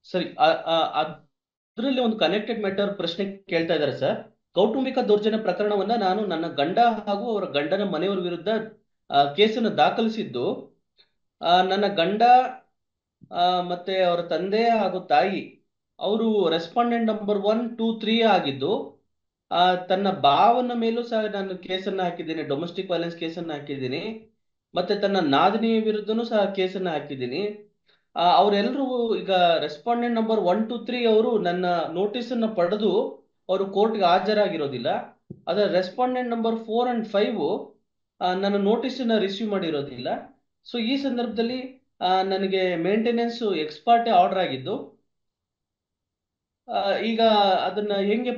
ಸರಿ, ಅದರಲ್ಲಿ ಒಂದು ಕನೆಕ್ಟೆಡ್ ಮ್ಯಾಟರ್ ಪ್ರಶ್ನೆ ಕೇಳ್ತಾ ಇದ್ದಾರೆ ಸರ್. ಕೌಟುಂಬಿಕ ದೌರ್ಜನ್ಯ ಪ್ರಕರಣವನ್ನ ನಾನು ನನ್ನ ಗಂಡ ಹಾಗೂ ಅವರ ಗಂಡನ ಮನೆಯವರ ವಿರುದ್ಧ ಕೇಸನ್ನು ದಾಖಲಿಸಿದ್ದು, ನನ್ನ ಗಂಡ ಮತ್ತೆ ಅವರ ತಂದೆ ಹಾಗೂ ತಾಯಿ ಅವರು ರೆಸ್ಪಾಂಡೆಂಟ್ ನಂಬರ್ 1, 2, 3 ಆಗಿದ್ದು, ತನ್ನ ಭಾವನ ಮೇಲೂ ಸಹ ನಾನು ಕೇಸನ್ನು ಹಾಕಿದ್ದೀನಿ, ಡೊಮೆಸ್ಟಿಕ್ ವೈಲೆನ್ಸ್ ಕೇಸನ್ನು ಹಾಕಿದ್ದೀನಿ. ಮತ್ತೆ ತನ್ನ ನಾದಿನಿಯ ವಿರುದ್ಧನೂ ಸಹ ಕೇಸನ್ನು ಹಾಕಿದ್ದೀನಿ. ಅವರೆಲ್ಲರೂ ಈಗ ರೆಸ್ಪಾಂಡೆಂಟ್ ನಂಬರ್ 1, 2, 3 ಅವರು ನನ್ನ ನೋಟಿಸ್ ಅನ್ನ ಪಡೆದು ಅವರು ಕೋರ್ಟ್ಗೆ ಹಾಜರಾಗಿರೋದಿಲ್ಲ. ಅದರ ರೆಸ್ಪಾಂಡೆಂಟ್ ನಂಬರ್ 4 and 5 ನನ್ನ ನೋಟಿಸ್ ಅನ್ನ ರಿಸೀವ್ ಮಾಡಿರೋದಿಲ್ಲ. ಸೊ ಈ ಸಂದರ್ಭದಲ್ಲಿ ನನಗೆ ಮೇಂಟೆನೆನ್ಸ್ ಎಕ್ಸ್ಪರ್ಟ್ ಆರ್ಡರ್ ಆಗಿದ್ದು, ಈಗ ಅದನ್ನ ಹೆಂಗೆ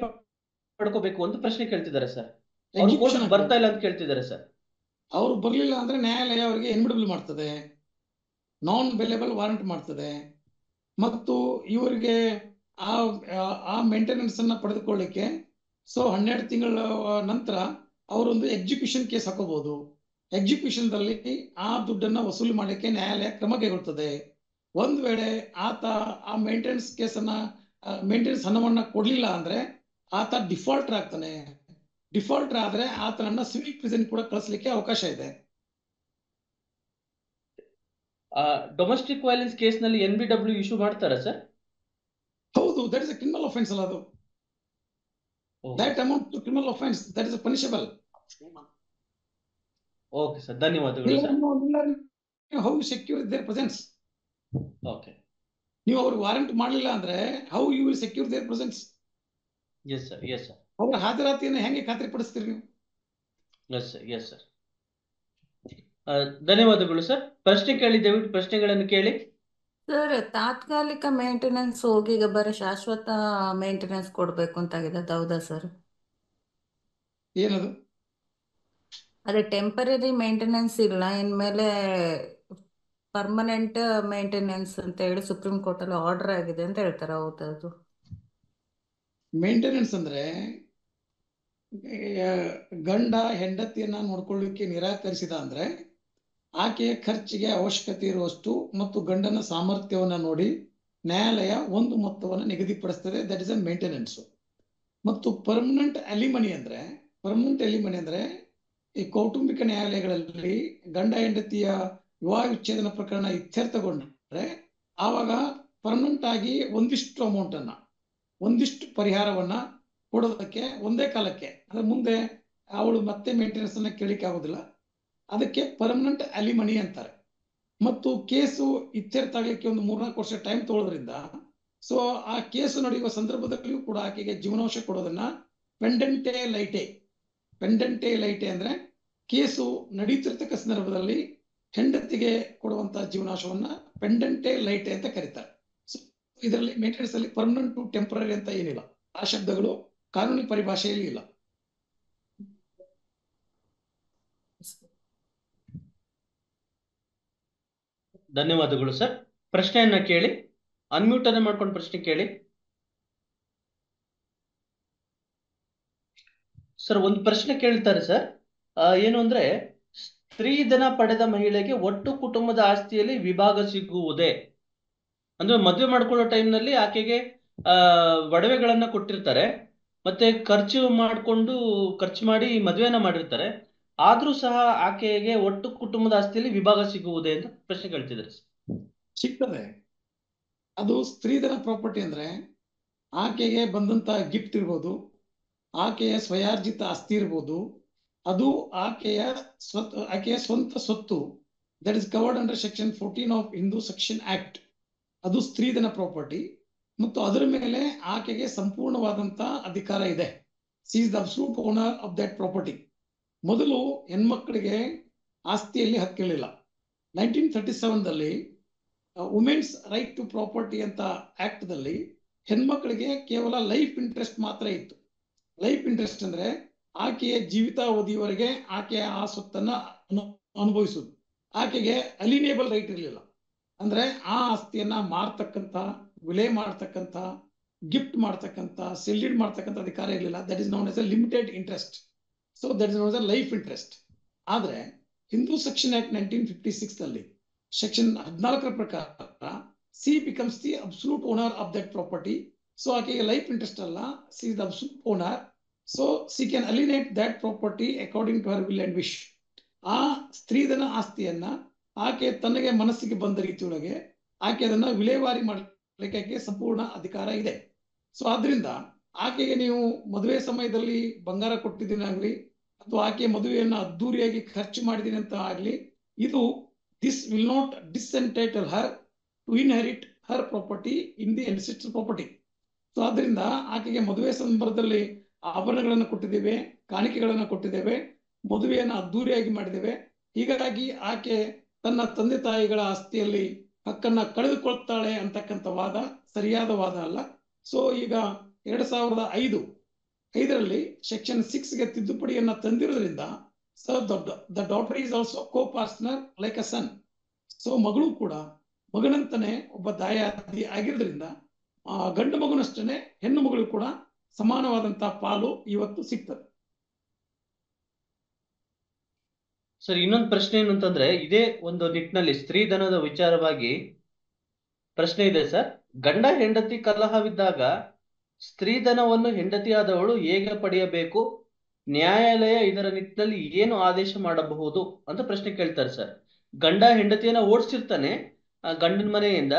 ಪಡ್ಕೋಬೇಕು ಅಂತ ಪ್ರಶ್ನೆ ಕೇಳ್ತಿದ್ದಾರೆ ಸರ್. ಅವ್ರು ಕೋರ್ಟ್ ಬರ್ತಾ ಇಲ್ಲ ಅಂತ ಕೇಳ್ತಿದ್ದಾರೆ ಸರ್. ಅವ್ರು ಬರ್ಲಿಲ್ಲ ಅಂದ್ರೆ ನ್ಯಾಯಾಲಯ ಅವರಿಗೆ ಎನ್ಬಿಡಬಲ್ ಮಾಡ್ತದೆ, ನಾನ್ ಬೇಲೇಬಲ್ ವಾರಂಟ್ ಮಾಡ್ತದೆ. ಮತ್ತು ಇವರಿಗೆ ಆ ಮೇಂಟೆನೆನ್ಸ್ ಅನ್ನ ಪಡೆದುಕೊಳ್ಳಿಕ್ಕೆ 12 ತಿಂಗಳ ನಂತರ ಅವರೊಂದು ಎಕ್ಸಿಕ್ಯೂಷನ್ ಕೇಸ್ ಹಾಕೋಬಹುದು. ಎಕ್ಸಿಕ್ಯೂಷನ್ ದಲ್ಲಿ ಆ ದುಡ್ಡನ್ನ ವಸೂಲಿ ಮಾಡಲಿಕ್ಕೆ ನ್ಯಾಯಾಲಯ ಕ್ರಮ ಕೈಗೊಳ್ತದೆ. ಒಂದ್ ವೇಳೆ ಆತ ಆ ಮೇಂಟೆನೆನ್ಸ್ ಹಣವನ್ನ ಕೊಡ್ಲಿಲ್ಲ ಅಂದ್ರೆ ಆತ ಡಿಫಾಲ್ಟರ್ ಆಗ್ತಾನೆ. ಡಿಫಾಲ್ಟರ್ ಆದ್ರೆ ಆತನನ್ನ ಸಿವಿಲ್ ಪ್ರಿಸನ್ ಕೂಡ ಕಳಿಸ್ಲಿಕ್ಕೆ ಅವಕಾಶ ಇದೆ. ಡೊಮೆಸ್ಟಿಕ್ ವೈಲೆನ್ಸ್ ಕೇಸ್ ನಲ್ಲಿ NBW ಇಶ್ಯೂ ಮಾಡ್ತಾರಾ ಸರ್? ಹೌದು, that is a criminal offence ಅಲ್ಲ ಅದು. That amounts to criminal offence, that is punishable. Okay sir, ಧನ್ಯವಾದಗಳು sir. How you secure their presence? Okay, ನೀವು ಅವ್ರಿಗೆ ವಾರಂಟ್ ಮಾಡಲಿಲ್ಲ ಅಂದ್ರೆ how you will secure their presence? Yes sir, yes sir. ಅವರ ಹಾಜರಾತಿಯನ್ನು ಹೆಂಗೆ ಖಾತ್ರಿಪಡಿಸ್ತೀರಿ ನೀವು? Yes sir, yes sir. ಧನ್ಯವಾದಗಳು ಸರ್. ಪ್ರಶ್ನೆ ಕೇಳಿ, ದಯವಿಟ್ಟು ಪ್ರಶ್ನೆಗಳನ್ನು ಕೇಳಿ. ಸರ್, ತಾತ್ಕಾಲಿಕ ಮೇಂಟೆನೆನ್ಸ್ ಹೋಗಿ ಈಗ ಬರೀ ಶಾಶ್ವತ ಮೇಂಟೆನೆನ್ಸ್ ಕೊಡ್ಬೇಕು ಅಂತಾಗಿದೆ, ಹೌದಾ ಸರ್? ಏನದು? ಅದೇ ಟೆಂಪರರಿ ಮೇಂಟೆನೆನ್ಸ್ ಇಲ್ಲ, ಇನ್ಮೇಲೆ ಪರ್ಮನೆಂಟ್ ಮೇಂಟೆನೆನ್ಸ್ ಅಂತ ಹೇಳಿ ಸುಪ್ರೀಂ ಕೋರ್ಟ್ ಅಲ್ಲಿ ಆರ್ಡರ್ ಆಗಿದೆ ಅಂತ ಹೇಳ್ತಾರೆ, ಹೌದದು? ಮೇಂಟೆನೆನ್ಸ್ ಅಂದ್ರೆ ಗಂಡ ಹೆಂಡತಿಯನ್ನ ನೋಡ್ಕೊಳ್ಳಿಕ್ಕೆ ನಿರಾಕರಿಸಿದ ಅಂದ್ರೆ ಆಕೆಯ ಖರ್ಚಿಗೆ ಅವಶ್ಯಕತೆ ಇರುವಷ್ಟು ಮತ್ತು ಗಂಡನ ಸಾಮರ್ಥ್ಯವನ್ನ ನೋಡಿ ನ್ಯಾಯಾಲಯ ಒಂದು ಮೊತ್ತವನ್ನು ನಿಗದಿಪಡಿಸ್ತದೆ. That is a maintenance. ಮತ್ತು ಪರ್ಮನೆಂಟ್ ಅಲಿಮನಿ ಅಂದ್ರೆ ಈ ಕೌಟುಂಬಿಕ ನ್ಯಾಯಾಲಯಗಳಲ್ಲಿ ಗಂಡ ಹೆಂಡತಿಯ ವಿವಾಹ ವಿಚ್ಛೇದನ ಪ್ರಕರಣ ಇತ್ಯರ್ಥಗೊಂಡ್ರೆ ಆವಾಗ ಪರ್ಮನೆಂಟ್ ಆಗಿ ಒಂದಿಷ್ಟು ಅಮೌಂಟ್ ಅನ್ನ, ಒಂದಿಷ್ಟು ಪರಿಹಾರವನ್ನ ಕೊಡೋದಕ್ಕೆ ಒಂದೇ ಕಾಲಕ್ಕೆ, ಅಂದ್ರೆ ಮುಂದೆ ಅವಳು ಮತ್ತೆ ಮೇಂಟೆನೆನ್ಸ್ ಅನ್ನ ಕೇಳಿಕ್ಕೆ ಆಗೋದಿಲ್ಲ, ಅದಕ್ಕೆ ಪರ್ಮನೆಂಟ್ ಅಲಿಮನಿ ಅಂತಾರೆ. ಮತ್ತು ಕೇಸು ಇತ್ಯರ್ಥ ಆಗ್ಲಿಕ್ಕೆ ಒಂದು 3-4 ವರ್ಷ ಟೈಮ್ ತಗೊಳ್ಳೋದ್ರಿಂದ ಸೊ ಆ ಕೇಸು ನಡೆಯುವ ಸಂದರ್ಭದಲ್ಲಿಯೂ ಕೂಡ ಆಕೆಗೆ ಜೀವನಾಂಶ ಕೊಡೋದನ್ನ ಪೆಂಡೆಂಟೆ ಲೈಟೆ ಅಂದ್ರೆ ಕೇಸು ನಡೀತಿರ್ತಕ್ಕ ಸಂದರ್ಭದಲ್ಲಿ ಹೆಂಡತಿಗೆ ಕೊಡುವಂತಹ ಜೀವನಾಂಶವನ್ನ ಪೆಂಡೆಂಟೆ ಲೈಟೆ ಅಂತ ಕರೀತಾರೆ. ಇದರಲ್ಲಿ ಮೇಂಟೆನೆನ್ಸ್ ಅಲ್ಲಿ ಪರ್ಮನೆಂಟ್ ಟು ಟೆಂಪರರಿ ಅಂತ ಏನಿಲ್ಲ. ಆ ಶಬ್ದಗಳು ಕಾನೂನಿ ಪರಿಭಾಷೆಯಲ್ಲಿ ಇಲ್ಲ. ಧನ್ಯವಾದಗಳು ಸರ್. ಪ್ರಶ್ನೆಯನ್ನ ಕೇಳಿ, ಅನ್ಮ್ಯೂಟ್ ಅನ್ನ ಮಾಡ್ಕೊಂಡು ಪ್ರಶ್ನೆ ಕೇಳಿ. ಸರ್ ಒಂದು ಪ್ರಶ್ನೆ ಕೇಳ್ತಾರೆ ಸರ್. ಏನು ಅಂದ್ರೆ, ಸ್ತ್ರೀಧನ ಪಡೆದ ಮಹಿಳೆಗೆ ಒಟ್ಟು ಕುಟುಂಬದ ಆಸ್ತಿಯಲ್ಲಿ ವಿಭಾಗ ಸಿಗುವುದೇ? ಅಂದ್ರೆ ಮದುವೆ ಮಾಡ್ಕೊಳ್ಳೋ ಟೈಮ್ನಲ್ಲಿ ಆಕೆಗೆ ಒಡವೆಗಳನ್ನ ಕೊಟ್ಟಿರ್ತಾರೆ, ಮತ್ತೆ ಖರ್ಚು ಮಾಡಿ ಮದುವೆನ ಮಾಡಿರ್ತಾರೆ. ಆದ್ರೂ ಸಹ ಆಕೆಗೆ ಒಟ್ಟು ಕುಟುಂಬದ ಆಸ್ತಿಯಲ್ಲಿ ವಿಭಾಗ ಸಿಗುವುದೇ ಅಂತ ಪ್ರಶ್ನೆ ಕೇಳ್ತಿದ್ದಾರೆ. ಸಿಗ್ತದೆ. ಅದು ಸ್ತ್ರೀಧನ ಪ್ರಾಪರ್ಟಿ ಅಂದ್ರೆ ಆಕೆಗೆ ಬಂದಂತ ಗಿಫ್ಟ್ ಇರ್ಬೋದು, ಆಕೆಯ ಸ್ವಯಾರ್ಜಿತ ಆಸ್ತಿ ಇರ್ಬೋದು, ಅದು ಆಕೆಯ ಸ್ವಂತ ಸ್ವತ್ತು. That is covered under section 14 of Hindu succession act. ಅದು ಸ್ತ್ರೀಧನ ಪ್ರಾಪರ್ಟಿ ಮತ್ತು ಅದರ ಮೇಲೆ ಆಕೆಗೆ ಸಂಪೂರ್ಣವಾದಂತ ಅಧಿಕಾರ ಇದೆ. C is the absolute owner of that property. ಮೊದಲು ಹೆಣ್ಮಕ್ಳಿಗೆ ಆಸ್ತಿಯಲ್ಲಿ ಹಕ್ಕಿರಲಿಲ್ಲ. 1937ದಲ್ಲಿ ವುಮೆನ್ಸ್ ರೈಟ್ ಟು ಪ್ರಾಪರ್ಟಿ ಅಂತ ಆಕ್ಟ್ ದಲ್ಲಿ ಹೆಣ್ಮಕ್ಳಿಗೆ ಕೇವಲ ಲೈಫ್ ಇಂಟ್ರೆಸ್ಟ್ ಮಾತ್ರ ಇತ್ತು. ಲೈಫ್ ಇಂಟ್ರೆಸ್ಟ್ ಅಂದ್ರೆ ಆಕೆಯ ಜೀವಿತಾವಧಿಯವರೆಗೆ ಆಕೆಯ ಆ ಸ್ವತ್ತನ್ನ ಅನುಭವಿಸುವುದು. ಆಕೆಗೆ ಅಲಿನೇಬಲ್ ರೈಟ್ ಇರಲಿಲ್ಲ. ಅಂದ್ರೆ ಆ ಆಸ್ತಿಯನ್ನ ಮಾರ್ತಕ್ಕಂಥ, ವಿಲೆ ಮಾಡ್ತಕ್ಕಂಥ, ಗಿಫ್ಟ್ ಮಾಡ್ತಕ್ಕಂಥ, ಸೆಲ್ಯೂಟ್ ಮಾಡ್ತಕ್ಕಂಥ ಅಧಿಕಾರ ಇರಲಿಲ್ಲ. That is known as a limited interest. So that is known as a life interest. ಆದ್ರೆ ಹಿಂದೂ ಸೆಕ್ಷನ್ ಆಕ್ಟ್ 1956 ನಲ್ಲಿ ಸೆಕ್ಷನ್ 14 ಪ್ರಕಾರ she becomes the absolute owner of that property. So ಆಕೆಗೆ ಲೈಫ್ ಇಂಟ್ರೆಸ್ಟ್ ಅಲ್ಲ, she is the absolute owner. So she can alienate that property according to her will and wish. ಆ ಸ್ತ್ರೀಧನ ಆಸ್ತಿಯನ್ನ ಆಕೆ ತನಗೆ ಮನಸ್ಸಿಗೆ ಬಂದ ರೀತಿಯೊಳಗೆ ಆಕೆ ಅದನ್ನ ವಿಲೇವಾರಿ ಮಾಡಲಿಕ್ಕೆ ಆಕೆಗೆ ಸಂಪೂರ್ಣ ಅಧಿಕಾರ ಇದೆ. ಸೊ ಆದ್ರಿಂದ ಆಕೆಗೆ ನೀವು ಮದುವೆ ಸಮಯದಲ್ಲಿ ಬಂಗಾರ ಕೊಟ್ಟಿದ್ದೀನಾಗ್ಲಿ ಅಥವಾ ಆಕೆ ಮದುವೆಯನ್ನ ಅದ್ದೂರಿಯಾಗಿ ಖರ್ಚು ಮಾಡಿದೀನಿ ಅಂತ ಆಗ್ಲಿ, ಇದು this will not disentitle her to inherit her property in the ancestral property. So ಆದ್ರಿಂದ ಆಕೆಗೆ ಮದುವೆ ಸಂದರ್ಭದಲ್ಲಿ ಆಭರಣಗಳನ್ನು ಕೊಟ್ಟಿದ್ದೇವೆ, ಕಾಣಿಕೆಗಳನ್ನು ಕೊಟ್ಟಿದ್ದೇವೆ, ಮದುವೆಯನ್ನು ಅದ್ದೂರಿಯಾಗಿ ಮಾಡಿದ್ದೇವೆ. ಹೀಗಾಗಿ ಆಕೆ ತನ್ನ ತಂದೆ ತಾಯಿಗಳ ಆಸ್ತಿಯಲ್ಲಿ ಹಕ್ಕನ್ನ ಕಳೆದುಕೊಳ್ತಾಳೆ ಅಂತಕ್ಕಂಥ ವಾದ ಸರಿಯಾದ ವಾದ ಅಲ್ಲ. ಸೊ ಈಗ 2005ರಲ್ಲಿ ಸೆಕ್ಷನ್ 6ಗೆ ತಿದ್ದುಪಡಿಯನ್ನ ತಂದಿರೋದ್ರಿಂದ the daughter is also copartner like a son. So ಮಗಳು ಕೂಡ ಮಗನಂತಾನೆ ಒಬ್ಬ ದಾಯಾದಿ ಆಗಿರೋದ್ರಿಂದ ಗಂಡು ಮಗನಷ್ಟೇ ಹೆಣ್ಣು ಮಗಳು ಕೂಡ ಸಮಾನವಾದಂತಹ ಪಾಲು ಇವತ್ತು ಸಿಗ್ತದೆ. ಸರ್ ಇನ್ನೊಂದು ಪ್ರಶ್ನೆ ಏನಂತಂದ್ರೆ, ಇದೇ ಒಂದು ನಿಟ್ಟಿನಲ್ಲಿ ಸ್ತ್ರೀಧನದ ವಿಚಾರವಾಗಿ ಪ್ರಶ್ನೆ ಇದೆ ಸರ್. ಗಂಡ ಹೆಂಡತಿ ಕಲಹವಿದ್ದಾಗ ಸ್ತ್ರೀಧನವನ್ನು ಹೆಂಡತಿಯಾದವಳು ಹೇಗೆ ಪಡೆಯಬೇಕು? ನ್ಯಾಯಾಲಯ ಇದರ ನಿಟ್ಟಿನಲ್ಲಿ ಏನು ಆದೇಶ ಮಾಡಬಹುದು ಅಂತ ಪ್ರಶ್ನೆ ಕೇಳ್ತಾರೆ ಸರ್. ಗಂಡ ಹೆಂಡತಿಯನ್ನ ಓಡಿಸಿರ್ತಾನೆ ಗಂಡನ ಮನೆಯಿಂದ.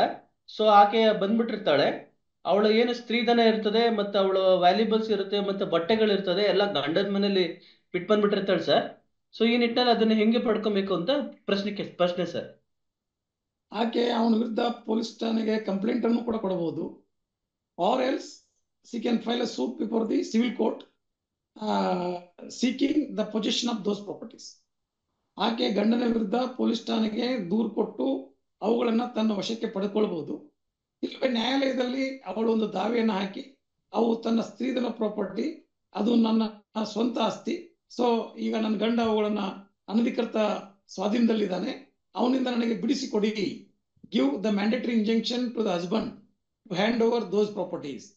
ಸೊ ಆಕೆ ಬಂದ್ಬಿಟ್ಟಿರ್ತಾಳೆ, ಅವಳು ಏನು ಸ್ತ್ರೀಧನ ಇರ್ತದೆ, ಮತ್ತೆ ಅವಳು ವ್ಯಾಲ್ಯೂಬಲ್ಸ್ ಇರುತ್ತೆ, ಮತ್ತೆ ಬಟ್ಟೆಗಳಿರ್ತದೆ, ಎಲ್ಲ ಗಂಡನ ಮನೇಲಿ ಬಿಟ್ಟು ಬಂದ್ಬಿಟ್ಟಿರ್ತಾಳೆ ಸರ್. ಸೊ ಈ ನಿಟ್ಟಿನಲ್ಲಿ ಅದನ್ನ ಹೆಂಗೆ ಪಡ್ಕೊಬೇಕು ಅಂತ ಪ್ರಶ್ನೆ ಸರ್. ಆಕೆ ಅವನ ವಿರುದ್ಧ ಪೊಲೀಸ್ ಠಾಣೆಗೆ ಕಂಪ್ಲೇಂಟ್ ಅನ್ನು ಕೂಡ ಕೊಡಬಹುದು. Or else she can file a suit before the civil court seeking the possession of those properties. ಆಕೆ ಗಂಡನ ವಿರುದ್ಧ ಪೊಲೀಸ್ ಠಾಣೆಗೆ ದೂರು ಕೊಟ್ಟು ಅವುಗಳನ್ನ ತನ್ನ ವಶಕ್ಕೆ ಪಡೆದುಕೊಳ್ಳಬಹುದು. ಇಲ್ಲವೇ ನ್ಯಾಯಾಲಯದಲ್ಲಿ ಅವಳು ಒಂದು ದಾವೆಯನ್ನು ಹಾಕಿ ಅವು ತನ್ನ ಸ್ತ್ರೀಧನ ಪ್ರಾಪರ್ಟಿ, ಅದು ನನ್ನ ಸ್ವಂತ ಆಸ್ತಿ, ಸೊ ಈಗ ನನ್ನ ಗಂಡ ಅವುಗಳನ್ನ ಅನಧಿಕೃತ ಸ್ವಾಧೀನದಲ್ಲಿದ್ದಾನೆ, ಅವನಿಂದ ನನಗೆ ಬಿಡಿಸಿಕೊಡಿ, give the mandatory injunction to the husband to hand over those properties.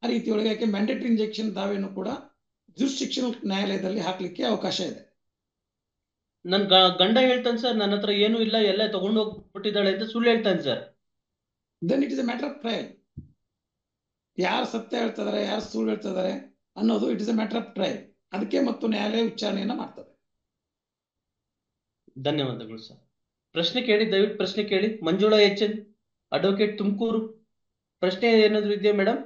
ಆ ರೀತಿಯೊಳಗೆ ಆಕೆ ಮ್ಯಾಂಡೇಟರಿ ಇಂಜೆಕ್ಷನ್ ದಾವೆಯನ್ನು ಕೂಡ ಜುರಿಸ್ಡಿಕ್ಷನಲ್ ನ್ಯಾಯಾಲಯದಲ್ಲಿ ಹಾಕ್ಲಿಕ್ಕೆ ಅವಕಾಶ ಇದೆ. ನನ್ ಗಂಡ ಹೇಳ್ತಾನೆ ಸರ್, ನನ್ನ ಹತ್ರ ಏನೂ ಇಲ್ಲ, ಎಲ್ಲ ತಗೊಂಡು ಹೋಗ್ಬಿಟ್ಟಿದ್ದಾಳೆ ಅಂತ ಸುಳ್ಳು ಹೇಳ್ತಾನೆ sir. Then it is a matter of trial. ಯಾರು ಸತ್ಯ ಹೇಳ್ತಿದ್ದಾರೆ, ಯಾರು ಸುಳ್ಳು ಹೇಳ್ತಿದ್ದಾರೆ ಅನ್ನೋದು it is a matter of trial. ಅದಕ್ಕೆ ಮತ್ತು ನ್ಯಾಯಾಲಯ ವಿಚಾರಣೆಯನ್ನ ಮಾಡ್ತದೆ. ಧನ್ಯವಾದಗಳು ಸರ್. ಪ್ರಶ್ನೆ ಕೇಳಿ, ದಯವಿಟ್ಟು ಪ್ರಶ್ನೆ ಕೇಳಿ. Manjula HN, advocate, Tumakuru. ಪ್ರಶ್ನೆ ಏನಾದ್ರು ಇದೆಯಾ ಮೇಡಮ್?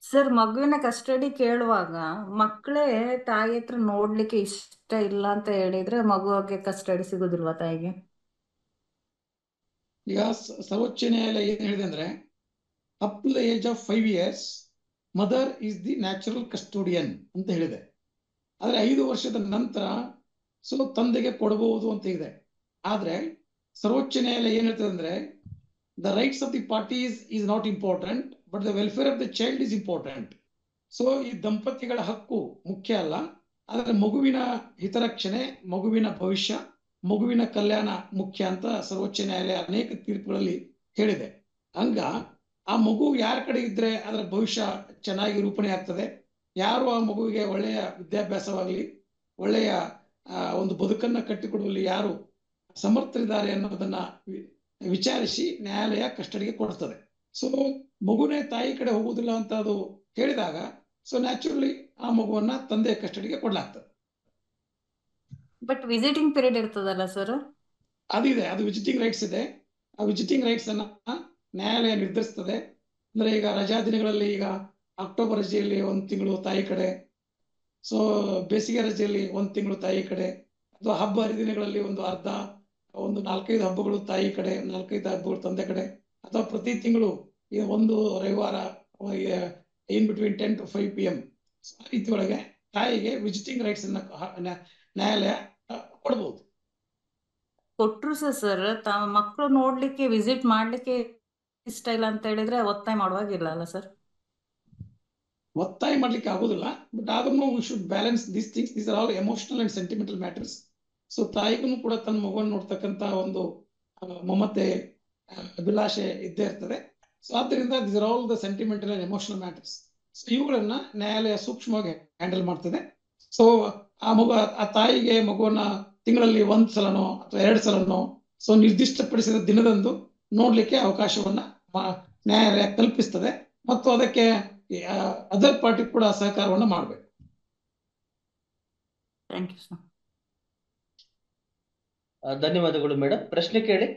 ಸರ್, ಮಗುವಿನ ಕಸ್ಟಡಿ ಕೇಳುವಾಗ ಮಕ್ಕಳೇ ತಾಯಿ ಹತ್ರ ನೋಡ್ಲಿಕ್ಕೆ ಇಷ್ಟ ಇಲ್ಲ ಅಂತ ಹೇಳಿದ್ರೆ ಮಗುವಿಗೆ ಕಸ್ಟಡಿ ಸಿಗುದಿಲ್ವಾ ತಾಯಿಗೆ? ಈಗ ಸರ್ವೋಚ್ಚ ನ್ಯಾಯಾಲಯ ಏನ್ ಹೇಳಿದೆ ಅಂದ್ರೆ, up to the age of 5 years mother is the natural custodian ಅಂತ ಹೇಳಿದೆ. ಆದ್ರೆ 5 ವರ್ಷದ ನಂತರ ಸೊ ತಂದೆಗೆ ಕೊಡಬಹುದು ಅಂತ ಇದೆ. ಆದ್ರೆ ಸರ್ವೋಚ್ಚ ನ್ಯಾಯಾಲಯ ಏನ್ ಹೇಳ್ತದೆ ಅಂದ್ರೆ the rights of the parties is not important, but the welfare of the child is important. So ಈ ದಂಪತಿಗಳ ಹಕ್ಕು ಮುಖ್ಯ ಅಲ್ಲ, ಆದ್ರೆ ಮಗುವಿನ ಹಿತರಕ್ಷಣೆ, ಮಗುವಿನ ಭವಿಷ್ಯ, ಮಗುವಿನ ಕಲ್ಯಾಣ ಮುಖ್ಯ ಅಂತ ಸರ್ವೋಚ್ಚ ನ್ಯಾಯಾಲಯ ಅನೇಕ ತೀರ್ಪುಗಳಲ್ಲಿ ಹೇಳಿದೆ. ಹಂಗ ಆ ಮಗು ಯಾರ ಕಡೆ ಇದ್ರೆ ಅದರ ಭವಿಷ್ಯ ಚೆನ್ನಾಗಿ ರೂಪಣೆ ಆಗ್ತದೆ, ಯಾರು ಆ ಮಗುವಿಗೆ ಒಳ್ಳೆಯ ವಿದ್ಯಾಭ್ಯಾಸವಾಗಲಿ ಒಳ್ಳೆಯ ಒಂದು ಬದುಕನ್ನ ಕಟ್ಟಿಕೊಡುವಲ್ಲಿ ಯಾರು ಸಮರ್ಥರಿದ್ದಾರೆ ಅನ್ನೋದನ್ನ ವಿಚಾರಿಸಿ ನ್ಯಾಯಾಲಯ ಕಸ್ಟಡಿಗೆ ಕೊಡ್ತದೆ. ಸೊ ಮಗುನೇ ತಾಯಿ ಕಡೆ ಹೋಗುವುದಿಲ್ಲ ಅಂತ ಅದು ಹೇಳಿದಾಗ ಸೊ ನ್ಯಾಚುರಲಿ ಆ ಮಗುವನ್ನ ತಂದೆ ಕಸ್ಟಡಿಗೆ ಕೊಡ್ಲಾಗ್ತದೆ. ಬಟ್ ವಿಸಿಟಿಂಗ್ ಪೀರಿಯಡ್ ಇರ್ತದಲ್ಲ ಸರ್? ಅದಿದೆ, ಅದು ವಿಸಿಟಿಂಗ್ ರೈಟ್ಸ್ ಇದೆ. ಆ ವಿಸಿಟಿಂಗ್ ರೈಟ್ಸ್ ಅನ್ನ ನ್ಯಾಯಾಲಯ ನಿರ್ಧರಿಸ್ತದೆ. ಅಂದ್ರೆ ಈಗ ರಜಾ ದಿನಗಳಲ್ಲಿ, ಈಗ ಅಕ್ಟೋಬರ್ ರಜೆಯಲ್ಲಿ 1 ತಿಂಗಳು ತಾಯಿ ಕಡೆ, ಸೊ ಬೇಸಿಗೆ ರಜೆಯಲ್ಲಿ 1 ತಿಂಗಳು ತಾಯಿ ಕಡೆ, ಅಥವಾ ಹಬ್ಬ ಹರಿದಿನಗಳಲ್ಲಿ ಒಂದು 4-5 ಹಬ್ಬಗಳು ತಾಯಿ ಕಡೆ, 4-5 ಹಬ್ಬಗಳು ತಂದೆ ಕಡೆ, ಅಥವಾ ಪ್ರತಿ ತಿಂಗಳು ಒಂದು ರವಿವಾರ ಇನ್ ಬಿಟ್ವೀನ್ 10 to 5 PM ಆ ರೀತಿ ಒಳಗೆ ತಾಯಿಗೆ ವಿಸಿಟಿಂಗ್ ರೈಟ್ಸ್ ಅನ್ನ ನ್ಯಾಯಾಲಯ ಕೊಡಬಹುದು. ಕೊಟ್ರು ಸರ್, ಮಕ್ಕಳು ನೋಡ್ಲಿಕ್ಕೆ ವಿಸಿಟ್ ಮಾಡ್ಲಿಕ್ಕೆ ಇಷ್ಟ ಇಲ್ಲ ಅಂತ ಹೇಳಿದ್ರೆ ಒತ್ತಾಯ ಮಾಡುವಾಗಿಲ್ಲ ಅಲ್ಲ ಸರ್? ಒತ್ತಾಯ ಮಾಡ್ಲಿಕ್ಕೆ ಆಗೋದಿಲ್ಲ, ಬಟ್ ಆದ್ರೂ we should balance these things. These are all emotional and sentimental matters. So ತಾಯಿಗೂ ಕೂಡ ತನ್ನ ಮಗುವನ್ನು ನೋಡ್ತಕ್ಕಂತ ಒಂದು ಮಮತೆ, ಅಭಿಲಾಷೆ ಇದ್ದೇ ಇರ್ತದೆ. ಸೊ ಆದ್ದರಿಂದ these are all the sentimental and emotional matters. So ಇವುಗಳನ್ನ ನ್ಯಾಯಾಲಯ ಸೂಕ್ಷ್ಮವಾಗಿ ಹ್ಯಾಂಡಲ್ ಮಾಡ್ತದೆ. ಸೊ ಆ ತಾಯಿಗೆ ಮಗುವನ್ನ ತಿಂಗಳಲ್ಲಿ 1 ಸಲನೋ ಅಥವಾ 2 ಸಲನೋ ಸೊ ನಿರ್ದಿಷ್ಟಪಡಿಸಿದ ದಿನದಂದು ನೋಡ್ಲಿಕ್ಕೆ ಅವಕಾಶವನ್ನ ನ್ಯಾಯಾಲಯ ಕಲ್ಪಿಸ್ತದೆ, ಮತ್ತು ಅದಕ್ಕೆ ಅದರ್ ಪಾರ್ಟಿ ಕೂಡ ಸಹಕಾರವನ್ನ ಮಾಡಬೇಕು. Thank you sir. ಧನ್ಯವಾದಗಳು ಮೇಡಮ್. ಪ್ರಶ್ನೆ ಕೇಳಿ.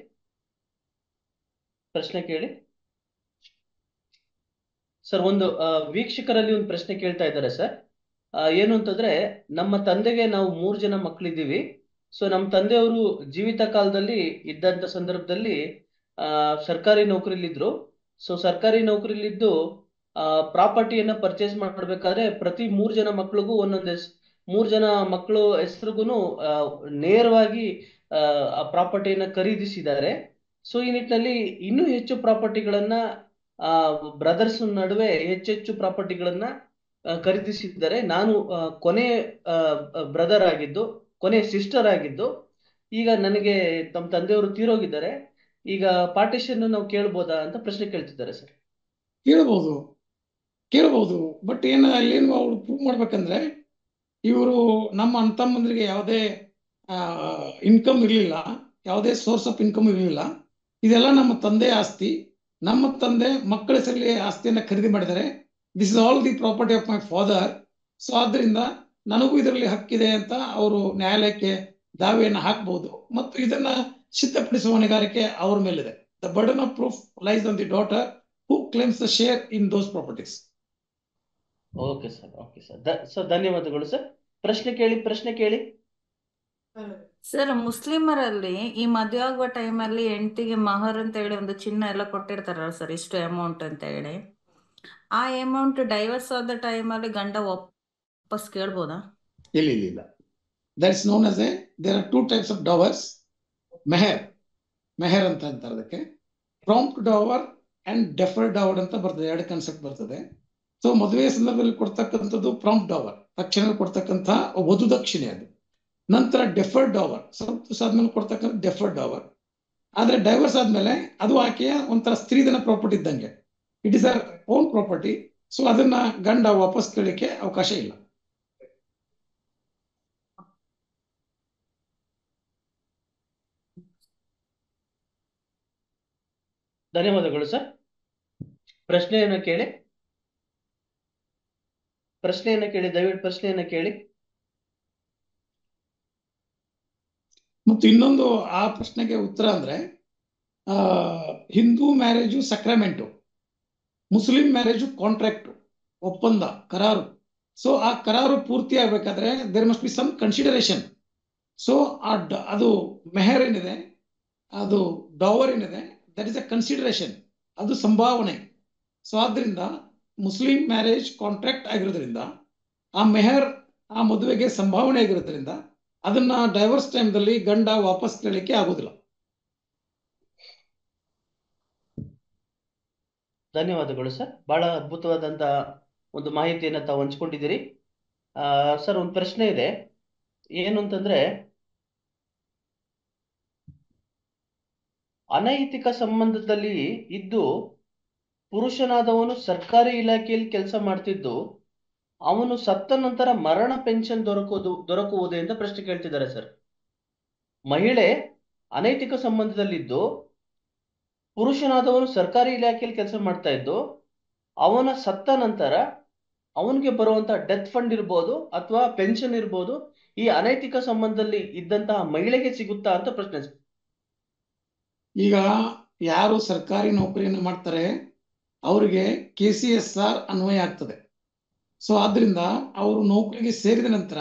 ಸರ್, ಒಂದು ವೀಕ್ಷಕರಲ್ಲಿ ಒಂದು ಪ್ರಶ್ನೆ ಕೇಳ್ತಾ ಇದ್ದಾರೆ ಸರ್. ಏನು ಅಂತಂದ್ರೆ, ನಮ್ಮ ತಂದೆಗೆ ನಾವು 3 ಜನ ಮಕ್ಕಳಿದ್ದೀವಿ. ಸೊ ನಮ್ಮ ತಂದೆಯವರು ಜೀವಿತ ಕಾಲದಲ್ಲಿ ಇದ್ದಂತ ಸಂದರ್ಭದಲ್ಲಿ ಸರ್ಕಾರಿ ನೌಕರಿಲಿದ್ರು. ಸೊ ಸರ್ಕಾರಿ ನೌಕರಿಲಿದ್ದು ಪ್ರಾಪರ್ಟಿಯನ್ನ ಪರ್ಚೇಸ್ ಮಾಡಬೇಕಾದ್ರೆ ಪ್ರತಿ 3 ಜನ ಮಕ್ಕಳಿಗೂ ಒಂದೊಂದು 3 ಜನ ಮಕ್ಕಳು ಹೆಸರಿಗೂ ನೇರವಾಗಿ ಆ ಪ್ರಾಪರ್ಟಿಯನ್ನ ಖರೀದಿಸಿದ್ದಾರೆ. ಸೊ ಈ ನಿಟ್ಟಿನಲ್ಲಿ ಇನ್ನೂ ಹೆಚ್ಚು ಪ್ರಾಪರ್ಟಿಗಳನ್ನ ಬ್ರದರ್ಸ್ ನಡುವೆ ಹೆಚ್ಚೆಚ್ಚು ಪ್ರಾಪರ್ಟಿಗಳನ್ನ ಖರೀದಿಸಿದ್ದಾರೆ. ನಾನು ಕೊನೆ ಬ್ರದರ್ ಆಗಿದ್ದು, ಕೊನೆ ಸಿಸ್ಟರ್ ಆಗಿದ್ದು. ಈಗ ನನಗೆ ತಮ್ಮ ತಂದೆಯವರು ತೀರೋಗಿದ್ದಾರೆ. ಈಗ ಪಾರ್ಟಿಷನ್ ನಾವು ಕೇಳ್ಬೋದಾ ಅಂತ ಪ್ರಶ್ನೆ ಕೇಳ್ತಿದ್ದಾರೆ ಸರ್. ಕೇಳಬಹುದು, ಬಟ್ ಅಲ್ಲೇನು ಅವ್ರು ಪ್ರೂವ್ ಮಾಡ್ಬೇಕಂದ್ರೆ ಇವರು ನಮ್ಮ ಅಣ್ಣ ತಮ್ಮಂದ್ರಿಗೆ ಯಾವುದೇ ಇನ್ಕಮ್ ಇರಲಿಲ್ಲ, ಯಾವುದೇ ಸೋರ್ಸ್ ಆಫ್ ಇನ್ಕಮ್ ಇರಲಿಲ್ಲ. ಇದೆಲ್ಲ ನಮ್ಮ ತಂದೆ ಆಸ್ತಿ, ನಮ್ಮ ತಂದೆ ಮಕ್ಕಳ ಹೆಸರಲ್ಲಿ ಆಸ್ತಿಯನ್ನ ಖರೀದಿ ಮಾಡಿದ್ದಾರೆ. This is all the property of my father. So ಆದ್ರಿಂದ ನನಗೂ ಇದರಲ್ಲಿ ಹಕ್ಕಿದೆ ಅಂತ ಅವರು ನ್ಯಾಯಾಲಯಕ್ಕೆ ದಾವೆಯನ್ನು ಹಾಕಬಹುದು, ಮತ್ತು ಇದನ್ನ ಸಿದ್ಧಪಡಿಸುವ ಹೊಣೆಗಾರಿಕೆ ಅವ್ರ ಮೇಲಿದೆ. The burden of proof lies on the daughter who claims the share in those properties. Okay sir. So ಧನ್ಯವಾದಗಳು ಸರ್. ಪ್ರಶ್ನೆ ಕೇಳಿ. ಸರ್, ಮುಸ್ಲಿಮರಲ್ಲಿ ಈ ಮದುವೆ ಆಗುವ ಟೈಮಲ್ಲಿ ಹೆಂಡತಿಗೆ ಮಹರ್ ಅಂತ ಹೇಳಿ ಒಂದು ಚಿನ್ನ ಎಲ್ಲ ಕೊಟ್ಟಿರ್ತಾರಲ್ಲ ಸರ್, ಇಷ್ಟು ಅಮೌಂಟ್ ಅಂತ ಹೇಳಿ. ಆ ಅಮೌಂಟ್ ಡೈವರ್ಸ್ ಆದ ಟೈಮಲ್ಲಿ ಗಂಡ ವಾಪಸ್ ಕೇಳ್ಬೋದಾ? ಇಲ್ಲ. That's known as there are 2 types of dowers. ಮೆಹರ್ ಅಂತ ಅಂತಾರೆ ಅದಕ್ಕೆ. Prompt dower and deferred dower ಅಂತ ಬರ್ತದೆ, 2 ಕಾನ್ಸೆಪ್ಟ್ ಬರ್ತದೆ. ಸೊ ಮದುವೆ ಸಂದರ್ಭದಲ್ಲಿ ಕೊಡ್ತಕ್ಕಂಥದ್ದು ಪ್ರಾಂಪ್ಟ್ ಡವರ್, ತಕ್ಷಣ ಕೊಡ್ತಕ್ಕಂಥ ವಧು ದಕ್ಷಿಣೆ ಅದು. ನಂತರ ಡೆಫರ್ಡ್ ಡವರ್, ಸ್ವಲ್ಪ ದಿವಸ ಆದ್ಮೇಲೆ ಕೊಡ್ತಕ್ಕಂಥ ಡೆಫರ್ಡ್ ಡವರ್. ಆದ್ರೆ ಡೈವರ್ಸ್ ಆದ್ಮೇಲೆ ಅದು ಆಕೆಯ ಒಂಥರ ಸ್ತ್ರೀಧನ ಪ್ರಾಪರ್ಟಿ ಇದ್ದಂಗೆ, it is a own property. So ಅದನ್ನ ಗಂಡ ವಾಪಸ್ ಕೇಳಲಿಕ್ಕೆ ಅವಕಾಶ ಇಲ್ಲ. ಧನ್ಯವಾದಗಳು ಸರ್. ಪ್ರಶ್ನೆಯನ್ನು ಕೇಳಿ. ದಯವಿಟ್ಟು ಪ್ರಶ್ನೆಯನ್ನ ಕೇಳಿ. ಮತ್ತು ಇನ್ನೊಂದು ಆ ಪ್ರಶ್ನೆಗೆ ಉತ್ತರ ಅಂದ್ರೆ, Hindu marriage sacrament, Muslim marriage contract, ಒಪ್ಪಂದ, ಕರಾರು. ಸೊ ಆ ಕರಾರು ಪೂರ್ತಿ ಆಗ್ಬೇಕಾದ್ರೆ there must be some consideration. So ಅದು ಮೆಹರ್ ಏನಿದೆ, ಅದು ಡವರ್ ಏನಿದೆ, ದಟ್ ಇಸ್ ಅ ಕನ್ಸಿಡರೇಷನ್, ಅದು ಸಂಭಾವನೆ. ಸೊ ಆದ್ರಿಂದ ಮುಸ್ಲಿಂ ಮ್ಯಾರೇಜ್ ಕಾಂಟ್ರಾಕ್ಟ್ ಆಗಿರೋದ್ರಿಂದ ಆ ಮೆಹರ್ ಆ ಮದುವೆಗೆ ಸಂಭಾವನೆ ಆಗಿರೋದ್ರಿಂದ ಅದನ್ನ ಡೈವರ್ಸ್ ಟೈಮ್ದಲ್ಲಿ ಗಂಡ ವಾಪಸ್ ಕೇಳಲಿಕ್ಕೆ ಆಗುದಿಲ್ಲ. ಧನ್ಯವಾದಗಳು ಸರ್. ಬಹಳ ಅದ್ಭುತವಾದಂತ ಒಂದು ಮಾಹಿತಿಯನ್ನ ತಾವು ಹಂಚ್ಕೊಂಡಿದ್ದೀರಿ. ಸರ್, ಒಂದು ಪ್ರಶ್ನೆ ಇದೆ. ಏನು ಅಂತಂದ್ರೆ, ಅನೈತಿಕ ಸಂಬಂಧದಲ್ಲಿ ಇದ್ದು ಪುರುಷನಾದವನು ಸರ್ಕಾರಿ ಇಲಾಖೆಯಲ್ಲಿ ಕೆಲಸ ಮಾಡ್ತಿದ್ದು ಅವನು ಸತ್ತ ನಂತರ ಮರಣ ಪೆನ್ಷನ್ ದೊರಕುವುದೇ ಅಂತ ಪ್ರಶ್ನೆ ಕೇಳ್ತಿದ್ದಾರೆ ಸರ್. ಮಹಿಳೆ ಅನೈತಿಕ ಸಂಬಂಧದಲ್ಲಿದ್ದು ಪುರುಷನಾದವನು ಸರ್ಕಾರಿ ಇಲಾಖೆಯಲ್ಲಿ ಕೆಲಸ ಮಾಡ್ತಾ ಇದ್ದು ಅವನ ಸತ್ತ ನಂತರ ಅವನಿಗೆ ಬರುವಂತ ಡೆತ್ ಫಂಡ್ ಇರ್ಬೋದು ಅಥವಾ ಪೆನ್ಷನ್ ಇರ್ಬೋದು, ಈ ಅನೈತಿಕ ಸಂಬಂಧದಲ್ಲಿ ಇದ್ದಂತಹ ಮಹಿಳೆಗೆ ಸಿಗುತ್ತಾ ಅಂತ ಪ್ರಶ್ನೆ ಸರ್. ಈಗ ಯಾರು ಸರ್ಕಾರಿ ನೌಕರಿಯನ್ನು ಮಾಡ್ತಾರೆ ಅವರಿಗೆ KCSR ಅನ್ವಯ ಆಗ್ತದೆ. ಸೊ ಆದ್ರಿಂದ ಅವರು ನೌಕರಿಗೆ ಸೇರಿದ ನಂತರ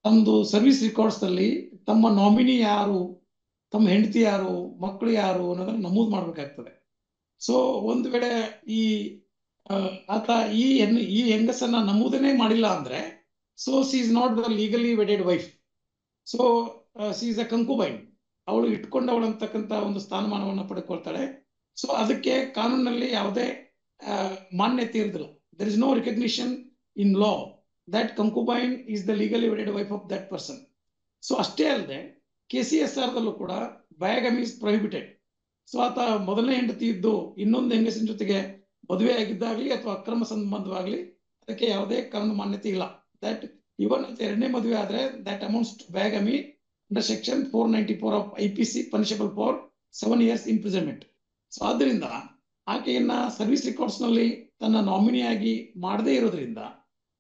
ತಮ್ಮದು ಸರ್ವಿಸ್ ರೆಕಾರ್ಡ್ಸ್ ಅಲ್ಲಿ ತಮ್ಮ ನಾಮಿನಿ ಯಾರು, ತಮ್ಮ ಹೆಂಡತಿ ಯಾರು, ಮಕ್ಕಳು ಯಾರು ಅನ್ನೋದನ್ನ ನಮೂದು ಮಾಡ್ಬೇಕಾಗ್ತದೆ. ಸೊ ಒಂದು ವೇಳೆ ಆತ ಈ ಹೆಂಗಸನ್ನ ನಮೂದನೆ ಮಾಡಿಲ್ಲ ಅಂದ್ರೆ, so she is not the legally wedded wife, so she is a concubine. ಅವಳು ಇಟ್ಕೊಂಡವಳು ಅಂತಕ್ಕಂಥ ಒಂದು ಸ್ಥಾನಮಾನವನ್ನು ಪಡ್ಕೊಳ್ತಾಳೆ. ಸೊ ಅದಕ್ಕೆ ಕಾನೂನಲ್ಲಿ ಯಾವುದೇ ಮಾನ್ಯತೆ ಇರುವುದಿಲ್ಲ. There is no recognition in law that concubine is the legally wedded wife of that person. So ಅಷ್ಟೇ ಅಲ್ಲದೆ KCSR ದಲ್ಲೂ ಕೂಡ ಬಯಾಗಮಿ ಇಸ್ ಪ್ರೊಹಿಬಿಟೆಡ್. ಸೊ ಆತ ಮೊದಲನೇ ಹೆಂಡತಿ ಇದ್ದು ಇನ್ನೊಂದು ಹೆಂಗಸಿನ ಜೊತೆಗೆ ಮದುವೆ ಆಗಿದ್ದಾಗ್ಲಿ ಅಥವಾ ಅಕ್ರಮ ಸಂಬಂಧವಾಗ್ಲಿ ಅದಕ್ಕೆ ಯಾವುದೇ ಕಾನೂನು ಮಾನ್ಯತೆ ಇಲ್ಲ. ದಟ್ ಇವನ್ ಎರಡನೇ ಮದುವೆ ಆದ್ರೆ that amounts to bigamy under section 494 of IPC, punishable for 7 years imprisonment. So ಆದ್ರಿಂದ ಆಕೆಯನ್ನ ಸರ್ವಿಸ್ ರೆಕಾರ್ಡ್ಸ್ ನಲ್ಲಿ ತನ್ನ ನಾಮಿನಿಯಾಗಿ ಮಾಡದೇ ಇರೋದ್ರಿಂದ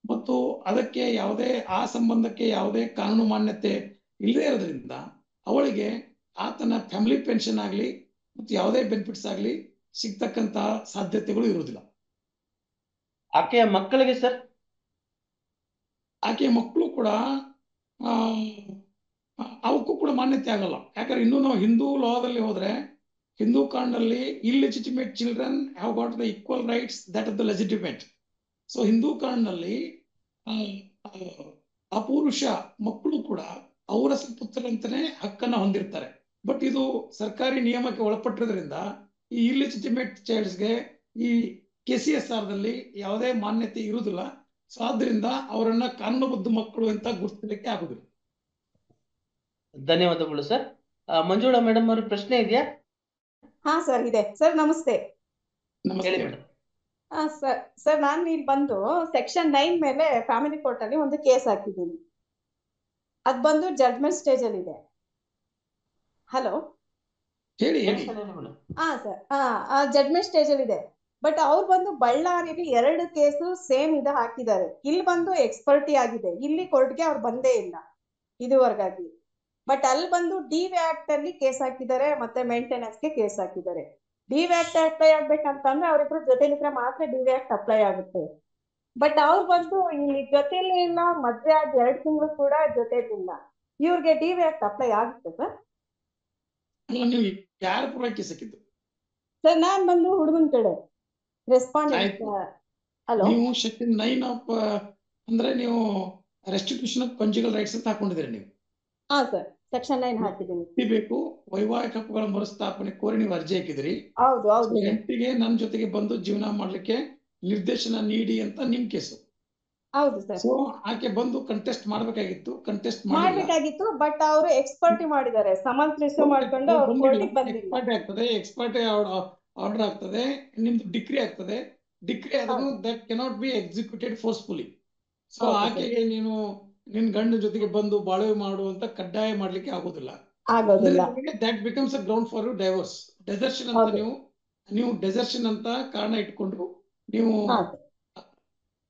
ಮತ್ತು ಅದಕ್ಕೆ ಯಾವುದೇ ಆ ಸಂಬಂಧಕ್ಕೆ ಯಾವುದೇ ಕಾನೂನು ಮಾನ್ಯತೆ ಇಲ್ಲದೆ ಇರೋದ್ರಿಂದ ಅವಳಿಗೆ ಆತನ ಫ್ಯಾಮಿಲಿ ಪೆನ್ಷನ್ ಆಗಲಿ ಮತ್ತು ಯಾವುದೇ ಬೆನಿಫಿಟ್ಸ್ ಆಗಲಿ ಸಿಗ್ತಕ್ಕಂತ ಸಾಧ್ಯತೆಗಳು ಇರುವುದಿಲ್ಲ. ಆಕೆಯ ಮಕ್ಕಳಿಗೆ ಸರ್? ಆಕೆಯ ಮಕ್ಕಳು ಕೂಡ ಅವಕ್ಕೂ ಕೂಡ ಮಾನ್ಯತೆ ಆಗಲ್ಲ. ಯಾಕಂದ್ರೆ ಇನ್ನೂ ನಾವು ಹಿಂದೂ ಲಾದಲ್ಲಿ ಹೋದ್ರೆ ಹಿಂದೂ ಕಾಂಡಲ್ಲಿ illegitimate children have got the equal rights that of the legitimate. So Hindu ಕಾಂಡಲ್ಲಿ ಅಪುರುಷ ಮಕ್ಕಳು ಕೂಡ ಅವರ ಸುಪುತ್ರರಂತಾನೆ ಹಕ್ಕನ್ನ ಹೊಂದಿರ್ತಾರೆ. ಬಟ್ ಇದು ಸರ್ಕಾರಿ ನಿಯಮಕ್ಕೆ ಒಳಪಟ್ಟಿರೋದ್ರಿಂದ ಈ ಇಲ್ಲೆಜಿಟಿಮೇಟ್ ಚೈಲ್ಡ್ಸ್ಗೆ ಈ KCSR ದಲ್ಲಿ ಯಾವುದೇ ಮಾನ್ಯತೆ ಇರುವುದಿಲ್ಲ. ಸೊ ಆದ್ರಿಂದ ಅವರನ್ನ ಕಾನೂನುಬದ್ಧ ಮಕ್ಕಳು ಅಂತ ಗುರುತಿಸಲಿಕ್ಕೆ ಆಗುದಿಲ್ಲ. ಧನ್ಯವಾದಗಳು ಸರ್. ಮಂಜುಳಾ ಮೇಡಮ್ ಅವ್ರ ಪ್ರಶ್ನೆ ಇದೆಯಾ? ಹಾ ಸರ್, ಇದೆ ಸರ್. ನಮಸ್ತೆ. ನಮಸ್ತೆ. ಸರ್ ನಾನು ಇಲ್ಲಿ ಬಂದು ಸೆಕ್ಷನ್ 9 ಮೇಲೆ ಫ್ಯಾಮಿಲಿ ಕೋರ್ಟ್ ಅಲ್ಲಿ ಒಂದು ಕೇಸ್ ಹಾಕಿದ್ದೀನಿ. ಅದ್ ಬಂದು ಜಡ್ಜ್ಮೆಂಟ್ ಸ್ಟೇಜ್ ಅಲ್ಲಿ ಇದೆ. ಹಲೋ, ಹೇಳಿ. ಹಾ ಸರ್, ಜಡ್ಜ್ಮೆಂಟ್ ಸ್ಟೇಜ್ ಅಲ್ಲಿ ಇದೆ. ಬಟ್ ಅವ್ರು ಬಂದು ಬಳ್ಳಾರಿಲಿ 2 ಕೇಸು ಸೇಮ್ ಇದು ಹಾಕಿದ್ದಾರೆ. ಇಲ್ಲಿ ಬಂದು ಎಕ್ಸ್ಪರ್ಟಿ ಆಗಿದೆ, ಇಲ್ಲಿ ಕೋರ್ಟ್ಗೆ ಅವ್ರು ಬಂದೇ ಇಲ್ಲ ಇದುವರೆಗಾಗಿ. ಬಟ್ ಅಲ್ಲಿ ಬಂದು DV ಆಕ್ಟ್ ಅಲ್ಲಿ ಕೇಸ್ ಹಾಕಿದ್ದಾರೆ, ಮತ್ತೆ ಮೇಂಟೆನೆನ್ಸ್ ಗೆ ಕೇಸ್ ಹಾಕಿದ್ದಾರೆ. DV ಆಕ್ಟ್ ಅಪ್ಲೈ ಆಗ್ಬೇಕಂತಂದ್ರೆ ಅವ್ರಿಬ್ರು ಜೊತೆಲಿದ್ರೆ ಮಾತ್ರ DV ಆಕ್ಟ್ ಅಪ್ಲೈ ಆಗುತ್ತೆ. ಬಟ್ ಅವ್ರು ಬಂದು ಇಲ್ಲಿ ಜೊತೆಲಿ ಇಲ್ಲ, ಮದ್ವೆ ಆದ 2 ತಿಂಗಳು ಕೂಡ ಜೊತೆಲಿಲ್ಲ. ಇವ್ರಿಗೆ DV ಆಕ್ಟ್ ಅಪ್ಲೈ ಆಗುತ್ತೆ ಸರ್? ನೀವು ಯಾರ ಪರವಾಗಿ ಕೇಸ್ ಹಾಕಿದ್ದು? ಸರ್ ನಾನ್ ಬಂದು ಹುಡುಗನ ಕಡೆ ರೆಸ್ಪಾಂಡೆಂಟ್. ಹಲೋ, ನೀವು ಸೆಕ್ಷನ್ 9 ಆಫ್ ಅಂದ್ರೆ ನೀವು ರೆಸ್ಟಿಟ್ಯೂಷನ್ ಆಫ್ ಕಂಜುಗಲ್ ರೈಟ್ಸ್ ಅಂತ ಹಾಕೊಂಡಿದ್ದೀರಿ ನೀವು? ಹಾ ಸರ್, ಸೆಕ್ಷನ್ 9 ಹಾಕಿದ್ದೀನಿ. ಬೇಕು ವೈವಾಹಿಕ ಹಕ್ಕುಗಳ ಮರುಸ್ಥಾಪನೆ ಕೋರಿ ನೀವು ಅರ್ಜಿ ಹಾಕಿದ್ರಿ. ಹೌದು ಹೌದು. ಹೆಂಡತಿಗೆ ನನ್ನ ಜೊತೆಗೆ ಬಂದು ಜೀವನ ಮಾಡ್ಲಿಕ್ಕೆ ನಿರ್ದೇಶನ ನೀಡಿ ಅಂತ ನಿಮ್ ಕೇಸು. ಹೌದು ಸರ್. ಸೊ ಆಕೆ ಬಂದು ಕಂಟೆಸ್ಟ್ ಮಾಡ್ಬೇಕಾಗಿತ್ತು, ಕಂಟೆಸ್ಟ್ ಮಾಡ್ಬೇಕಾಗಿತ್ತು. ಬಟ್ ಅವರು ಎಕ್ಸ್ಪರ್ಟಿ ಮಾಡಿದ್ದಾರೆ, ಸಮನ್ಸ್ ರಿಸೀವ್ ಮಾಡ್ಕೊಂಡು ಅವ್ರು ಕೋರ್ಟಿಗೆ ಬಂದಿಲ್ಲ. ಎಕ್ಸ್ಪರ್ಟಿ ಆರ್ಡರ್ ಆಗ್ತದೆ, ನಿಮ್ದು ಡಿಕ್ರಿ ಆಗ್ತದೆ. ಡಿಕ್ರಿ ಆದ್ರೂ that cannot be executed forcefully. So ಆಕೆಗೆ ನೀನು ನಿನ್ ಗಂಡ ಜೊತೆಗೆ ಬಂದು ಬಾಳ್ವೆ ಮಾಡುವಂತ ಕಡ್ಡಾಯ ಮಾಡ್ಲಿಕ್ಕೆ ಆಗೋದಿಲ್ಲ. That becomes a ground for divorce. Desertion ಅಂತ ನೀವು ಡೆಸರ್ಷನ್ ಅಂತ ಕಾರಣ ಇಟ್ಕೊಂಡು ನೀವು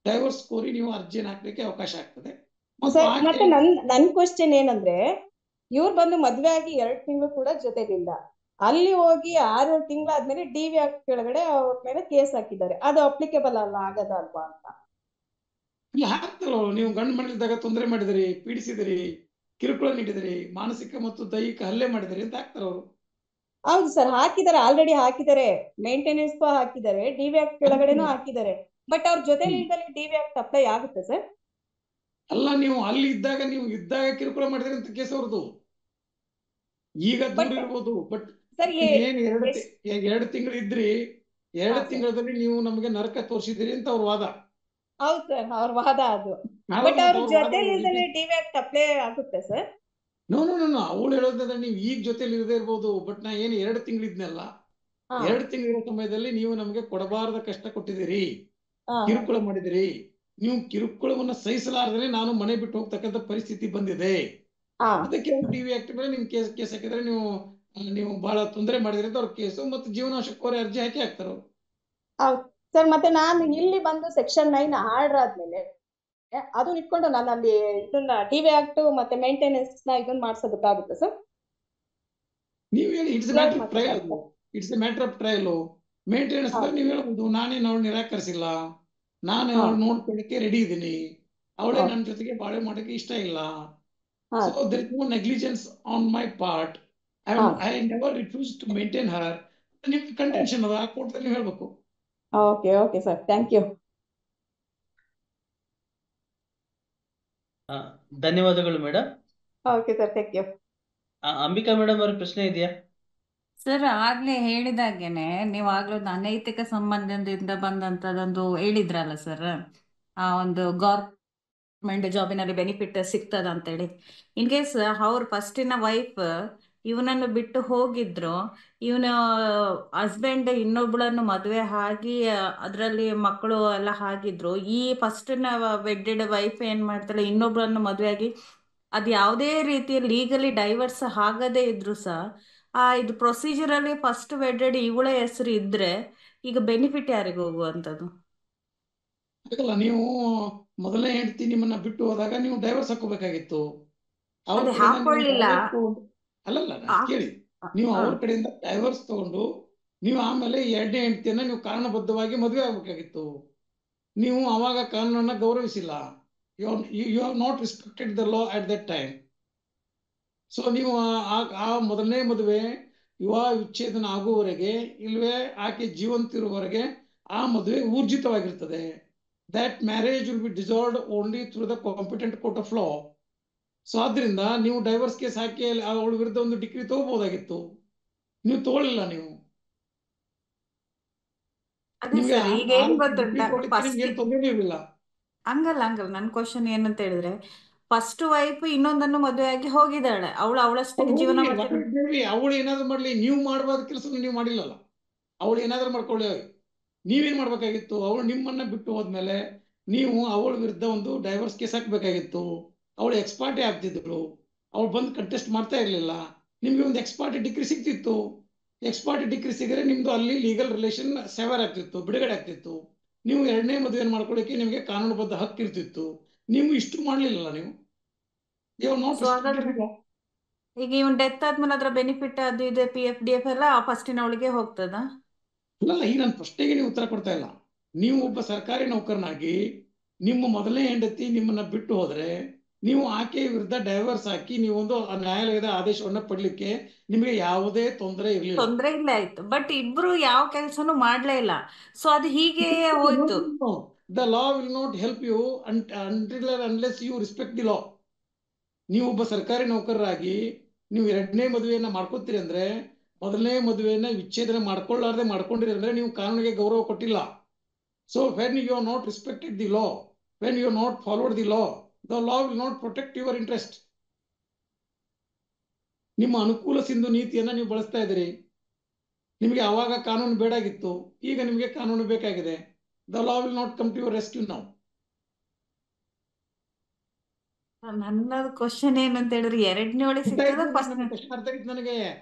ಡೈವರ್ಸ್ ಕೋರಿ ನೀವು ಅರ್ಜಿಯನ್ನು ಹಾಕ್ಲಿಕ್ಕೆ ಅವಕಾಶ ಆಗ್ತದೆ. ಮತ್ತೆ ನನ್ ಕ್ವಶನ್ ಏನಂದ್ರೆ, ಇವ್ರು ಬಂದು ಮದ್ವೆ ಆಗಿ 2 ತಿಂಗಳು ಕೂಡ ಜೊತೆಲಿಲ್ಲ. ಅಲ್ಲಿ ಹೋಗಿ 6 ತಿಂಗಳಾದ್ಮೇಲೆ DV ಆಕ್ಟ್ ಕೆಳಗಡೆ ಅವ್ರ ಮೇಲೆ ಕೇಸ್ ಹಾಕಿದ್ದಾರೆ. ಅದು ಅಪ್ಲಿಕೇಬಲ್ ಆಗದಲ್ವಾ ಅಂತ. ಹಾಕ್ತಾರ. ನೀವು ಗಂಡು ಮನೆಯಲ್ಲಿದ್ದಾಗ ತೊಂದರೆ ಮಾಡಿದಿರಿ, ಪೀಡಿಸಿದಿರಿ, ಕಿರುಕುಳ ನೀಡಿದಿರಿ, ಮಾನಸಿಕ ಮತ್ತು ದೈಹಿಕ ಹಲ್ಲೆ ಮಾಡಿದಿರಿ ಅಂತ ಹಾಕ್ತಾರ ಅವರು. ಹೌದು ಸರ್, ಹಾಕಿದ್ದಾರೆ, ಆಲ್ರೆಡಿ ಹಾಕಿದ್ದಾರೆ. ಮೇಂಟೆನೆನ್ಸ್ ಹಾಕಿದ್ದಾರೆ, DV ಆಕ್ಟ್ ಕೆಳಗಡೆನೂ ಹಾಕಿದ್ದಾರೆ. ಬಟ್ ಅವ್ರ ಜೊತೆಲಿ DV ಆಕ್ಟ್ ಅಪ್ಲೈ ಆಗುತ್ತೆ ಸರ್? ಅಲ್ಲ, ನೀವು ಅಲ್ಲಿ ಇದ್ದಾಗ ಕಿರುಕುಳ ಮಾಡಿದ್ರಿ ಅಂತ ಕೇಸ್ ಅವ್ರದ್ದು. ಈಗ ದೂರ ಬಟ್ ಇರ್ಬೋದು, ಬಟ್ ಸರ್ ಏನ್ ಎರಡು ತಿಂಗಳು ಇದ್ರಿ, 2 ತಿಂಗಳಲ್ಲಿ ನೀವು ನಮಗೆ ನರಕ ತೋರಿಸಿದಿರಿ ಅಂತ ಅವ್ರ ವಾದ. ಹೌದು ಸರ್, ಅವ್ರ ವಾದ ಅದು. ಹೌದು, ಬಟ್ ಅವ್ರ ಅವ್ರ ವಾದ. ಜೊತೆಲಿ ಇದ್ರೆ ಡಿವಿ ಆಕ್ಟ್ ಅಪ್ಲೈ ಆಗುತ್ತೆ ಸರ್? ನೋ ಅವಳು ಹೇಳೋದಂದ್ರೆ ನೀವು ಈಗ ಜೊತೆಲಿ ಇರದೇ ಇರ್ಬೋದು, ಬಟ್ ನಾ ಏನು 2 ತಿಂಗಳಿದ್ನಲ್ಲ, 2 ತಿಂಗಳಿರೋ ಸಮಯದಲ್ಲಿ ನೀವು ನಮಗೆ ಕೊಡಬಾರದ ಕಷ್ಟ ಕೊಟ್ಟಿದ್ದೀರಿ, ಕಿರುಕುಳ ಮಾಡಿದಿರಿ. ನೀವು ಕಿರುಕುಳವನ್ನ ಸಹಿಸಲಾರದೆ ನಾನು ಮನೆ ಬಿಟ್ಟು ಹೋಗ್ತಕ್ಕಂಥ ಪರಿಸ್ಥಿತಿ ಬಂದಿದೆ. ಅದಕ್ಕೆ ಡಿವಿ ಆಕ್ಟ್ ಮೇಲೆ ನಿಮ್ ಕೇಸ್ ಹಾಕಿದ್ರೆ ನೀವು ಬಹಳ ತೊಂದರೆ ಮಾಡಿದ್ರಿ ಅಂತ ಅವ್ರ ಕೇಸು ಮತ್ತು ಜೀವನಾಂಶಕ್ಕೆ ಅರ್ಜಿ ಹಾಕ್ತಾರ. ಹೌದು ಸರ್. ಮತ್ತೆ ನಾನು ಇಲ್ಲಿ ಬಂದು ಸೆಕ್ಷನ್ 9 ಆರ್ಡರ್ ಆದ್ಮೇಲೆ ಅದನ್ನ ಇಟ್ಕೊಂಡು ನಾನು ಅಲ್ಲಿ ಇದನ್ನ ಡಿವಿ ಆಕ್ಟ್ ಮತ್ತೆ ಮೇಂಟೆನೆನ್ಸ್ ನ ಇದನ್ನ ಮಾಡ್ಸೋದಕ್ಕಾಗುತ್ತೆ ಸರ್? ನೀವು ಹೇಳಿ, it's matter of trial. It's A matter of trial. Maintenance ನೀವು ಹೇಳ್ಬೋದು, ನಾನೇನು ಅವಳು ನಿರಾಕರಿಸಿಲ್ಲ, ನಾನು ಅವಳು ನೋಡ್ಕೊಳ್ಳಿಕ್ಕೆ ರೆಡಿ ಇದ್ದೀನಿ, ಅವಳೇ ನನ್ನ ಜೊತೆಗೆ ಬಾಳೆ ಮಾಡಕ್ಕೆ ಇಷ್ಟ ಇಲ್ಲ. So there is no negligence on my part. I never refuse to maintain her. ನಿಮ್ಗೆ ಕಂಟೆನ್ಷನ್ ಅದ, ಆ ಕೋರ್ಟ್ದಲ್ಲಿ ನೀವು ಹೇಳ್ಬೇಕು. Okay sir, thank you. ಧನ್ಯವಾದಗಳು madam. Okay sir, thank you. Ambika madam ಅವ್ರ ಪ್ರಶ್ನೆ ಇದೆಯಾ? ಸರ್, ಆಗ್ಲೇ ಹೇಳಿದಾಗೇನೆ ನೀವು ಆಗ್ಲೂ ಅನೈತಿಕ ಸಂಬಂಧದಿಂದ ಬಂದಂತದೊಂದು ಹೇಳಿದ್ರಲ್ಲ ಸರ್, ಆ ಒಂದು ಗೌರ್ಮೆಂಟ್ ಜಾಬಿನಲ್ಲಿ ಬೆನಿಫಿಟ್ ಸಿಗ್ತದ ಅಂತೇಳಿ. ಇನ್ ಕೇಸ್ ಅವ್ರ ಫಸ್ಟಿನ ವೈಫ್ ಇವನನ್ನು ಬಿಟ್ಟು ಹೋಗಿದ್ರು, ಇವನ ಹಸ್ಬೆಂಡ್ ಇನ್ನೊಬ್ಳನ್ನು ಮದುವೆ ಆಗಿ ಅದರಲ್ಲಿ ಮಕ್ಕಳು ಎಲ್ಲ ಆಗಿದ್ರು, ಈ ಫಸ್ಟ್ನ ವೆಡ್ಡೆಡ್ ವೈಫ್ ಏನ್ ಮಾಡ್ತಾಳೆ, ಇನ್ನೊಬ್ಳನ್ನು ಮದುವೆ ಆಗಿ ಅದು ಯಾವುದೇ ರೀತಿಯ ಲೀಗಲಿ ಡೈವರ್ಸ್ ಆಗದೇ ಇದ್ರು ಸಹ ಇದು ಪ್ರೊಸೀಜರ್ ಅಲ್ಲಿ ಫಸ್ಟ್ ವೆಡೆಡ್ ಇವಳ ಹೆಸರು ಇದ್ರೆ ಈಗ ಬೆನಿಫಿಟ್ ಯಾರಿಗೆ ಹೋಗುವಂತದ್ದು? ಹಾಗಲ್ಲ, ನೀವು ಮೊದಲನೇ ಹೆಂಡತಿ ನಿಮ್ಮನ್ನ ಬಿಟ್ಟು ಹೋದಾಗ ನೀವು ಡೈವರ್ಸ್ ಹಾಕೋಬೇಕಾಗಿತ್ತು. ಅವ್ರ ಕಡೆಯಿಂದ ಹಾಕೊಳ್ಳಿಲ್ಲ. ಅಲ್ಲಲ್ಲ ಕೇಳಿ, ನೀವು ಅವ್ರ ಕಡೆಯಿಂದ ಡೈವರ್ಸ್ ತಗೊಂಡು ನೀವು ಆಮೇಲೆ 2ನೇ ಹೆಂಡತಿಯನ್ನ ನೀವು ಕಾರಣಬದ್ಧವಾಗಿ ಮದುವೆ ಆಗ್ಬೇಕಾಗಿತ್ತು. ನೀವು ಅವಾಗ ಕಾನೂನನ್ನ ಗೌರವಿಸಿಲ್ಲ. You have not respected the law at that time. So ನೀವು ಆ ಮೊದಲನೇ ಮದುವೆ ವಿವಾಹ ವಿಚ್ಛೇದನ ಆಗುವವರೆಗೆ ಇಲ್ವೇ ಆಕೆ ಜೀವಂತಿರುವವರೆಗೆ ಆ ಮದುವೆ ಊರ್ಜಿತವಾಗಿರ್ತದೆ. That marriage will be dissolved only through the competent court of law. So ಆದ್ರಿಂದ ನೀವು ಡೈವರ್ಸ್ ಕೇಸ್ ಹಾಕಿ ಅವಳ ವಿರುದ್ಧ ಒಂದು ಡಿಗ್ರಿ ತಗೋಬಹುದಾಗಿತ್ತು, ನೀವು ತಗೊಳ್ಳಿಲ್ಲ. ನೀವು ತೊಂದರೆ ಇರಲಿಲ್ಲ. ಹಂಗಲ್ಲ ನನ್ ಕ್ವಶನ್ ಏನಂತ ಹೇಳಿದ್ರೆ, ಫಸ್ಟ್ ವೈಫ್ ಇನ್ನೊಂದನ್ನು ಮದುವೆ ಆಗಿ ಹೋಗಿದ್ದಾಳೆ, ಅವಳಷ್ಟಕ್ಕೆ ಜೀವನ ಅವಳು ಏನಾದ್ರು ಮಾಡ್ಲಿ, ನೀವು ಮಾಡಬಾರ್ದ ಕೆಲಸ ನೀವು ಮಾಡಿಲ್ಲಲ್ಲ. ಅವಳು ಏನಾದ್ರು ಮಾಡ್ಕೊಳ್ಳಿ, ನೀವೇನ್ ಮಾಡ್ಬೇಕಾಗಿತ್ತು? ಅವಳು ನಿಮ್ಮನ್ನ ಬಿಟ್ಟು ಹೋದ್ಮೇಲೆ ನೀವು ಅವಳ ವಿರುದ್ಧ ಒಂದು ಡೈವರ್ಸ್ ಕೇಸ್ ಹಾಕ್ಬೇಕಾಗಿತ್ತು. ಅವಳು ಎಕ್ಸ್ಪಾರ್ಟಿ ಆಗ್ತಿದ್ರು, ಅವಳು ಬಂದು ಕಂಟೆಸ್ಟ್ ಮಾಡ್ತಾ ಇರ್ಲಿಲ್ಲ, ನಿಮ್ಗೆ ಒಂದು ಎಕ್ಸ್ಪಾರ್ಟಿ ಡಿಗ್ರಿ ಸಿಗ್ತಿತ್ತು. ಎಕ್ಸ್ಪಾರ್ಟಿ ಡಿಗ್ರಿ ಸಿಗರೆ ನಿಮ್ದು ಅಲ್ಲಿ ಲೀಗಲ್ ರಿಲೇಷನ್ ಸೆವರ್ ಆಗ್ತಿತ್ತು, ಬಿಡುಗಡೆ ಆಗ್ತಿತ್ತು. ನೀವು 2ನೇ ಮದುವೆಯನ್ನು ಮಾಡ್ಕೊಳ್ಳಿಕ್ಕೆ ನಿಮಗೆ ಕಾನೂನುಬದ್ಧ ಹಕ್ಕು ಇರ್ತಿತ್ತು. ನೀವು ಇಷ್ಟು ಮಾಡ್ಲಿಲ್ಲ. ನೀವು ಈಗ ಇವನ್ ಡೆತ್ ಆದ್ಮೇಲೆ ಅದ್ರ ಬೆನಿಫಿಟ್ ಅದು ಇದೆ, PF ಎಲ್ಲ ಫಸ್ಟಿನ ಅವಳಿಗೆ ಹೋಗ್ತದ? ಅಲ್ಲಲ್ಲ, ಈಗ ನಾನು ಫಸ್ಟಿಗೆ ನೀವು ಉತ್ತರ ಕೊಡ್ತಾ ಇಲ್ಲ. ನೀವು ಒಬ್ಬ ಸರ್ಕಾರಿ ನೌಕರನಾಗಿ ನಿಮ್ಮ ಮೊದಲನೇ ಹೆಂಡತಿ ನಿಮ್ಮನ್ನ ಬಿಟ್ಟು ಹೋದ್ರೆ ನೀವು ಆಕೆಯ ವಿರುದ್ಧ ಡೈವರ್ಸ್ ಹಾಕಿ ನೀವು ಒಂದು ನ್ಯಾಯಾಲಯದ ಆದೇಶವನ್ನ ಪಡ್ಲಿಕ್ಕೆ ನಿಮಗೆ ಯಾವುದೇ ತೊಂದರೆ ಇರಲಿಲ್ಲ. ತೊಂದರೆ ಇಲ್ಲ, ಆಯ್ತು. ಬಟ್ ಇಬ್ರು ಯಾವ ಕೆಲಸನೂ ಮಾಡ್ಲೇ ಇಲ್ಲ. ಸೊ ಅದು ಹೀಗೆ ಹೋಯ್ತು. The law will not help you until unless you respect the law. ನೀವು ಒಬ್ಬ ಸರ್ಕಾರಿ ನೌಕರರಾಗಿ ನೀವು 2ನೇ ಮದುವೆಯನ್ನ ಮಾಡ್ಕೋತೀರಿ ಅಂದ್ರೆ, ಮೊದಲನೇ ಮದುವೆಯನ್ನ ವಿಚ್ಛೇದನ ಮಾಡ್ಕೊಳ್ಳಾರ್ದೆ ಮಾಡ್ಕೊಂಡಿರಿ ಅಂದ್ರೆ ನೀವು ಕಾನೂನಿಗೆ ಗೌರವ ಕೊಟ್ಟಿಲ್ಲ. So when you are not respected the law, when you are not followed the law, the law will not protect your interest. ನಿಮ್ಮ ಅನುಕೂಲ ಸಿಂಧು ನೀತಿಯನ್ನ ನೀವು ಬಳಸ್ತಾ ಇದ್ದೀರಿ. ನಿಮಗೆ ಅವಾಗ ಕಾನೂನು ಬೇಡಾಗಿತ್ತು, ಈಗ ನಿಮಗೆ ಕಾನೂನು ಬೇಕಾಗಿದೆ. The law will not come to your rescue now. ನನ್ನ ಕ್ವಶನ್ ಏನಂತ ಹೇಳಿದ್ರೆ, 2ನೇ ಒಳಗೆ ಸಿಗ್ತದ ಫಸ್ಟ್? ಕ್ವಶನ್ ಅರ್ಥ ಆಗಿತ್ತು ನನಗೆ.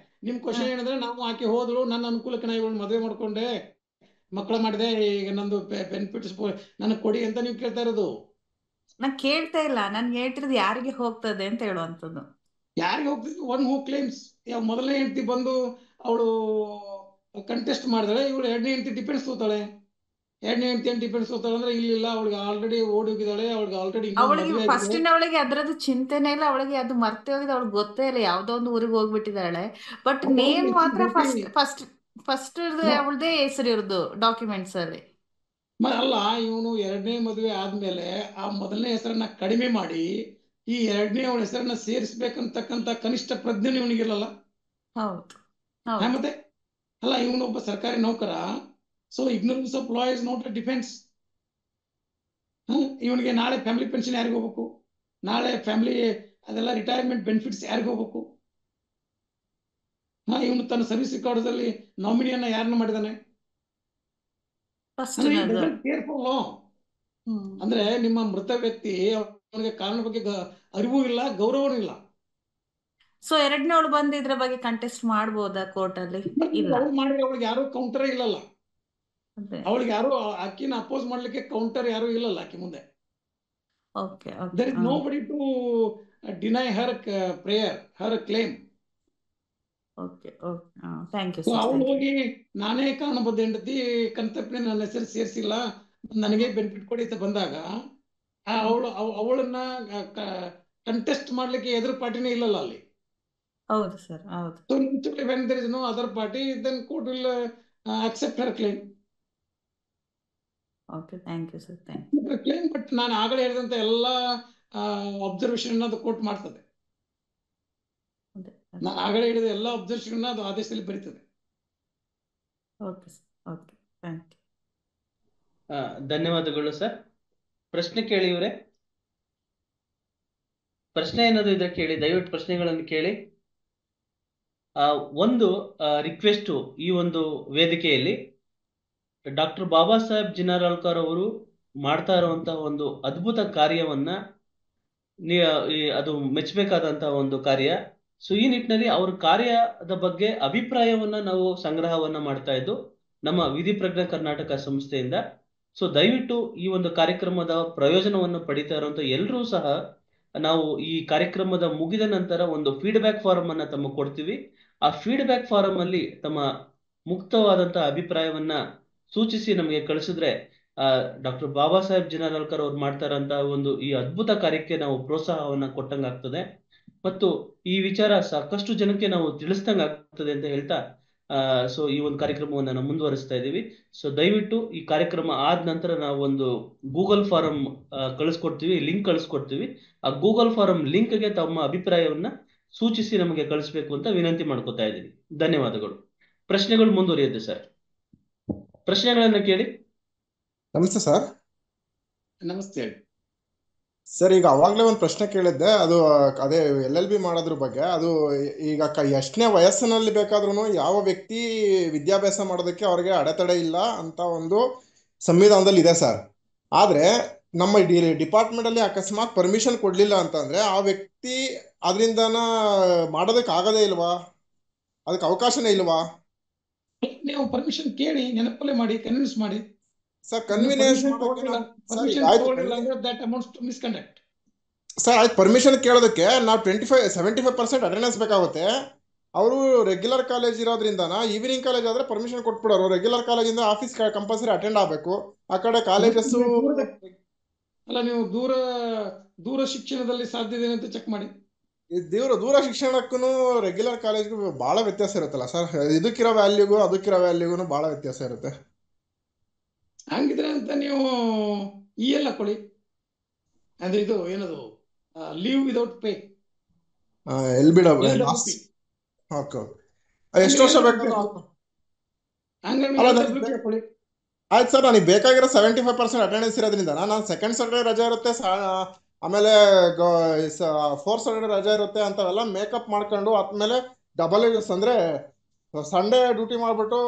ನಿಮ್ ಕ್ವಶನ್ ಏನಂದ್ರೆ, ನಾವು ಆಕೆ ಹೋದಳು, ನನ್ನ ಅನುಕೂಲಕ್ಕೆ ನಾ ಇವಳು ಮದುವೆ ಮಾಡ್ಕೊಂಡೆ, ಮಕ್ಕಳ ಮಾಡಿದೆ, ಈಗ ನಂದು ಬೆನಿಫಿಟ್ಸ್ ನನಗೆ ಕೊಡಿ ಅಂತ ನೀವು ಕೇಳ್ತಾ ಇರೋದು. ನಾನ್ ಕೇಳ್ತಾ ಇಲ್ಲ, ನಾನು ಹೇಳ್ತಿರೋದು ಯಾರಿಗೆ ಹೋಗ್ತದೆ ಅಂತ ಹೇಳುವಂಥದ್ದು. ಯಾರಿಗೆ ಹೋಗ್ತದೆ? One who claims. ಮೊದಲನೇ ಹೆಂಡತಿ ಬಂದು ಅವಳು ಕಂಟೆಸ್ಟ್ ಮಾಡಿದಾಳೆ, ಇವಳು 2ನೇ ಹೆಂಡತಿ ಡಿಫೆನ್ಸ್ ತೋತಾಳೆ. 2ನೇ ಹೆಂಡತಿ ಡಿಫೆನ್ಸ್ ತೋತಾಳೆ ಅಂದ್ರೆ ಇಲ್ಲ, ಅವಳಿಗೆ ಆಲ್ರೆಡಿ ಓಡಿ ಹೋಗಿದ್ದಾಳೆ, ಅವಳಿಗೆ ಆಲ್ರೆಡಿ ಫಸ್ಟಿನ ಅವಳಿಗೆ ಅದ್ರದ್ದು ಚಿಂತೆನೇ ಇಲ್ಲ, ಅವಳಿಗೆ ಅದು ಮರ್ತೆ ಹೋಗಿದೆ, ಅವಳಿಗೆ ಗೊತ್ತೇ ಇಲ್ಲ, ಯಾವ್ದೋ ಒಂದು ಊರಿಗೆ ಹೋಗ್ಬಿಟ್ಟಿದ್ದಾಳೆ. ಬಟ್ ನೇಮ್ ಮಾತ್ರ ಫಸ್ಟ್ ಅವಳದೇ ಹೆಸರು ಇರೋದು ಡಾಕ್ಯುಮೆಂಟ್ಸ್ ಅಲ್ಲಿ. ಅಲ್ಲ, ಇವನು 2ನೇ ಮದುವೆ ಆದ್ಮೇಲೆ ಆ ಮೊದಲನೇ ಹೆಸರನ್ನ ಕಡಿಮೆ ಮಾಡಿ ಈ 2ನೇ ಅವಳ ಹೆಸರನ್ನ ಸೇರಿಸ್ಬೇಕಂತಕ್ಕಂತ ಕನಿಷ್ಠ ಪ್ರಜ್ಞೆ ಇವನಿಗಿರಲ್ಲ. ಹೌದು ಮತ್ತೆ ಅಲ್ಲ, ಇವನೊಬ್ಬ ಸರ್ಕಾರಿ ನೌಕರ. So ignorance of law is not a defence. ಇವನಿಗೆ ನಾಳೆ ಫ್ಯಾಮಿಲಿ ಪೆನ್ಷನ್ ಯಾರಿಗೆ ಹೋಗ್ಬೇಕು? ನಾಳೆ ಫ್ಯಾಮಿಲಿ ಅದೆಲ್ಲ ರಿಟೈರ್ಮೆಂಟ್ ಬೆನಿಫಿಟ್ಸ್ ಯಾರಿಗೆ ಹೋಗ್ಬೇಕು? ಇವನು ತನ್ನ ಸರ್ವಿಸ್ ರೆಕಾರ್ಡ್ಸ್ ಅಲ್ಲಿ ನಾಮಿನಿಯನ್ನ ಯಾರನ್ನ ಮಾಡಿದಾನೆ? ಅಂದ್ರೆ ನಿಮ್ಮ ಮೃತ ವ್ಯಕ್ತಿ ಅವನಿಗೆ ಕಾರಣ ಬಗ್ಗೆ ಅರಿವು ಇಲ್ಲ, ಗೌರವನೂ ಇಲ್ಲ. ಸೊ 2ನೇವಳು ಬಂದು ಇದ್ರ ಬಗ್ಗೆ ಕಂಟೆಸ್ಟ್ ಮಾಡ್ಬೋದಾ ಕೋರ್ಟ್ ಅಲ್ಲಿ? ಇಲ್ಲ, ಮಾಡಿದ್ರೆ ಅವಳಿಗೆ ಯಾರು ಕೌಂಟರ್ ಇಲ್ಲಲ್ಲ. ಅವಳಿಗೆ ಯಾರು ಆಕಿನ ಅಪೋಸ್ ಮಾಡ್ಲಿಕ್ಕೆ ಕೌಂಟರ್ ಯಾರು ಇಲ್ಲಲ್ಲ ಆಕಿ ಮುಂದೆ. There is nobody to deny her prayer, her claim. ಅವಳು ಹೋಗಿ ನಾನೇ ಕಾರಣಬದ್ಧ ಹೆಂಡತಿ ಕರ್ತವ್ಯ ನನ್ನ ಹೆಸರು ಸೇರಿಸಿಲ್ಲ, ನನಗೆ ಬೆನಿಫಿಟ್ ಕೊಡಿ ಅಂತ ಬಂದಾಗ ಅವಳನ್ನ ಕಂಟೆಸ್ಟ್ ಮಾಡ್ಲಿಕ್ಕೆ ಎದುರು ಪಾರ್ಟಿನೇ ಇಲ್ಲಲ್ಲ ಅಲ್ಲಿ. ಹೌದು ಸರ್, ಹೌದು. So when there is no other party, then court will accept her claim. Okay, thank you sir, thank you. Claim, but ನಾನು ಆಗಲೇ ಹೇಳಿದಂತ ಎಲ್ಲ ಅಬ್ಸರ್ವೇಷನ್ ಅದು ಕೋರ್ಟ್ ಮಾಡ್ತದೆ. ನಾನು ಆಗಲೇ ಹೇಳಿದ ಎಲ್ಲ ಅಬ್ಸರ್ವೇಷನ್ ಅದು ಆದೇಶದಲ್ಲಿ ಬರೀತದೆ. Okay sir, okay, thank you. ಧನ್ಯವಾದಗಳು ಸರ್. ಪ್ರಶ್ನೆ ಕೇಳಿ ಇವರೇ. ಪ್ರಶ್ನೆ ಏನಾದ್ರು ಇದ್ರೆ ಕೇಳಿ, ದಯವಿಟ್ಟು ಪ್ರಶ್ನೆಗಳನ್ನು ಕೇಳಿ. ಒಂದು ರಿಕ್ವೆಸ್ಟು, ಈ ಒಂದು ವೇದಿಕೆಯಲ್ಲಿ ಡಾಕ್ಟರ್ ಬಾಬಾ ಸಾಹೇಬ್ ಜಿನಾರಾಳ್ಕರ್ ಅವರು ಮಾಡ್ತಾ ಇರುವಂತಹ ಒಂದು ಅದ್ಭುತ ಕಾರ್ಯವನ್ನ ಅದು ಮೆಚ್ಚಬೇಕಾದಂತಹ ಒಂದು ಕಾರ್ಯ. ಸೊ ಈ ನಿಟ್ಟಿನಲ್ಲಿ ಅವ್ರ ಕಾರ್ಯದ ಬಗ್ಗೆ ಅಭಿಪ್ರಾಯವನ್ನ ನಾವು ಸಂಗ್ರಹವನ್ನ ಮಾಡ್ತಾ ಇದ್ದು ನಮ್ಮ ವಿಧಿ ಪ್ರಜ್ಞಾ ಕರ್ನಾಟಕ ಸಂಸ್ಥೆಯಿಂದ. ಸೊ ದಯವಿಟ್ಟು ಈ ಒಂದು ಕಾರ್ಯಕ್ರಮದ ಪ್ರಯೋಜನವನ್ನು ಪಡಿತಾ ಇರುವಂತ ಎಲ್ಲರೂ ಸಹ ನಾವು ಈ ಕಾರ್ಯಕ್ರಮದ ಮುಗಿದ ನಂತರ ಒಂದು ಫೀಡ್ಬ್ಯಾಕ್ ಫಾರಂ ಅನ್ನ ತಮಗೆ ಕೊಡ್ತೀವಿ. ಆ ಫೀಡ್ಬ್ಯಾಕ್ ಫಾರಂ ಅಲ್ಲಿ ತಮ್ಮ ಮುಕ್ತವಾದಂತಹ ಅಭಿಪ್ರಾಯವನ್ನ ಸೂಚಿಸಿ ನಮಗೆ ಕಳಿಸಿದ್ರೆ ಡಾಕ್ಟರ್ ಬಾಬಾ ಸಾಹೇಬ್ ಜಿನಾರಾಳ್ಕರ್ ಅವ್ರು ಮಾಡ್ತಾ ಇರೋಂತಹ ಒಂದು ಈ ಅದ್ಭುತ ಕಾರ್ಯಕ್ಕೆ ನಾವು ಪ್ರೋತ್ಸಾಹವನ್ನ ಕೊಟ್ಟಂಗಾಗ್ತದೆ ಮತ್ತು ಈ ವಿಚಾರ ಸಾಕಷ್ಟು ಜನಕ್ಕೆ ನಾವು ತಿಳಿಸ್ದಂಗ ಆಗ್ತದೆ ಅಂತ ಹೇಳ್ತಾ ಸೊ ಈ ಒಂದು ಕಾರ್ಯಕ್ರಮವನ್ನು ನಾವು ಮುಂದುವರಿಸ್ತಾ ಇದ್ದೀವಿ. ಸೊ ದಯವಿಟ್ಟು ಈ ಕಾರ್ಯಕ್ರಮ ಆದ ನಂತರ ನಾವು ಒಂದು ಗೂಗಲ್ ಫಾರಂ ಕಳಿಸ್ಕೊಡ್ತೀವಿ, ಲಿಂಕ್ ಕಳಿಸ್ಕೊಡ್ತೀವಿ. ಆ ಗೂಗಲ್ ಫಾರಂ ಲಿಂಕ್ಗೆ ತಮ್ಮ ಅಭಿಪ್ರಾಯವನ್ನ ಸೂಚಿಸಿ ನಮಗೆ ಕಳಿಸ್ಬೇಕು ಅಂತ ವಿನಂತಿ ಮಾಡ್ಕೊತಾ ಇದ್ದೀವಿ. ಧನ್ಯವಾದಗಳು. ಪ್ರಶ್ನೆಗಳು ಮುಂದುವರಿಯುತ್ತೆ ಸರ್. ಪ್ರಶ್ನೆಗಳನ್ನ ಕೇಳಿ. ನಮಸ್ತೆ ಸರ್. ನಮಸ್ತೆ ಸರ್, ಈಗ ಅವಾಗಲೇ ಒಂದು ಪ್ರಶ್ನೆ ಕೇಳಿದ್ದೆ, ಅದು ಅದೇ LLB ಮಾಡೋದ್ರ ಬಗ್ಗೆ. ಅದು ಈಗ ಎಷ್ಟನೇ ವಯಸ್ಸಿನಲ್ಲಿ ಬೇಕಾದ್ರೂ ಯಾವ ವ್ಯಕ್ತಿ ವಿದ್ಯಾಭ್ಯಾಸ ಮಾಡೋದಕ್ಕೆ ಅವ್ರಿಗೆ ಅಡೆತಡೆ ಇಲ್ಲ ಅಂತ ಒಂದು ಸಂವಿಧಾನದಲ್ಲಿ ಇದೆ ಸರ್. ಆದ್ರೆ ನಮ್ಮ ಡಿಪಾರ್ಟ್ಮೆಂಟ್ ಅಲ್ಲಿ ಅಕಸ್ಮಾತ್ ಪರ್ಮಿಷನ್ ಕೊಡ್ಲಿಲ್ಲ ಅಂತಂದ್ರೆ ಆ ವ್ಯಕ್ತಿ ಅದರಿಂದನ ಮಾಡೋದಕ್ಕೆ ಆಗದೇ ಇಲ್ವಾ? ಅದಕ್ಕೆ ಅವಕಾಶನೇ ಇಲ್ವಾ? ನೀವು ಪರ್ಮಿಷನ್ ಕೇಳಿ, ನೆನಪಲ್ಲೇ ಮಾಡಿ, ಕನ್ವಿನ್ಸ್ ಮಾಡಿ ಸರ್. ಕನ್ವಿನಿಯನ್ಸ್ ಸರ್ ಆಯ್ತು, ಪರ್ಮಿಷನ್ ಕೇಳೋದಕ್ಕೆ ನಾವು 75% ಅಟೆಂಡೆನ್ಸ್ ಬೇಕಾಗುತ್ತೆ. ಅವರು ರೆಗ್ಯುಲರ್ ಕಾಲೇಜ್ ಇರೋದ್ರಿಂದನ ಈವ್ನಿಂಗ್ ಕಾಲೇಜ್ ಆದ್ರೆ ಪರ್ಮಿಷನ್ ಕೊಟ್ಬಿಡೋರು. ರೆಗ್ಯುಲರ್ ಕಾಲೇಜಿಂದ ಆಫೀಸ್ ಕಂಪಲ್ಸರಿ ಅಟೆಂಡ್ ಆಗಬೇಕು. ಆ ಕಡೆ ಕಾಲೇಜಸ್ ಅಲ್ಲ, ನೀವು ದೂರ ಶಿಕ್ಷಣದಲ್ಲಿ ಸಾಧ್ಯತೆ ಅಂತ ಚೆಕ್ ಮಾಡಿ. ದೂರ ಶಿಕ್ಷಣಕ್ಕೂ ರೆಗ್ಯುಲರ್ ಕಾಲೇಜ್ಗೂ ಬಹಳ ವ್ಯತ್ಯಾಸ ಇರುತ್ತಲ್ಲ ಸರ್. ಇದಕ್ಕಿರೋ ವ್ಯಾಲ್ಯೂಗೂ ಅದಕ್ಕಿರೋ ವ್ಯಾಲ್ಯೂಗೂ ಬಹಳ ವ್ಯತ್ಯಾಸ ಇರುತ್ತೆ. ಹಂಗಿದ್ರೆ ಅಂತ ನೀವು ಎಲ್ಲ ಕೊಡಿ. ಅದು ಇದು ಏನದು ಲೀವ್ ವಿದೌಟ್ ಪೇ, ಎಷ್ಟು ವರ್ಷ ಬೇಕು? ಆಯ್ತು ಸರ್, ನನಗೆ ಬೇಕಾಗಿರೋ 75% ಅಟೆಂಡೆನ್ಸ್ ಇರೋದ್ರಿಂದ ನಾನು ಸೆಕೆಂಡ್ ಸಾಟರ್ಡೆ ರಜಾ ಇರುತ್ತೆ, ಆಮೇಲೆ 4th ಸಾಟರ್ಡೆ ರಜಾ ಇರುತ್ತೆ ಅಂತವೆಲ್ಲ ಮೇಕಪ್ ಮಾಡ್ಕೊಂಡು ಆದ್ಮೇಲೆ ಡಬಲ್ ಅಂದ್ರೆ ಸಂಡೇ ಡ್ಯೂಟಿ ಮಾಡ್ಬಿಟ್ಟು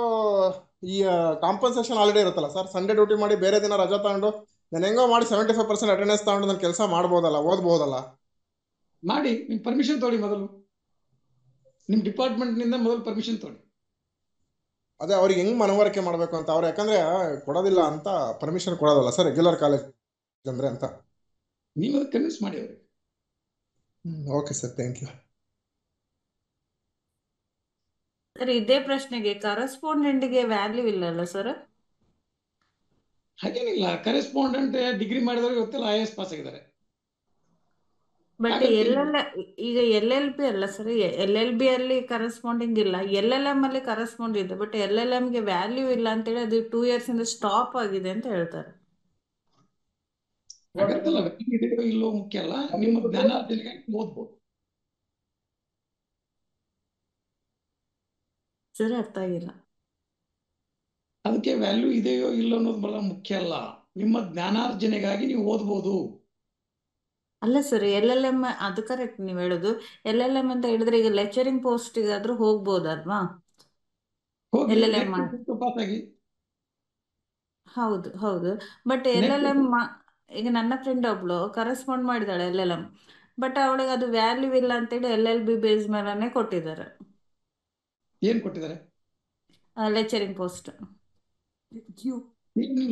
ಈ ಕಾಂಪನ್ಸೇಷನ್ ಹಾಲಿಡೇ ಇರುತ್ತಲ್ಲ ಸರ್, ಸಂಡೇ ಡ್ಯೂಟಿ ಮಾಡಿ ಬೇರೆ ದಿನ ರಜಾ ತಗೊಂಡು ನಾನು ಹೆಂಗೋ ಮಾಡಿ 75% ಅಟೆಂಡೆನ್ಸ್ ತಗೊಂಡು ನಾನು ಕೆಲಸ ಮಾಡ್ಬೋದಲ್ಲ, ಓದ್ಬೋದಲ್ಲ? ಮಾಡಿ. ನಿಮ್ ಪರ್ಮಿಷನ್ ತೊಗೊಳ್ಳಿ ಮೊದಲು, ನಿಮ್ ಡಿಪಾರ್ಟ್ಮೆಂಟ್ ನಿಂದ ಮೊದಲು ಪರ್ಮಿಷನ್ ತೊಗೊಳ್ಳಿ. ಅದೇ ಅವ್ರಿಗೆ ಹೆಂಗ್ ಮನವರಿಕೆ ಮಾಡ್ಬೇಕು ಅಂತ ಅವ್ರು, ಯಾಕಂದ್ರೆ ಕೊಡೋದಿಲ್ಲ ಅಂತ ಪರ್ಮಿಷನ್ ಕೊಡೋದಲ್ಲ ಸರ್ ರೆಗ್ಯುಲರ್ ಕಾಲೇಜ್ ಅಂದ್ರೆ ಅಂತ. ನೀವು ಕನ್ವಿನ್ಸ್ ಮಾಡಿ ಅವ್ರಿಗೆ. Okay sir, thank you. Sir, ಇದೇ ಪ್ರಶ್ನೆಗೆ ಕರೆಸ್ಪಾಂಡೆಂಟ್ಗೆ ವ್ಯಾಲ್ಯೂ ಇಲ್ಲಲ್ಲ ಸರ್? ಹಾಗೇನಿಲ್ಲ, ಕರೆಸ್ಪಾಂಡೆಂಟ್ ಡಿಗ್ರಿ ಮಾಡಿದವ್ರಿಗೆ ಗೊತ್ತಿಲ್ಲ IAS ಪಾಸ್ ಆಗಿದ್ದಾರೆ. ಬಟ್ ಆಗತ್ತೆ ಈಗ. ಈಗ LLB ಅಲ್ಲ ಸರ್, LLB ಅಲ್ಲಿ ಕರೆಸ್ಪಾಂಡಿಂಗ್ ಇಲ್ಲ, LLM ಅಲ್ಲಿ ಕರೆಸ್ಪಾಂಡ್ ಇದೆ. ಬಟ್ LLM ಗೆ ವ್ಯಾಲ್ಯೂ ಇಲ್ಲ ಅಂತೇಳಿ ಅದು 2 years ಇಂದ ಸ್ಟಾಪ್ ಆಗಿದೆ ಅಂತ ಹೇಳ್ತಾರೆ. ಆಗತ್ತಲ್ಲ, ವ್ಯಾಲ್ಯೂ ಇದೆಯೋ ಇಲ್ಲೋ ಮುಖ್ಯ ಅಲ್ಲ, ನಿಮ್ಮ ಜ್ಞಾನಾರ್ಜನೆಗಾಗಿ ಓದ್ಬೋದು. ಸರಿ, ಅರ್ಥ ಆಗಿಲ್ಲ. ಅದಕ್ಕೆ ವ್ಯಾಲ್ಯೂ ಇದೆಯೋ ಇಲ್ಲೋ ಅನ್ನೋದು ಬಹಳ ಮುಖ್ಯ ಅಲ್ಲ, ನಿಮ್ಮ ಜ್ಞಾನಾರ್ಜನೆಗಾಗಿ ನೀವು ಓದ್ಬೋದು. ಅಲ್ಲ ಸರ್, LLM ಅದು ಕರೆಕ್ಟ್ ನೀವು ಹೇಳುದು. LLM ಅಂತ ಹೇಳಿದ್ರೆ ಈಗ ಲೆಕ್ಚರಿಂಗ್ ಪೋಸ್ಟಿಗಾದ್ರೂ ಹೋಗ್ಬೋದಲ್ವಾ? ಹೋಗಿ LLM ಪಾಸ್ ಆಗಿ. ಹೌದು ಹೌದು. ಬಟ್ LLM ಈಗ ನನ್ನ ಫ್ರೆಂಡ್ ಒಬ್ಳು ಕರೆಸ್ಪಾಂಡ್ ಮಾಡಿದಾಳೆ LLM, ಬಟ್ ಅವಳಿಗೆ ಅದು ವ್ಯಾಲ್ಯೂ ಇಲ್ಲ ಅಂತೇಳಿ LLB ಬೇಸ್ ಮೇಲೆನೆ ಕೊಟ್ಟಿದ್ದಾರೆ. ಏನ್ ಕೊಟ್ಟಿದ್ದಾರೆ? Lecturing post.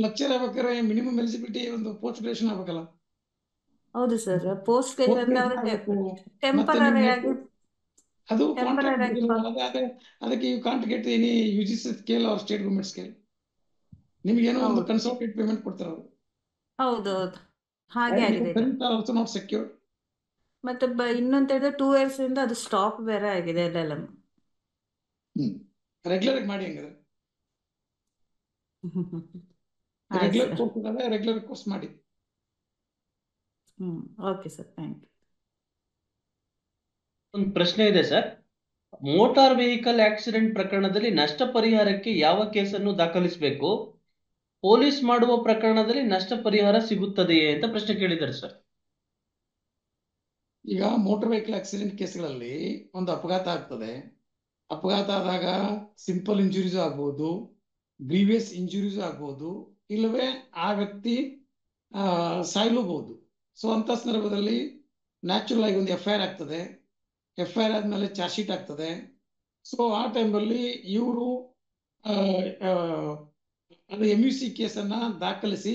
ಲೆಕ್ಚರ್ ಆಗ್ಬೇಕಾದ್ರೆ ಮಿನಿಮಮ್ ಎಲಿಜಿಬಿಲಿಟಿ ಒಂದು ಪೋಸ್ಟ್ ಗ್ರಾಜುಯೇಷನ್ ಆಗ್ಬೇಕಲ್ಲ. ಹೌದು ಸರ್, ಪೋಸ್ಟ್ ಟೆಂಪರರಿ ಆಗಿ ಅದು ಅದಕ್ಕೆ you can't get any UGC scale or state government scale. ನಿಮ್ಗೇನೋ ಒಂದು ಕನ್ಸಲ್ಟೇಟ್ ಪೇಮೆಂಟ್ ಕೊಡ್ತಾರೆ ಅವರು. ಹೌದೌದು, ಹಾಗೆ ಆಗಿದೆ. Not secure. ಮತ್ತೆ ಇನ್ನೊಂದು ಹೇಳಿದ್ರೆ 2 years ಇಂದ ಅದು ಸ್ಟಾಪ್ ಬೇರೆ ಆಗಿದೆ LLM. ರೆಗ್ಯುಲರ್ ಆಗಿ ಮಾಡಿ ಹಂಗಾದ್ರೆ. ರೆಗ್ಯುಲರ್ ಕೋರ್ಸ್ ಇದಾವೆ, ರೆಗ್ಯುಲರ್ ಕೋರ್ಸ್ ಮಾಡಿ. Okay sir, thank you. ಒಂದು ಪ್ರಶ್ನೆ ಇದೆ ಸರ್. ಮೋಟಾರ್ ವೆಹಿಕಲ್ ಆಕ್ಸಿಡೆಂಟ್ ಪ್ರಕರಣದಲ್ಲಿ ನಷ್ಟ ಪರಿಹಾರಕ್ಕೆ ಯಾವ ಕೇಸನ್ನು ದಾಖಲಿಸಬೇಕು? ಪೊಲೀಸ್ ಮಾಡುವ ಪ್ರಕರಣದಲ್ಲಿ ನಷ್ಟ ಪರಿಹಾರ ಸಿಗುತ್ತದೆಯೇ ಅಂತ ಪ್ರಶ್ನೆ ಕೇಳಿದ್ದಾರೆ ಸರ್. ಈಗ ಮೋಟಾರ್ ವೆಹಿಕಲ್ ಆಕ್ಸಿಡೆಂಟ್ ಕೇಸ್ಗಳಲ್ಲಿ ಒಂದು ಅಪಘಾತ ಆಗ್ತದೆ. ಅಪಘಾತ ಆದಾಗ ಸಿಂಪಲ್ ಇಂಜುರೀಸ್ ಆಗ್ಬೋದು, ಗ್ರೀವಿಯಸ್ ಇಂಜುರೀಸ್ ಆಗ್ಬೋದು, ಇಲ್ಲವೇ ಆ ವ್ಯಕ್ತಿ ಸಾಯ್ಲೂಬಹುದು. ಸೊ ಅಂತ ಸಂದರ್ಭದಲ್ಲಿ ನ್ಯಾಚುರಲ್ ಆಗಿ ಒಂದು FIR ಆಗ್ತದೆ. FIR ಆದ್ಮೇಲೆ ಚಾರ್ಜ್ ಶೀಟ್ ಆಗ್ತದೆ. ಸೊ ಆ ಟೈಮಲ್ಲಿ ಇವರು ಅದು MUC ಕೇಸನ್ನ ದಾಖಲಿಸಿ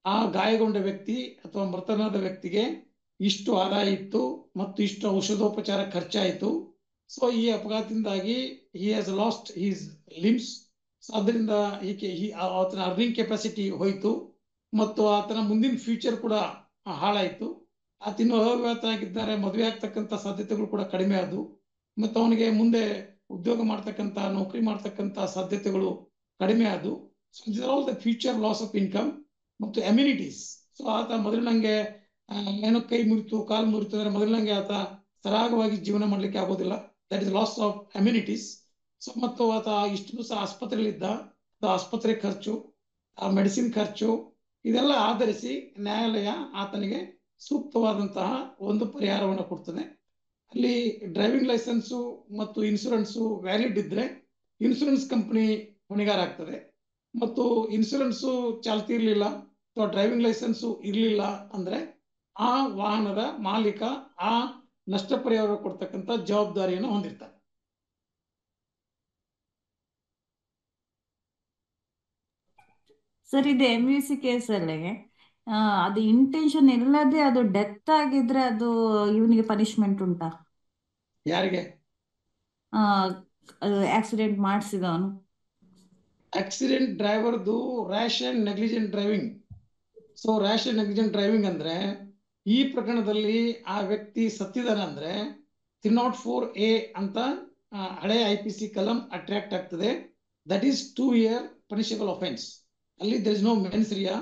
ಆ ಗಾಯಗೊಂಡ ವ್ಯಕ್ತಿ ಅಥವಾ ಮೃತನಾದ ವ್ಯಕ್ತಿಗೆ ಇಷ್ಟು ಆದಾಯ ಇತ್ತು ಮತ್ತು ಇಷ್ಟು ಔಷಧೋಪಚಾರ ಖರ್ಚಾಯಿತು. ಸೊ ಈ ಅಪಘಾತದಿಂದಾಗಿ he has lost his limbs. ಅದರಿಂದ ಆತನ ಅರ್ನಿಂಗ್ ಕೆಪಾಸಿಟಿ ಹೋಯ್ತು ಮತ್ತು ಆತನ ಮುಂದಿನ ಫ್ಯೂಚರ್ ಕೂಡ ಹಾಳಾಯಿತು. ಆತ ಅವಿವಾಹಿತ ಆಗಿದ್ದಾರೆ, ಮದುವೆ ಆಗ್ತಕ್ಕಂಥ ಸಾಧ್ಯತೆಗಳು ಕೂಡ ಕಡಿಮೆ ಆದವು ಮತ್ತು ಅವನಿಗೆ ಮುಂದೆ ಉದ್ಯೋಗ ಮಾಡ್ತಕ್ಕಂಥ, ನೌಕರಿ ಮಾಡ್ತಕ್ಕಂಥ ಸಾಧ್ಯತೆಗಳು ಕಡಿಮೆ ಆದವು. So this are all the future loss of income ಮತ್ತು ಅಮ್ಯುನಿಟೀಸ್. ಸೊ ಆತ ಮೊದಲಿನಂಗೆ ಏನೋ ಕೈ ಮುರಿತು, ಕಾಲು ಮುರಿತು ಅಂದ್ರೆ ಮೊದಲಿನಂಗೆ ಆತ ಸರಾಗವಾಗಿ ಜೀವನ ಮಾಡ್ಲಿಕ್ಕೆ ಆಗೋದಿಲ್ಲ. That is loss of amenities. So ಮತ್ತು ಆತ ಇಷ್ಟು ದಿವಸ ಆಸ್ಪತ್ರೆಯಲ್ಲಿದ್ದ, ಆಸ್ಪತ್ರೆ ಖರ್ಚು, ಮೆಡಿಸಿನ್ ಖರ್ಚು ಇದೆಲ್ಲ ಆಧರಿಸಿ ನ್ಯಾಯಾಲಯ ಆತನಿಗೆ ಸೂಕ್ತವಾದಂತಹ ಒಂದು ಪರಿಹಾರವನ್ನು ಕೊಡ್ತದೆ. ಅಲ್ಲಿ ಡ್ರೈವಿಂಗ್ ಲೈಸೆನ್ಸು ಮತ್ತು ಇನ್ಶೂರೆನ್ಸು ವ್ಯಾಲಿಡ್ ಇದ್ರೆ ಇನ್ಶೂರೆನ್ಸ್ ಕಂಪನಿ ಹೊಣೆಗಾರ ಆಗ್ತದೆ. ಮತ್ತು ಇನ್ಶೂರೆನ್ಸು ಚಾಲ್ತಿ ಇರಲಿಲ್ಲ ಅಥವಾ ಡ್ರೈವಿಂಗ್ ಲೈಸೆನ್ಸು ಇರಲಿಲ್ಲ ಅಂದ್ರೆ ಆ ವಾಹನದ ಮಾಲೀಕ ಆ ನಷ್ಟ ಪರಿಹಾರ ಕೊಡ್ತಕ್ಕಂಥ ಜವಾಬ್ದಾರಿಯನ್ನು ಹೊಂದಿರ್ತಾರೆ. ಸರ್, ಇದು MUC ಕೇಸಲ್ಲಿ ಅದು ಇಂಟೆನ್ಷನ್ ಇಲ್ಲದೆ ಅದು ಡೆತ್ ಆಗಿದ್ರೆ ಅದು ಇವನಿಗೆ ಪನಿಷ್ಮೆಂಟ್ ಉಂಟಾ? ಯಾರಿಗೆ? ಆಕ್ಸಿಡೆಂಟ್ ಮಾಡಿಸಿದವನು. ಆಕ್ಸಿಡೆಂಟ್ ಡ್ರೈವರ್ದು rash and negligent driving. So rash and negligent driving ಅಂದ್ರೆ ಈ ಪ್ರಕರಣದಲ್ಲಿ ಆ ವ್ಯಕ್ತಿ ಸತ್ತಿದಾನ ಅಂದ್ರೆ 304A ಅಂತ ಹಳೆ IPC ಕಲಂ ಅಟ್ರಾಕ್ಟ್ ಆಗ್ತದೆ. That is 2 year punishable offence. ಅಲ್ಲಿ there is no mens rea,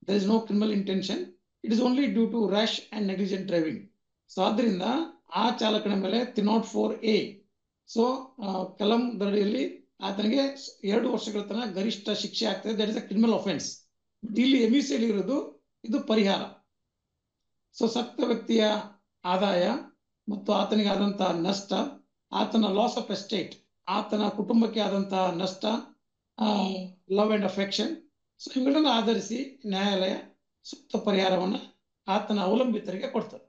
there is no criminal intention, it is only due to rash and negligent driving. So ಆದ್ರಿಂದ ಆ ಚಾಲಕನ ಮೇಲೆ 304A ಸೊ ಕಲಂ ದಡಿಯಲ್ಲಿ ಆತನಿಗೆ 2 ವರ್ಷಗಳ ತನಕ ಗರಿಷ್ಠ ಶಿಕ್ಷೆ ಆಗ್ತದೆ. That is a criminal offence. ಇಲ್ಲಿ MUC ಇರೋದು ಇದು ಪರಿಹಾರ. ಸೊ ಸತ್ತ ವ್ಯಕ್ತಿಯ ಆದಾಯ ಮತ್ತು ಆತನಿಗೆ ಆದಂತಹ ನಷ್ಟ, ಆತನ ಲಾಸ್ ಆಫ್ ಎಸ್ಟೇಟ್, ಆತನ ಕುಟುಂಬಕ್ಕೆ ಆದಂತಹ ನಷ್ಟ, ಲವ್ ಅಂಡ್ ಅಫೆಕ್ಷನ್, ಸೊ ಇವುಗಳನ್ನ ಆಧರಿಸಿ ನ್ಯಾಯಾಲಯ ಸೂಕ್ತ ಪರಿಹಾರವನ್ನು ಆತನ ಅವಲಂಬಿತರಿಗೆ ಕೊಡ್ತದೆ.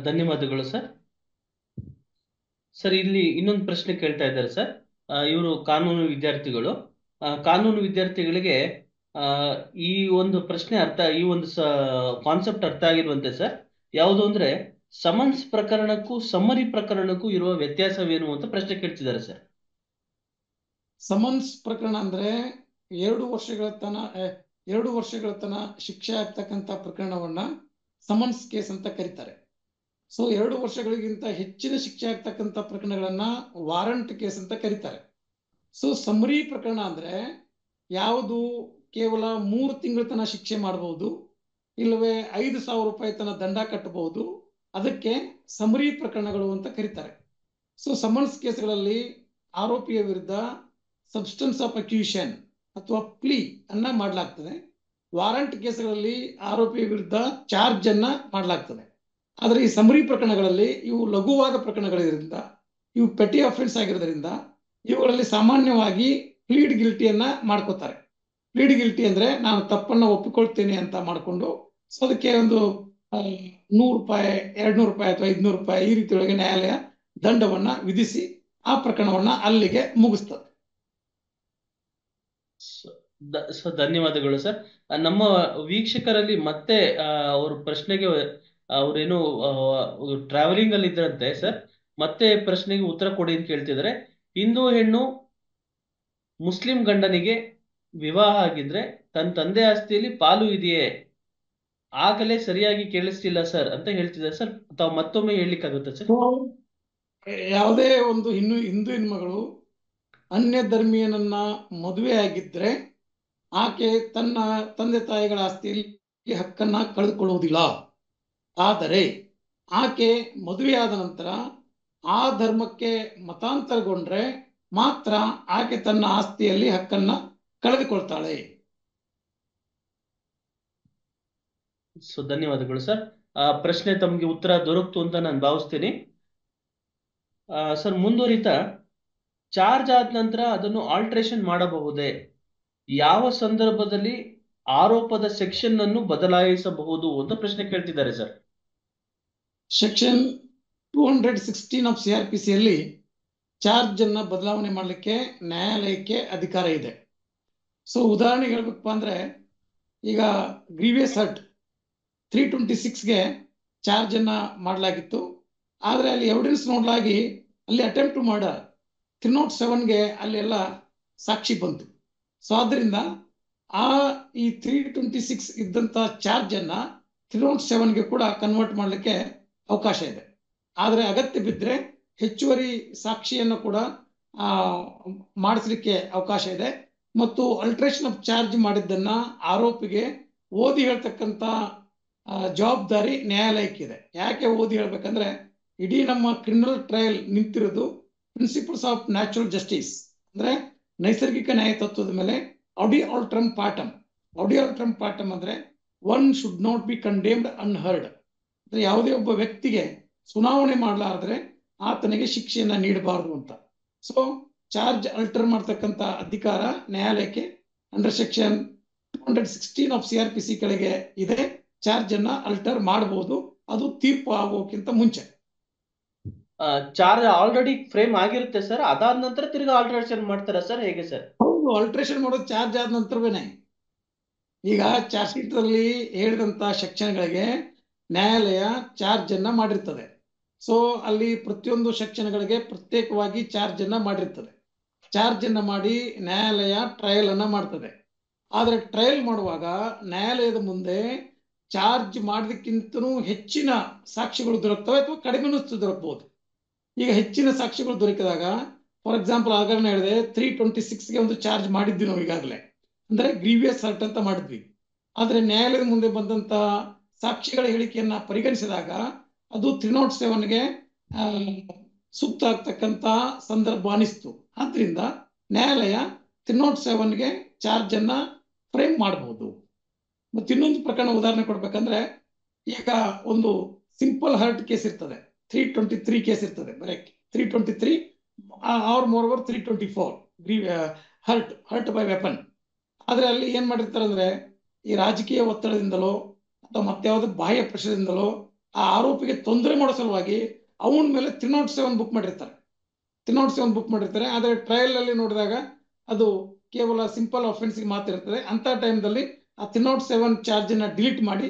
ಧನ್ಯವಾದಗಳು ಸರ್. ಸರ್, ಇಲ್ಲಿ ಇನ್ನೊಂದು ಪ್ರಶ್ನೆ ಕೇಳ್ತಾ ಇದ್ದಾರೆ ಸರ್. ಇವರು ಕಾನೂನು ವಿದ್ಯಾರ್ಥಿಗಳು. ಕಾನೂನು ವಿದ್ಯಾರ್ಥಿಗಳಿಗೆ ಈ ಒಂದು ಪ್ರಶ್ನೆ ಈ ಒಂದು ಕಾನ್ಸೆಪ್ಟ್ ಅರ್ಥ ಆಗಿರುವಂತೆ ಸರ್. ಯಾವುದು ಅಂದ್ರೆ ಸಮನ್ಸ್ ಪ್ರಕರಣಕ್ಕೂ ಸಮ್ಮರಿ ಪ್ರಕರಣಕ್ಕೂ ಇರುವ ವ್ಯತ್ಯಾಸವೇನು ಅಂತ ಪ್ರಶ್ನೆ ಕೇಳ್ತಿದ್ದಾರೆ ಸರ್. ಸಮನ್ಸ್ ಪ್ರಕರಣ ಅಂದ್ರೆ 2 ವರ್ಷಗಳ ತನಕ 2 ವರ್ಷಗಳ ತನಕ ಶಿಕ್ಷೆ ಆಗ್ತಕ್ಕಂಥ ಪ್ರಕರಣವನ್ನ ಸಮನ್ಸ್ ಕೇಸ್ ಅಂತ ಕರೀತಾರೆ. ಸೊ 2 ವರ್ಷಗಳಿಗಿಂತ ಹೆಚ್ಚಿನ ಶಿಕ್ಷೆ ಆಗ್ತಕ್ಕಂಥ ಪ್ರಕರಣಗಳನ್ನ ವಾರಂಟ್ ಕೇಸ್ ಅಂತ ಕರೀತಾರೆ. ಸೊ ಸಮರಿ ಪ್ರಕರಣ ಅಂದ್ರೆ ಯಾವುದು ಕೇವಲ 3 ತಿಂಗಳ ತನಕ ಶಿಕ್ಷೆ ಮಾಡಬಹುದು, ಇಲ್ಲವೇ 5,000 ರೂಪಾಯಿ ತನಕ ದಂಡ ಕಟ್ಟಬಹುದು, ಅದಕ್ಕೆ ಸಮರಿ ಪ್ರಕರಣಗಳು ಅಂತ ಕರೀತಾರೆ. ಸೊ ಸಮನ್ಸ್ ಕೇಸ್ಗಳಲ್ಲಿ ಆರೋಪಿಯ ವಿರುದ್ಧ ಸಬ್ಸ್ಟೆನ್ಸ್ ಆಫ್ ಅಕ್ಯೂಷನ್ ಅಥವಾ ಪ್ಲೀ ಅನ್ನ ಮಾಡಲಾಗ್ತದೆ. ವಾರಂಟ್ ಕೇಸ್ಗಳಲ್ಲಿ ಆರೋಪಿಯ ವಿರುದ್ಧ ಚಾರ್ಜ್ ಅನ್ನ ಮಾಡಲಾಗ್ತದೆ. ಆದರೆ ಈ ಸಮರಿ ಪ್ರಕರಣಗಳಲ್ಲಿ ಇವು ಲಘುವಾದ ಪ್ರಕರಣಗಳಿರೋದ್ರಿಂದ, ಇವು ಪೆಟಿ ಅಫೆನ್ಸ್ ಆಗಿರೋದ್ರಿಂದ ಇವುಗಳಲ್ಲಿ ಸಾಮಾನ್ಯವಾಗಿ ಪ್ಲೀಡ್ ಗಿಲ್ಟಿಯನ್ನ ಮಾಡ್ಕೋತಾರೆ. ಪ್ಲೀಡ್ ಗಿಲ್ಟಿ ಅಂದ್ರೆ ನಾನು ತಪ್ಪನ್ನ ಒಪ್ಪಿಕೊಳ್ತೇನೆ ಅಂತ ಮಾಡಿಕೊಂಡು, ಸೊ ಅದಕ್ಕೆ ಒಂದು 100 ರೂಪಾಯಿ, 200 ರೂಪಾಯಿ ಅಥವಾ 500 ರೂಪಾಯಿ ಈ ರೀತಿಯೊಳಗೆ ನ್ಯಾಯಾಲಯ ದಂಡವನ್ನ ವಿಧಿಸಿ ಆ ಪ್ರಕರಣವನ್ನ ಅಲ್ಲಿಗೆ ಮುಗಿಸ್ತದೆ. ಸೊ ಧನ್ಯವಾದಗಳು ಸರ್. ನಮ್ಮ ವೀಕ್ಷಕರಲ್ಲಿ ಮತ್ತೆ ಅವ್ರ ಪ್ರಶ್ನೆಗೆ ಅವ್ರೇನು ಟ್ರಾವೆಲಿಂಗ್ ಅಲ್ಲಿ ಇದ್ರಂತೆ ಸರ್, ಮತ್ತೆ ಪ್ರಶ್ನೆಗೆ ಉತ್ತರ ಕೊಡಿ ಅಂತ ಕೇಳ್ತಿದ್ದಾರೆ. ಹಿಂದೂ ಹೆಣ್ಣು ಮುಸ್ಲಿಂ ಗಂಡನಿಗೆ ವಿವಾಹ ಆಗಿದ್ರೆ ತನ್ನ ತಂದೆ ಆಸ್ತಿಯಲ್ಲಿ ಪಾಲು ಇದೆಯೇ? ಆಗಲೇ ಸರಿಯಾಗಿ ಕೇಳಿಸ್ತಿಲ್ಲ ಸರ್ ಅಂತ ಹೇಳ್ತಿದ್ದಾರೆ ಸರ್. ತಾವು ಮತ್ತೊಮ್ಮೆ ಹೇಳಲಿಕ್ಕಾಗುತ್ತೆ ಸರ್? ಯಾವುದೇ ಒಂದು ಹಿಂದೂ ಹೆಣ್ಮಗಳು ಅನ್ಯ ಧರ್ಮೀಯನನ್ನ ಮದುವೆ ಆಗಿದ್ರೆ ಆಕೆ ತನ್ನ ತಂದೆ ತಾಯಿಗಳ ಆಸ್ತಿಯಲ್ಲಿ ಹಕ್ಕನ್ನ ಕಳೆದುಕೊಳ್ಳುವುದಿಲ್ಲ. ಆದರೆ ಆಕೆ ಮದುವೆಯಾದ ನಂತರ ಆ ಧರ್ಮಕ್ಕೆ ಮತಾಂತರಗೊಂಡ್ರೆ ಮಾತ್ರ ಆಕೆ ತನ್ನ ಆಸ್ತಿಯಲ್ಲಿ ಹಕ್ಕನ್ನ ಕಳೆದುಕೊಳ್ತಾಳೆ. ಸೊ ಧನ್ಯವಾದಗಳು ಸರ್. ಪ್ರಶ್ನೆ ತಮಗೆ ಉತ್ತರ ದೊರಕ್ತು ಅಂತ ನಾನು ಭಾವಿಸ್ತೀನಿ. ಸರ್ ಮುಂದುವರಿತಾ, ಚಾರ್ಜ್ ಆದ ನಂತರ ಅದನ್ನು ಆಲ್ಟ್ರೇಷನ್ ಮಾಡಬಹುದೇ? ಯಾವ ಸಂದರ್ಭದಲ್ಲಿ ಆರೋಪದ ಸೆಕ್ಷನ್ ಅನ್ನು ಬದಲಾಯಿಸಬಹುದು ಅಂತ ಪ್ರಶ್ನೆ ಕೇಳ್ತಿದ್ದಾರೆ ಸರ್. ಸೆಕ್ಷನ್ 216 ಆಫ್ CRPC ಯಲ್ಲಿ ಚಾರ್ಜ್ ಅನ್ನ ಬದಲಾವಣೆ ಮಾಡಲಿಕ್ಕೆ ನ್ಯಾಯಾಲಯಕ್ಕೆ ಅಧಿಕಾರ ಇದೆ. ಸೊ ಉದಾಹರಣೆಗೆ ಹೇಳ್ಬೇಕಪ್ಪ ಅಂದ್ರೆ, ಈಗ ಗ್ರೀವಿಯಸ್ ಹರ್ಟ್ 326ಗೆ ಚಾರ್ಜ್ ಅನ್ನ ಮಾಡಲಾಗಿತ್ತು. ಆದ್ರೆ ಅಲ್ಲಿ ಎವಿಡೆನ್ಸ್ ನೋಡಲಾಗಿ ಅಲ್ಲಿ ಅಟೆಂಪ್ಟ್ ಟು ಮರ್ಡರ್ 307ಗೆ ಅಲ್ಲೆಲ್ಲ ಸಾಕ್ಷಿ ಬಂತು. ಸೊ ಆದ್ರಿಂದ ಈ 326 ಇದ್ದಂತ ಚಾರ್ಜ್ ಅನ್ನ 307ಗೆ ಕೂಡ ಕನ್ವರ್ಟ್ ಮಾಡಲಿಕ್ಕೆ ಅವಕಾಶ ಇದೆ. ಆದ್ರೆ ಅಗತ್ಯ ಬಿದ್ದರೆ ಹೆಚ್ಚುವರಿ ಸಾಕ್ಷಿಯನ್ನು ಕೂಡ ಮಾಡಿಸ್ಲಿಕ್ಕೆ ಅವಕಾಶ ಇದೆ. ಮತ್ತು ಅಲ್ಟ್ರೇಷನ್ ಆಫ್ ಚಾರ್ಜ್ ಮಾಡಿದ್ದನ್ನ ಆರೋಪಿಗೆ ಓದಿ ಹೇಳ್ತಕ್ಕಂಥ ಜವಾಬ್ದಾರಿ ನ್ಯಾಯಾಲಯಕ್ಕಿದೆ. ಯಾಕೆ ಓದಿ ಹೇಳ್ಬೇಕಂದ್ರೆ, ಇಡೀ ನಮ್ಮ ಕ್ರಿಮಿನಲ್ ಟ್ರಯಲ್ ನಿಂತಿರೋದು ಪ್ರಿನ್ಸಿಪಲ್ಸ್ ಆಫ್ ನ್ಯಾಚುರಲ್ ಜಸ್ಟಿಸ್ ಅಂದ್ರೆ ನೈಸರ್ಗಿಕ ನ್ಯಾಯ ತತ್ವದ ಮೇಲೆ. Audi alteram partem. ಆಡಿಯಲ್ಟ್ರಮ್ ಪಾರ್ಟಮ್ ಅಂದ್ರೆ one should not be condemned unheard ಅಂದ್ರೆ ಯಾವುದೇ ಒಬ್ಬ ವ್ಯಕ್ತಿಗೆ ಸುನಾವಣೆ ಮಾಡಲಾರ್ದ್ರೆ ಆತನಿಗೆ ಶಿಕ್ಷೆಯನ್ನ ನೀಡಬಾರದು ಅಂತ. ಸೊ ಚಾರ್ಜ್ ಅಲ್ಟರ್ ಮಾಡ್ತಕ್ಕಂಥ ಅಧಿಕಾರ ನ್ಯಾಯಾಲಯಕ್ಕೆ ಅಂಡರ್ ಸೆಕ್ಷನ್ 216 ಆಫ್ CRPC ಕೆಳಗೆ ಇದೆ. ಚಾರ್ಜ್ ಅನ್ನ ಅಲ್ಟರ್ ಮಾಡಬಹುದು, ಅದು ತೀರ್ಪು ಆಗೋಕ್ಕಿಂತ ಮುಂಚೆ. ಚಾರ್ಜ್ ಆಲ್ರೆಡಿ ಫ್ರೇಮ್ ಆಗಿರುತ್ತೆ ಸರ್, ಅದಾದ ನಂತರ ತಿರ್ಗಾ ಆಲ್ಟ್ರೇಷನ್ ಮಾಡ್ತಾರಾ ಸರ್, ಹೇಗೆ ಸರ್? ಹೌದು, ಆಲ್ಟ್ರೇಷನ್ ಮಾಡೋದು ಚಾರ್ಜ್ ಆದ ನಂತರವೇನೆ. ಈಗ ಚಾರ್ಜ್ ಶೀಟ್ ಅಲ್ಲಿ ಹೇಳಿದಂತ ಸೆಕ್ಷನ್ಗಳಿಗೆ ನ್ಯಾಯಾಲಯ ಚಾರ್ಜ್ ಅನ್ನ ಮಾಡಿರ್ತದೆ. ಸೊ ಅಲ್ಲಿ ಪ್ರತಿಯೊಂದು ಸೆಕ್ಷನ್ಗಳಿಗೆ ಪ್ರತ್ಯೇಕವಾಗಿ ಚಾರ್ಜ್ ಅನ್ನ ಮಾಡಿರ್ತದೆ. ಚಾರ್ಜ್ ಅನ್ನ ಮಾಡಿ ನ್ಯಾಯಾಲಯ ಟ್ರಯಲ್ ಅನ್ನ ಮಾಡ್ತದೆ. ಆದ್ರೆ ಟ್ರಯಲ್ ಮಾಡುವಾಗ ನ್ಯಾಯಾಲಯದ ಮುಂದೆ ಚಾರ್ಜ್ ಮಾಡೋದಕ್ಕಿಂತನೂ ಹೆಚ್ಚಿನ ಸಾಕ್ಷಿಗಳು ದೊರಕ್ತವೆ ಅಥವಾ ಕಡಿಮೆ ದೊರಕಬಹುದು. ಈಗ ಹೆಚ್ಚಿನ ಸಾಕ್ಷಿಗಳು ದೊರಕಿದಾಗ, ಫಾರ್ ಎಕ್ಸಾಂಪಲ್ ಆಗಲೇ ಹೇಳಿದೆ 326ಗೆ ಒಂದು ಚಾರ್ಜ್ ಮಾಡಿದ್ವಿ ನಾವು ಈಗಾಗಲೇ, ಅಂದ್ರೆ ಗ್ರೀವಿಯಸ್ ಹರ್ಟ್ ಅಂತ ಮಾಡಿದ್ವಿ. ಆದ್ರೆ ನ್ಯಾಯಾಲಯದ ಮುಂದೆ ಬಂದಂತ ಸಾಕ್ಷಿಗಳ ಹೇಳಿಕೆಯನ್ನ ಪರಿಗಣಿಸಿದಾಗ ಅದು 307ಗೆ ಸೂಕ್ತ ಆಗ್ತಕ್ಕಂತ ಸಂದರ್ಭ ಅನಿಸ್ತು. ಆದ್ರಿಂದ ನ್ಯಾಯಾಲಯ 307ಗೆ ಚಾರ್ಜ್ ಅನ್ನ ಫ್ರೇಮ್ ಮಾಡಬಹುದು. ಮತ್ತೆ ಇನ್ನೊಂದು ಪ್ರಕರಣ ಉದಾಹರಣೆ ಕೊಡ್ಬೇಕಂದ್ರೆ, ಈಗ ಒಂದು ಸಿಂಪಲ್ ಹರ್ಟ್ ಕೇಸ್ ಇರ್ತದೆ, 323 ಕೇಸ್ ಇರ್ತದೆ, ಬರೀ 323 or more 324 hurt by weapon. ಆದ್ರೆ ಅಲ್ಲಿ ಏನ್ ಮಾಡಿರ್ತಾರೆ ಅಂದ್ರೆ, ಈ ರಾಜಕೀಯ ಒತ್ತಡದಿಂದಲೋ ಅಥವಾ ಮತ್ತಾವುದೇ ಬಾಹ್ಯ ಪ್ರೆಷರ್ದಿಂದಲೋ ಆ ಆರೋಪಿಗೆ ತೊಂದರೆ ಮಾಡೋ ಸಲುವಾಗಿ ಅವನ ಮೇಲೆ 307 ಬುಕ್ ಮಾಡಿರ್ತಾರೆ. 307 ಬುಕ್ ಮಾಡಿರ್ತಾರೆ. ಆದ್ರೆ ಟ್ರಯಲ್ ಅಲ್ಲಿ ನೋಡಿದಾಗ ಅದು ಕೇವಲ ಸಿಂಪಲ್ ಅಫೆನ್ಸ್ಗೆ ಮಾತ್ರ ಇರ್ತದೆ. ಅಂತ ಟೈಮ್ದಲ್ಲಿ ಆ 307 ಚಾರ್ಜ್ ಅನ್ನ ಡಿಲೀಟ್ ಮಾಡಿ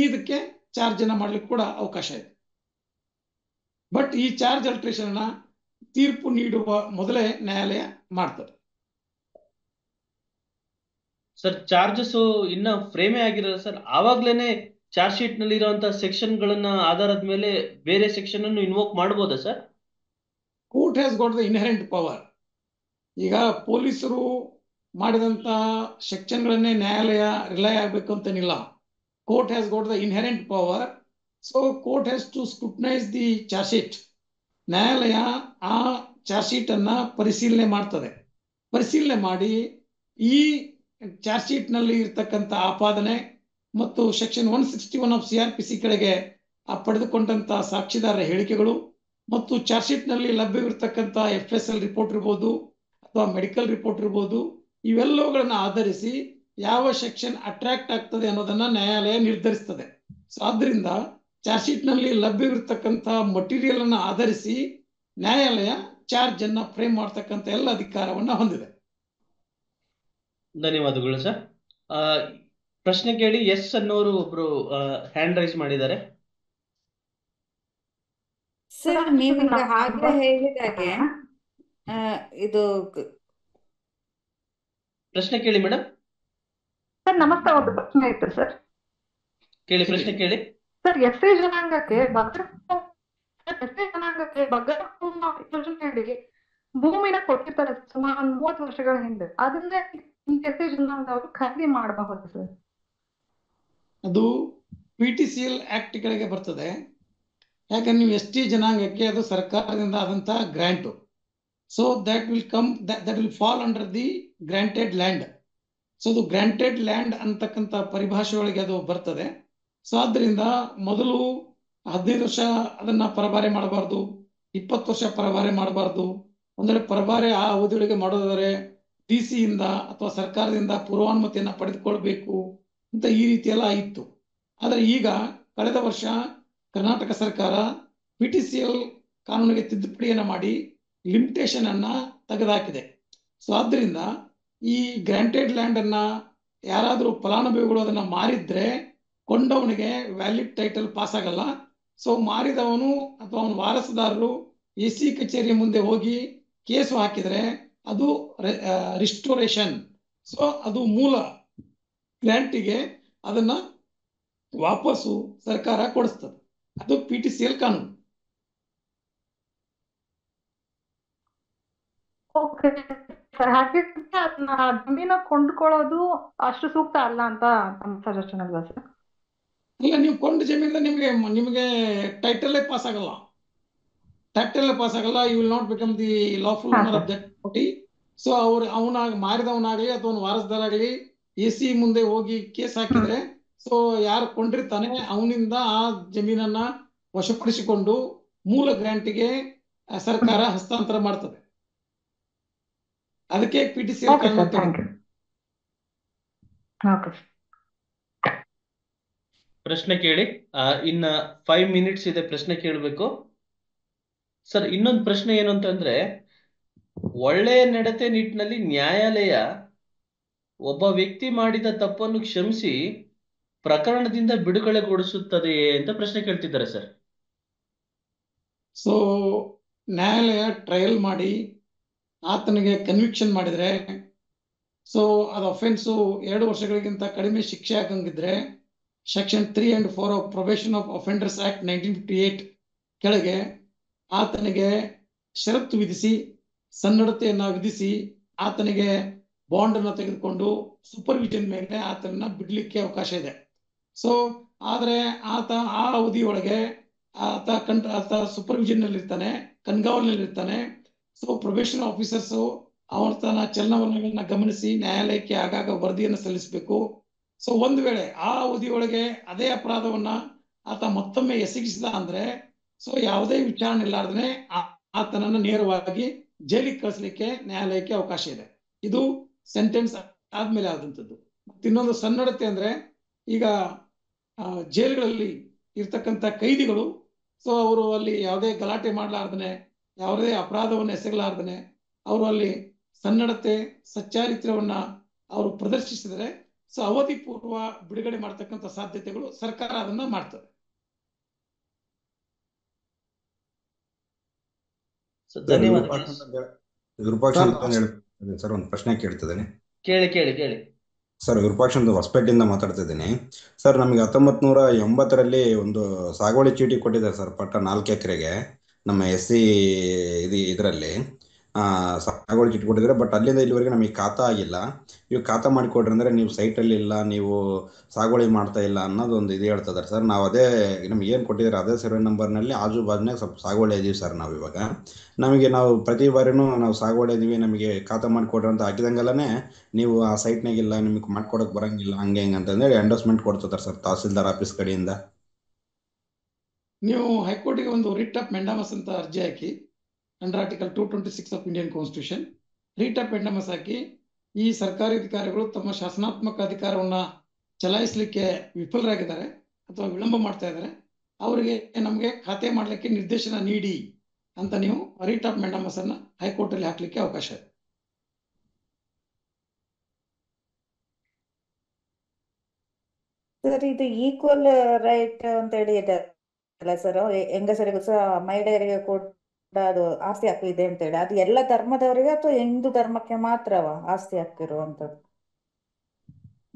ಇದಕ್ಕೆ ಚಾರ್ಜ್ ಅನ್ನ ಮಾಡ್ಲಿಕ್ಕೆ ಕೂಡ ಅವಕಾಶ ಇದೆ. ಬಟ್ ಈ ಚಾರ್ಜ್ ಅಲ್ಟ್ರೇಷನ್ ಅನ್ನ ತೀರ್ಪು ನೀಡುವ ಮೊದಲೇ ನ್ಯಾಯಾಲಯ ಮಾಡ್ತದೆ. ಸರ್ ಚಾರ್ಜಸ್ ಇನ್ನ ಫ್ರೇಮೇ ಆಗಿರಲ್ಲ ಸರ್, ಆವಾಗ್ಲೇನೆ ಚಾರ್ಜ್ ಶೀಟ್ ನಲ್ಲಿ ಇರುವಂತಹ ಸೆಕ್ಷನ್ ಗಳನ್ನ ಆಧಾರದ ಮೇಲೆ ಬೇರೆ ಸೆಕ್ಷನ್ ಅನ್ನು ಇನ್ವೋಕ್ ಮಾಡಬಹುದಾ sir? Court has got the inherent power. ಈಗ ಪೊಲೀಸರು ಮಾಡಿದಂತ ಸೆಕ್ಷನ್ಗಳನ್ನೇ ನ್ಯಾಯಾಲಯ ರಿಲೈ ಆಗ್ಬೇಕು ಅಂತೇನಿಲ್ಲ. Court has got the inherent power, so court has to scrutinise the charge sheet. ನ್ಯಾಯಾಲಯ ಆ ಚಾರ್ಜ್ ಶೀಟ್ ಅನ್ನ ಪರಿಶೀಲನೆ ಮಾಡ್ತದೆ. ಪರಿಶೀಲನೆ ಮಾಡಿ ಈ ಚಾರ್ಜ್ ಶೀಟ್ ನಲ್ಲಿ ಇರ್ತಕ್ಕಂಥ ಆಪಾದನೆ ಮತ್ತು ಸೆಕ್ಷನ್ 161 ಆಫ್ CRPC ಕೆಳಗೆ ಪಡೆದುಕೊಂಡಂತ ಸಾಕ್ಷಿದಾರರ ಹೇಳಿಕೆಗಳು ಮತ್ತು ಚಾರ್ಜ್ ಶೀಟ್ ನಲ್ಲಿ ಲಭ್ಯವಿರ್ತಕ್ಕಂಥ FSL ರಿಪೋರ್ಟ್ ಇರ್ಬೋದು ಅಥವಾ ಮೆಡಿಕಲ್ ರಿಪೋರ್ಟ್ ಇರ್ಬೋದು, ಇವೆಲ್ಲವುಗಳನ್ನ ಆಧರಿಸಿ ಯಾವ ಸೆಕ್ಷನ್ ಅಟ್ರಾಕ್ಟ್ ಆಗ್ತದೆ ಅನ್ನೋದನ್ನ ನ್ಯಾಯಾಲಯ ನಿರ್ಧರಿಸ್ತದೆ. ಸೊ ಆದ್ರಿಂದ ಚಾರ್ಜ್ ಶೀಟ್ ನಲ್ಲಿ ಲಭ್ಯವಿರ್ತಕ್ಕಂಥ ಮಟೀರಿಯಲ್ ಅನ್ನ ಆಧರಿಸಿ ನ್ಯಾಯಾಲಯ ಚಾರ್ಜ್ ಅನ್ನ ಫ್ರೇಮ್ ಮಾಡ್ತಕ್ಕಂಥ ಎಲ್ಲ ಅಧಿಕಾರವನ್ನ ಹೊಂದಿದೆ. ಧನ್ಯವಾದಗಳು ಸರ್. ಪ್ರಶ್ನೆ ಕೇಳಿ ಎಸ್ ಅನ್ನೋರು ಒಬ್ರು ಹ್ಯಾಂಡ್ ರೈಸ್ ಮಾಡಿದ್ದಾರೆ. ಸರ್ ನೀವೀಗ ಹಾಗೆ ಹೇಳಿದಾಗೆ ಇದು ಪ್ರಶ್ನೆ ಕೇಳಿ ಮೇಡಮ್. ಸರ್ ನಮಸ್ತೆ, ಒಂದು ಪ್ರಶ್ನೆ ಇತ್ತು ಸರ್. ಕೇಳಿ, ಪ್ರಶ್ನೆ ಕೇಳಿ ಸರ್. ಎಸ್ಸಿ ಜನಾಂಗಕ್ಕೆ ಯೋಜನೆಯಡಿ ಭೂಮಿನ ಕೊಟ್ಟಿರ್ತಾರೆ ಸುಮಾರು 30 ವರ್ಷಗಳ ಹಿಂದೆ. ಅದನ್ನೇ ಎಸ್ಸಿ ಜನಾಂಗ ಅವರು ಖರೀದಿ ಮಾಡಬಹುದು ಸರ್? ಅದು PTCL ಆಕ್ಟ್ ಕೆಳಗೆ ಬರ್ತದೆ. ಯಾಕಂದ್ರೆ ನೀವು ST ಜನಾಂಗಕ್ಕೆ ಅದು ಸರ್ಕಾರದಿಂದ ಆದಂತ grant. So that will fall under the granted land. So ಅದು ಗ್ರಾಂಟೆಡ್ ಲ್ಯಾಂಡ್ ಅಂತಕ್ಕಂಥ ಪರಿಭಾಷೆ ಒಳಗೆ ಅದು ಬರ್ತದೆ. ಸೊ ಆದ್ರಿಂದ ಮೊದಲು 15 ವರ್ಷ ಅದನ್ನ ಪರಭಾರೆ ಮಾಡಬಾರ್ದು, 20 ವರ್ಷ ಪರಭಾರೆ ಮಾಡಬಾರ್ದು. ಅಂದ್ರೆ ಪರಭಾರೆ ಆ ಅವಧಿಯೊಳಗೆ ಮಾಡೋದಾದ್ರೆ DC ಇಂದ ಅಥವಾ ಸರ್ಕಾರದಿಂದ ಪೂರ್ವಾನುಮತಿಯನ್ನ ಪಡೆದುಕೊಳ್ಬೇಕು ಅಂತ ಈ ರೀತಿ ಎಲ್ಲ ಇತ್ತು. ಆದ್ರೆ ಈಗ ಕಳೆದ ವರ್ಷ ಕರ್ನಾಟಕ ಸರ್ಕಾರ PTCL ಕಾನೂನಿಗೆ ತಿದ್ದುಪಡಿಯನ್ನ ಮಾಡಿ ಲಿಮಿಟೇಷನ್ ಅನ್ನ ತೆಗೆದುಹಾಕಿದೆ. ಸೊ ಆದ್ರಿಂದ ಈ ಗ್ರಾಂಟೆಡ್ ಲ್ಯಾಂಡ್ ಅನ್ನ ಯಾರಾದ್ರೂ ಫಲಾನುಭವಿಗಳು ಅದನ್ನ ಮಾರಿದ್ರೆ ಕೊಂಡವನಿಗೆ ವ್ಯಾಲಿಡ್ ಟೈಟಲ್ ಪಾಸ್ ಆಗಲ್ಲ. ಸೊ ಮಾರಿದವನು ಅಥವಾ ಅವನ ವಾರಸುದಾರರು AC ಕಚೇರಿಯ ಮುಂದೆ ಹೋಗಿ ಕೇಸು ಹಾಕಿದ್ರೆ ಅದು ರಿಸ್ಟೋರೇಷನ್. ಸೊ ಅದು ಮೂಲ ಗ್ರಾಂಟಿಗೆ ಅದನ್ನ ವಾಪಸ್ಸು ಸರ್ಕಾರ ಕೊಡಿಸ್ತದೆ. ಅದು PTCL ಕಾನೂನು. ಓಕೆ ಸರ್, ಹಾಗಿದ್ರೆ ಅದನ್ನ ಜಮೀನ ಕೊಂಡ್ಕೊಳ್ಳೋದು ಅಷ್ಟು ಸೂಕ್ತ ಅಲ್ಲ ಅಂತ ನಮ್ಮ ಸಜೆಷನ್ ಅಲ್ವಾ ಸರ್? ಇಲ್ಲ, ನೀವು ಕೊಂಡ ಜಮೀನ ನಿಮಗೆ ಟೈಟಲ್ ಪಾಸ್ ಆಗಲ್ಲ. ಟೈಟಲ್ ಪಾಸ್ ಆಗಲ್ಲ. You will not become the lawful owner of that property. So ಮಾರಿದವನಾಗ್ಲಿ ಅಥವಾ ಅವನ ವಾರಸದಾರಾಗ್ಲಿ AC ಮುಂದೆ ಹೋಗಿ ಕೇಸ್ ಹಾಕಿದ್ರೆ, ಸೊ ಯಾರು ಕೊಂಡಿರ್ತಾನೆ ಅವನಿಂದ ಆ ಜಮೀನನ್ನ ವಶಪಡಿಸಿಕೊಂಡು ಮೂಲ ಗ್ರಾಂಟಿಗೆ ಸರ್ಕಾರ ಹಸ್ತಾಂತರ ಮಾಡ್ತದೆ. ಅದಕ್ಕೆ PTCL ಕಾನೂನು. ಪ್ರಶ್ನೆ ಕೇಳಿ. ಇನ್ನ 5 ಮಿನಿಟ್ಸ್ ಇದೆ ಪ್ರಶ್ನೆ ಕೇಳಬೇಕು ಸರ್. ಇನ್ನೊಂದು ಪ್ರಶ್ನೆ ಏನು ಅಂತಂದ್ರೆ, ಒಳ್ಳೆಯ ನಡತೆ ನಿಟ್ಟಿನಲ್ಲಿ ನ್ಯಾಯಾಲಯ ಒಬ್ಬ ವ್ಯಕ್ತಿ ಮಾಡಿದ ತಪ್ಪನ್ನು ಕ್ಷಮಿಸಿ ಪ್ರಕರಣದಿಂದ ಬಿಡುಗಡೆಗೊಳಿಸುತ್ತದೆಯೇ ಅಂತ ಪ್ರಶ್ನೆ ಕೇಳ್ತಿದ್ದಾರೆ ಸರ್. ಸೊ ನ್ಯಾಯಾಲಯ ಟ್ರಯಲ್ ಮಾಡಿ ಆತನಿಗೆ ಕನ್ವಿಕ್ಷನ್ ಮಾಡಿದ್ರೆ, ಸೊ ಅದು ಅಫೆನ್ಸು 2 ವರ್ಷಗಳಿಗಿಂತ ಕಡಿಮೆ ಶಿಕ್ಷೆ ಆಗಂಗಿದ್ರೆ section 3 and 4 of probation of offenders act 1958 ಕೆಳಗೆ ಆತನಿಗೆ ಷರತ್ತು ವಿಧಿಸಿ, ಸನ್ನಡತೆಯನ್ನ ವಿಧಿಸಿ, ಆತನಿಗೆ ಬಾಂಡ್ ಅನ್ನ ತೆಗೆದುಕೊಂಡು ಸೂಪರ್ವಿಷನ್ ಮೇಲೆ ಆತನನ್ನ ಬಿಡ್ಲಿಕ್ಕೆ ಅವಕಾಶ ಇದೆ. ಸೊ ಆದ್ರೆ ಆತ ಆ ಅವಧಿಯೊಳಗೆ ಆತ ಸೂಪರ್ವಿಷನ್ ನಲ್ಲಿ ಇರ್ತಾನೆ, ಕಣ್ಗಾವಲಿನಲ್ಲಿ ಇರ್ತಾನೆ. ಸೊ ಪ್ರೊಬೇಷನ್ ಆಫೀಸರ್ಸ್ ಅವನ ಚಲನವಲನಗಳನ್ನ ಗಮನಿಸಿ ನ್ಯಾಯಾಲಯಕ್ಕೆ ಆಗಾಗ ವರದಿಯನ್ನು ಸಲ್ಲಿಸಬೇಕು. ಸೊ ಒಂದು ವೇಳೆ ಆ ಅವಧಿಯೊಳಗೆ ಅದೇ ಅಪರಾಧವನ್ನ ಆತ ಮತ್ತೊಮ್ಮೆ ಎಸಗಿಸಿದ ಅಂದ್ರೆ, ಸೊ ಯಾವುದೇ ವಿಚಾರಣೆ ಇಲ್ಲಾರ್ದೇ ಆತನನ್ನ ನೇರವಾಗಿ ಜೈಲಿಗೆ ಕಳಿಸ್ಲಿಕ್ಕೆ ನ್ಯಾಯಾಲಯಕ್ಕೆ ಅವಕಾಶ ಇದೆ. ಇದು ಸೆಂಟೆನ್ಸ್ ಆದ್ಮೇಲೆ ಆದಂಥದ್ದು. ಮತ್ತೆ ಇನ್ನೊಂದು ಸನ್ನಡತೆ ಅಂದ್ರೆ, ಈಗ ಜೈಲುಗಳಲ್ಲಿ ಇರ್ತಕ್ಕಂಥ ಕೈದಿಗಳು, ಸೊ ಅವರು ಅಲ್ಲಿ ಯಾವುದೇ ಗಲಾಟೆ ಮಾಡಲಾರ್ದನೆ, ಯಾವುದೇ ಅಪರಾಧವನ್ನು ಎಸಗಲಾರ್ದನೆ ಅವರು ಅಲ್ಲಿ ಸನ್ನಡತೆ, ಸಚ್ಚಾರಿತ್ರ್ಯವನ್ನ ಅವರು ಪ್ರದರ್ಶಿಸಿದರೆ, ಸೊ ಅವಧಿ ಪೂರ್ವ ಬಿಡುಗಡೆ ಮಾಡತಕ್ಕಂಥ ಸಾಧ್ಯತೆಗಳು ಸರ್ಕಾರ ಅದನ್ನ ಮಾಡ್ತದೆ. ವಿರೂಪಾಕ್ಷ ಸರ್ ಒಂದು ಪ್ರಶ್ನೆ ಕೇಳ್ತಿದ್ದೇನೆ. ಕೇಳಿ. ಸರ್ ವಿರೂಪಾಕ್ಷ ಹೊಸಪೇಟೆಯಿಂದ ಮಾತಾಡ್ತಾ ಇದ್ದೀನಿ. ಸರ್ ನಮಗೆ 1980ರಲ್ಲಿ ಒಂದು ಸಾಗುವಳಿ ಚೀಟಿ ಕೊಟ್ಟಿದ್ದಾರೆ ಸರ್, ಪಟ್ಟ 4 ಎಕರೆಗೆ ನಮ್ಮ SC ಇದರಲ್ಲಿ ಸಾಗುವಳಿ ಚೀಟಿ ಕೊಟ್ಟಿದ್ದಾರೆ. ಬಟ್ ಅಲ್ಲಿಂದ ಇಲ್ಲಿವರೆಗೆ ನಮಗೆ ಖಾತಾ ಆಗಿಲ್ಲ. ಇವಾಗ ಖಾತಾ ಮಾಡಿಕೊಡ್ರಿ ಅಂದರೆ ನೀವು ಸೈಟಲ್ಲಿ ಇಲ್ಲ, ನೀವು ಸಾಗುವಳಿ ಮಾಡ್ತಾ ಇಲ್ಲ ಅನ್ನೋದು ಒಂದು ಇದು ಹೇಳ್ತಾ ಇದ್ದಾರೆ ಸರ್. ನಾವು ಅದೇ ನಮ್ಗೆ ಏನು ಕೊಟ್ಟಿದ್ದಾರೆ ಅದೇ ಸರ್ವೆ ನಂಬರ್ನಲ್ಲಿ ಆಜು ಬಾಜುನಾಗ ಸ್ವಲ್ಪ ಸಾಗುವಳಿ ಇದೀವಿ ಸರ್. ನಾವು ಇವಾಗ ನಾವು ಪ್ರತಿ ಬಾರಿನೂ ನಾವು ಸಾಗುವಳಿ ಇದೀವಿ, ನಮಗೆ ಖಾತಾ ಮಾಡಿಕೊಡ್ರಿ ಅಂತ ಹಾಕಿದಂಗೆಲ್ಲನೇ ನೀವು ಆ ಸೈಟ್ನಾಗಿಲ್ಲ, ನಿಮಗೆ ಮಾಡ್ಕೊಡಕ್ ಬರಂಗಿಲ್ಲ, ಹಂಗೆ ಹಿಂಗೆ ಅಂತಂದೇಳಿ ಎಂಡೋಸ್ಮೆಂಟ್ ಕೊಡ್ತಿದ್ದಾರೆ ಸರ್ ತಹಸೀಲ್ದಾರ್ ಆಫೀಸ್ ಕಡೆಯಿಂದ. ನೀವು ಹೈಕೋರ್ಟಿಗೆ ಒಂದು ರಿಟ್ ಆಫ್ ಮೆಂಡಾಮಸ್ ಅಂತ ಅರ್ಜಿ ಹಾಕಿ under article 226 of Indian constitution writ of mandamus ಹಾಕಿ, ಈ ಸರ್ಕಾರಿ ಅಧಿಕಾರಿಗಳು ತಮ್ಮ ಶಾಸನಾತ್ಮಕ ಅಧಿಕಾರವನ್ನ ಚಲಾಯಿಸಲಿಕ್ಕೆ ವಿಫಲರಾಗಿದ್ದಾರೆ ಅಥವಾ ವಿಳಂಬ ಮಾಡ್ತಾ ಇದ್ದಾರೆ, ಅವರಿಗೆ ನಮಗೆ ಖಾತೆ ಮಾಡಲಿಕ್ಕೆ ನಿರ್ದೇಶನ ನೀಡಿ ಅಂತ ನೀವು ರಿಟ್ ಆಫ್ ಮೆಂಡಾಮಸ್ ಅನ್ನ ಹೈಕೋರ್ಟ್ ಅಲ್ಲಿ ಹಾಕ್ಲಿಕ್ಕೆ ಅವಕಾಶ ಇದೆ. ಸರ್ ಇದು ಈಕ್ವಲ್ ರೈಟ್ ಅಂತ ಹೇಳಿ ಇದೆ ಅಲ್ಲ ಸರ್, ಹೆಂಗಸರಿಗೂ ಸಹ ಮಹಿಳೆಯರಿಗೆ ಕೂಡ ಅದು ಆಸ್ತಿ ಹಕ್ಕು ಇದೆ ಅಂತ ಹೇಳಿ, ಅದು ಎಲ್ಲ ಧರ್ಮದವರಿಗೆ ಅಥವಾ ಹಿಂದೂ ಧರ್ಮಕ್ಕೆ ಮಾತ್ರವಾ ಆಸ್ತಿ ಹಕ್ಕಿರುವಂತದ್ದು?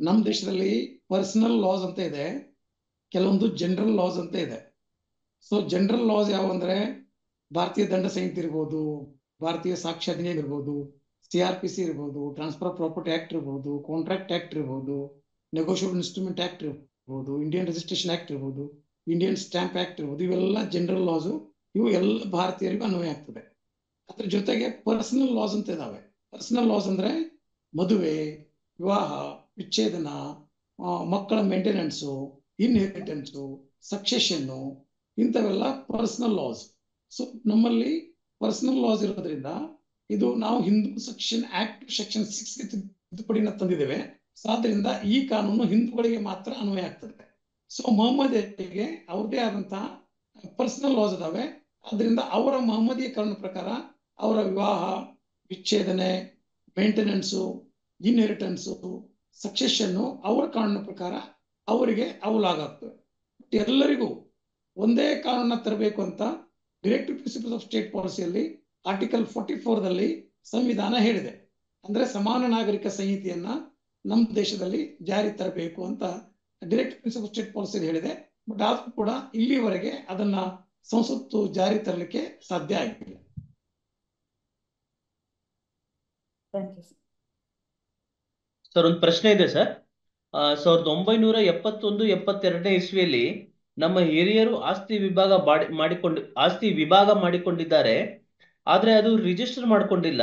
ನಮ್ಮ ದೇಶದಲ್ಲಿ ಪರ್ಸನಲ್ ಲಾಸ್ ಅಂತ ಇದೆ, ಕೆಲವೊಂದು ಜನರಲ್ ಲಾಸ್ ಅಂತ ಇದೆ. ಸೊ ಜನರಲ್ ಲಾಸ್ ಯಾವ ಅಂದ್ರೆ ಭಾರತೀಯ ದಂಡ ಸಂಹಿತೆ ಇರ್ಬೋದು, ಭಾರತೀಯ ಸಾಕ್ಷ್ಯ ಅಧಿನಿಯಮ ಇರ್ಬೋದು, CRPC ಇರ್ಬೋದು, ಟ್ರಾನ್ಸ್ಫರ್ ಆಫ್ ಪ್ರಾಪರ್ಟಿ ಆಕ್ಟ್ ಇರ್ಬೋದು, ಕಾಂಟ್ರಾಕ್ಟ್ ಆಕ್ಟ್ ಇರ್ಬೋದು, ನೆಗೋಷಿಯಬಲ್ ಇನ್ಸ್ಟ್ರೂಮೆಂಟ್ ಆಕ್ಟ್ ಇರ್ಬೋದು, ಇಂಡಿಯನ್ ರಿಜಿಸ್ಟ್ರೇಷನ್ ಆಕ್ಟ್ ಇರ್ಬೋದು, ಇಂಡಿಯನ್ ಸ್ಟ್ಯಾಂಪ್ ಆಕ್ಟ್ ಇರ್ಬೋದು, ಇವೆಲ್ಲ ಜನರಲ್ ಲಾಸ್, ಇವು ಎಲ್ಲ ಭಾರತೀಯರಿಗೂ ಅನ್ವಯ ಆಗ್ತದೆ. ಅದ್ರ ಜೊತೆಗೆ ಪರ್ಸನಲ್ ಲಾಸ್ ಅಂತ ಇದಾವೆ. ಪರ್ಸನಲ್ ಲಾಸ್ ಅಂದ್ರೆ ಮದುವೆ, ವಿವಾಹ, ವಿಚ್ಛೇದನ, ಮಕ್ಕಳ ಮೇಂಟೆನೆನ್ಸು, ಇನ್ಹೆರಿಟೆನ್ಸು, ಸಕ್ಸೆಷನ್ನು, ಇಂಥವೆಲ್ಲ ಪರ್ಸನಲ್ ಲಾಸ್. ಸೊ ನಮ್ಮಲ್ಲಿ ಪರ್ಸನಲ್ ಲಾಸ್ ಇರೋದ್ರಿಂದ ಇದು ನಾವು ಹಿಂದೂ ಸೆಕ್ಷನ್ 6 ತಿದ್ದುಪಡಿನ ತಂದಿದ್ದೇವೆ. ಸೊ ಆದ್ರಿಂದ ಈ ಕಾನೂನು ಹಿಂದೂಗಳಿಗೆ ಮಾತ್ರ ಅನ್ವಯ ಆಗ್ತದೆ. ಸೊ ಮೊಹಮ್ಮದಿಯರಿಗೆ ಅವ್ರದೇ ಆದಂತಹ ಪರ್ಸನಲ್ ಲಾಸ್ ಇದಾವೆ. ಅದರಿಂದ ಅವರ ಮಹಮ್ಮದೀಕರಣ ಪ್ರಕಾರ ಅವರ ವಿವಾಹ, ವಿಚ್ಛೇದನೆ, ಮೇಂಟೆನೆನ್ಸು, ಇನ್ಹೆರಿಟೆನ್ಸು, ಸಕ್ಸೆಷನ್ನು ಅವರ ಕಾನೂನಿನ ಪ್ರಕಾರ ಅವರಿಗೆ ಅವು ಲಾಗಾಗ್ತವೆ. ಎಲ್ಲರಿಗೂ ಒಂದೇ ಕಾನೂನ ತರಬೇಕು ಅಂತ ಡೈರೆಕ್ಟಿವ್ ಪ್ರಿನ್ಸಿಪಲ್ಸ್ ಆಫ್ ಸ್ಟೇಟ್ ಪಾಲಿಸಿಯಲ್ಲಿ ಆರ್ಟಿಕಲ್ 44ದಲ್ಲಿ ಸಂವಿಧಾನ ಹೇಳಿದೆ. ಅಂದ್ರೆ ಸಮಾನ ನಾಗರಿಕ ಸಂಹಿತೆಯನ್ನ ನಮ್ಮ ದೇಶದಲ್ಲಿ ಜಾರಿ ತರಬೇಕು ಅಂತ ಡೈರೆಕ್ಟಿವ್ ಪ್ರಿನ್ಸಿಪಲ್ ಸ್ಟೇಟ್ ಪಾಲಿಸಿಯಲ್ಲಿ ಹೇಳಿದೆ. ಬಟ್ ಆದ್ರೂ ಕೂಡ ಇಲ್ಲಿವರೆಗೆ ಅದನ್ನ ಸಂಸತ್ತು ಜಾರಿ ತರಲಿಕ್ಕೆ ಸಾಧ್ಯ ಆಗಿಲ್ಲ. ಸರ್ ಒಂದು ಪ್ರಶ್ನೆ ಇದೆ ಸರ್. 1971-72 ಇಸ್ವಿಯಲ್ಲಿ ನಮ್ಮ ಹಿರಿಯರು ಆಸ್ತಿ ವಿಭಾಗ ಮಾಡಿಕೊಂಡಿದ್ದಾರೆ, ಆದ್ರೆ ಅದು ರಿಜಿಸ್ಟರ್ ಮಾಡ್ಕೊಂಡಿಲ್ಲ.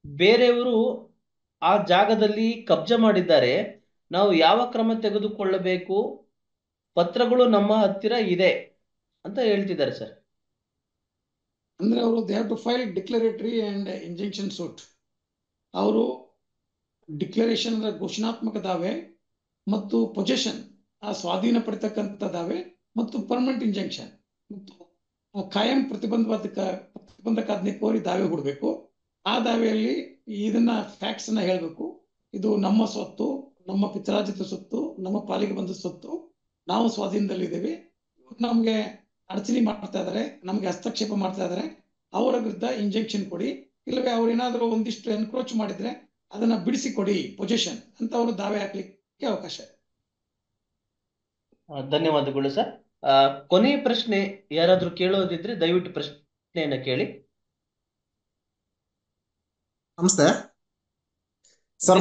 ಬೇರೆಯವರು ಆ ಜಾಗದಲ್ಲಿ ಕಬ್ಜಾ ಮಾಡಿದ್ದಾರೆ. ನಾವು ಯಾವ ಕ್ರಮ ತೆಗೆದುಕೊಳ್ಳಬೇಕು? ಪತ್ರಗಳು ನಮ್ಮ ಹತ್ತಿರ ಇದೆ ಅಂತ ಹೇಳ್ತಿದ್ದಾರೆ ಸರ್. ಅಂದ್ರೆ ಅವರು they have to file declaratory and injection suit. ಅವರು ಡಿಕ್ಲರೇಷನ್ ಅಂದ್ರೆ ಘೋಷಣಾತ್ಮಕ ದಾವೆ ಮತ್ತು ಪೊಸೆಷನ್ ಸ್ವಾಧೀನ ಪಡಿತಕ್ಕಂಥ ದಾವೆ ಮತ್ತು ಪರ್ಮನೆಂಟ್ ಇಂಜೆಕ್ಷನ್ ಮತ್ತು ಕಾಯಂ ಪ್ರತಿಬಂಧಕಾಜ್ಞೆ ಕೋರಿ ದಾವೆ ಹೂಡಬೇಕು. ಆ ದಾವೆಯಲ್ಲಿ ಇದನ್ನ ಫ್ಯಾಕ್ಟ್ಸ್ ಅನ್ನ ಹೇಳ್ಬೇಕು. ಇದು ನಮ್ಮ ಸ್ವತ್ತು, ನಮ್ಮ ಪಿತ್ರಾರ್ಜಿತ ಸ್ವತ್ತು, ನಮ್ಮ ಪಾಲಿಗೆ ಬಂದ ಸ್ವತ್ತು, ನಾವು ಸ್ವಾಧೀನದಲ್ಲಿದ್ದೇವೆ, ನಮ್ಗೆ ಅಡಚಣೆ ಮಾಡ್ತಾ ಇದಾರೆ, ನಮ್ಗೆ ಹಸ್ತಕ್ಷೇಪ ಮಾಡ್ತಾ ಇದಾರೆ, ಅವರ ವಿರುದ್ಧ ಇಂಜೆಕ್ಷನ್ ಕೊಡಿ, ಇಲ್ಲವೇ ಅವ್ರು ಏನಾದ್ರು ಒಂದಿಷ್ಟು ಎನ್ಕ್ರೋಚ್ ಮಾಡಿದ್ರೆ ಅದನ್ನ ಬಿಡಿಸಿ ಕೊಡಿ, ಪೊಸಿಷನ್ ಅಂತ ಅವರು ದಾವೆ ಹಾಕ್ಲಿಕ್ಕೆ ಅವಕಾಶ ಇದೆ. ಧನ್ಯವಾದಗಳು ಸರ್. ಕೊನೆಯ ಪ್ರಶ್ನೆ ಯಾರಾದ್ರೂ ಕೇಳೋದಿದ್ರೆ ದಯವಿಟ್ಟು ಪ್ರಶ್ನೆಯನ್ನ ಕೇಳಿ. ನಮಸ್ತೆ ಸರ್.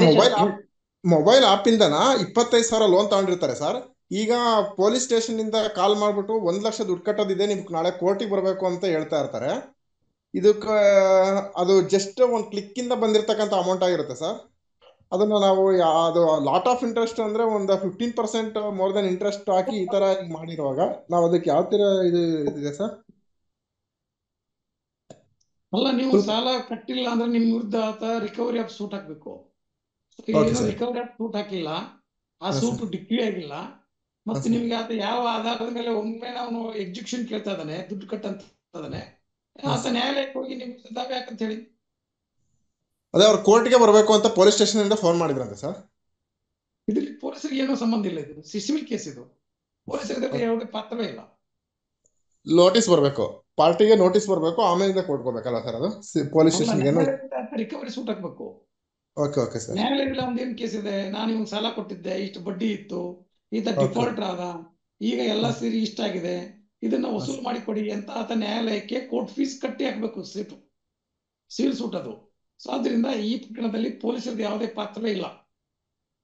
ಮೊಬೈಲ್ ಆಪ್ ಇಂದನ 25,000 ಲೋನ್ ತಗೊಂಡಿರ್ತಾರೆ ಸರ್. ಈಗ ಪೊಲೀಸ್ ಸ್ಟೇಷನ್ ಇಂದ ಕಾಲ್ ಮಾಡ್ಬಿಟ್ಟು 1 ಲಕ್ಷ ದುಡ್ಡು ಕಟ್ಟೋದಿದೆ, ನಿಮ್ಗೆ ನಾಳೆ ಕೋರ್ಟಿಗೆ ಬರಬೇಕು ಅಂತ ಹೇಳ್ತಾ ಇರ್ತಾರೆ. ಇದಕ್ಕೆ ಅದು ಜಸ್ಟ್ ಒಂದು ಕ್ಲಿಕ್ ಇಂದ ಬಂದಿರತಕ್ಕಂಥ ಅಮೌಂಟ್ ಆಗಿರುತ್ತೆ ಸರ್. ಅದನ್ನ ನಾವು ಅದು ಲಾಟ್ ಆಫ್ ಇಂಟ್ರೆಸ್ಟ್ ಅಂದ್ರೆ ಒಂದು 15% ಮೋರ್ ದೆನ್ ಇಂಟ್ರೆಸ್ಟ್ ಹಾಕಿ ಈ ತರ ಮಾಡಿರುವಾಗ ನಾವು ಅದಕ್ಕೆ ಯಾವ ತರ ಇದು ಇದೆ ಸರ್? ಅಲ್ಲ, ನೀವು ಸಾಲ ಕಟ್ಟಿಲ್ಲ ಅಂದ್ರೆ ನಿಮ್ ವಿರುದ್ಧ ರಿಕವರಿ ಆಫ್ ಸೂಟ್ ಹಾಕ್ಬೇಕು. ರಿಕವರಿ ಆಫ್ ಸೂಟ್ ಹಾಕಿಲ್ಲ, ಆ ಸೂಟ್ ಡಿಕ್ರಿ ಆಗಿಲ್ಲ, ಮತ್ತೆ ನಿಮ್ಗೆ ಆತ ಯಾವ ಆಧಾರದ ಮೇಲೆ ಒಮ್ಮೆ ಅವನು ಎಕ್ಸಿಕ್ಯೂಷನ್ ಕೇಳ್ತಾ ಇದ್ದಾನೆ, ದುಡ್ಡು ಕಟ್ಟಂತ ಇದ್ದಾನೆ, ಆತ ನ್ಯಾಯಾಲಯಕ್ಕೆ ಹೋಗಿ ನಿಮ್ ದಾವೆ ಯಾಕಂತ ಹೇಳಿ. ಅದೇ ಅವ್ರು ಕೋರ್ಟ್ಗೆ ಬರಬೇಕು ಅಂತ ಪೊಲೀಸ್ ಸ್ಟೇಷನ್ ಇಂದ ಫೋನ್ ಮಾಡಿದ್ರಂತೆ ಸರ್. ಇದ್ರಲ್ಲಿ ಪೊಲೀಸರಿಗೆ ಏನೋ ಸಂಬಂಧ ಇಲ್ಲ, ಇದು ಸಿವಿಲ್ ಕೇಸ್, ಇದು ಪೊಲೀಸರಿಗೆ ಯಾವುದೇ ಪಾತ್ರವೇ ಇಲ್ಲ. ನೋಟಿಸ್ ಬರಬೇಕು, ಪಾರ್ಟಿಗೆ ನೋಟಿಸ್ ಬರಬೇಕು, ಆಮೇಲೆ ಕೋರ್ಟ್ಗೆ ಹೋಗ್ಬೇಕಲ್ಲ ಸರ್. ಅದು ಪೊಲೀಸ್ ಸ್ಟೇಷನ್ ರಿಕವರಿ ಸೂಟ್ ಹಾಕ್ಬೇಕು. Okay okay sir. ನ್ಯಾಯಾಲಯದಲ್ಲಿ ಒಂದೇನ್ ಕೇಸ್ ಇದೆ, ನಾನು ಇವ್ನು ಸಾಲ ಕೊಟ್ಟಿದ್ದೆ, ಇಷ್ಟು ಬಡ್ಡಿ ಇತ್ತು, ಈತ ಓಕೆ ಡಿಫಾಲ್ಟರ್ ಆದ, ಈಗ ಎಲ್ಲ ಸೇರಿ ಇಷ್ಟಾಗಿದೆ, ಇದನ್ನ ವಸೂಲು ಮಾಡಿ ಕೊಡಿ ಅಂತ ಆತ ನ್ಯಾಯಾಲಯಕ್ಕೆ ಕೋರ್ಟ್ ಫೀಸ್ ಕಟ್ಟಿ ಹಾಕ್ಬೇಕು, ಸಿವಿಲ್ ಸೂಟ್ ಅದು. ಸೊ ಆದ್ರಿಂದ ಈ ಪ್ರಕರಣದಲ್ಲಿ ಪೊಲೀಸರದ್ದು ಯಾವುದೇ ಪಾತ್ರವೇ ಇಲ್ಲ.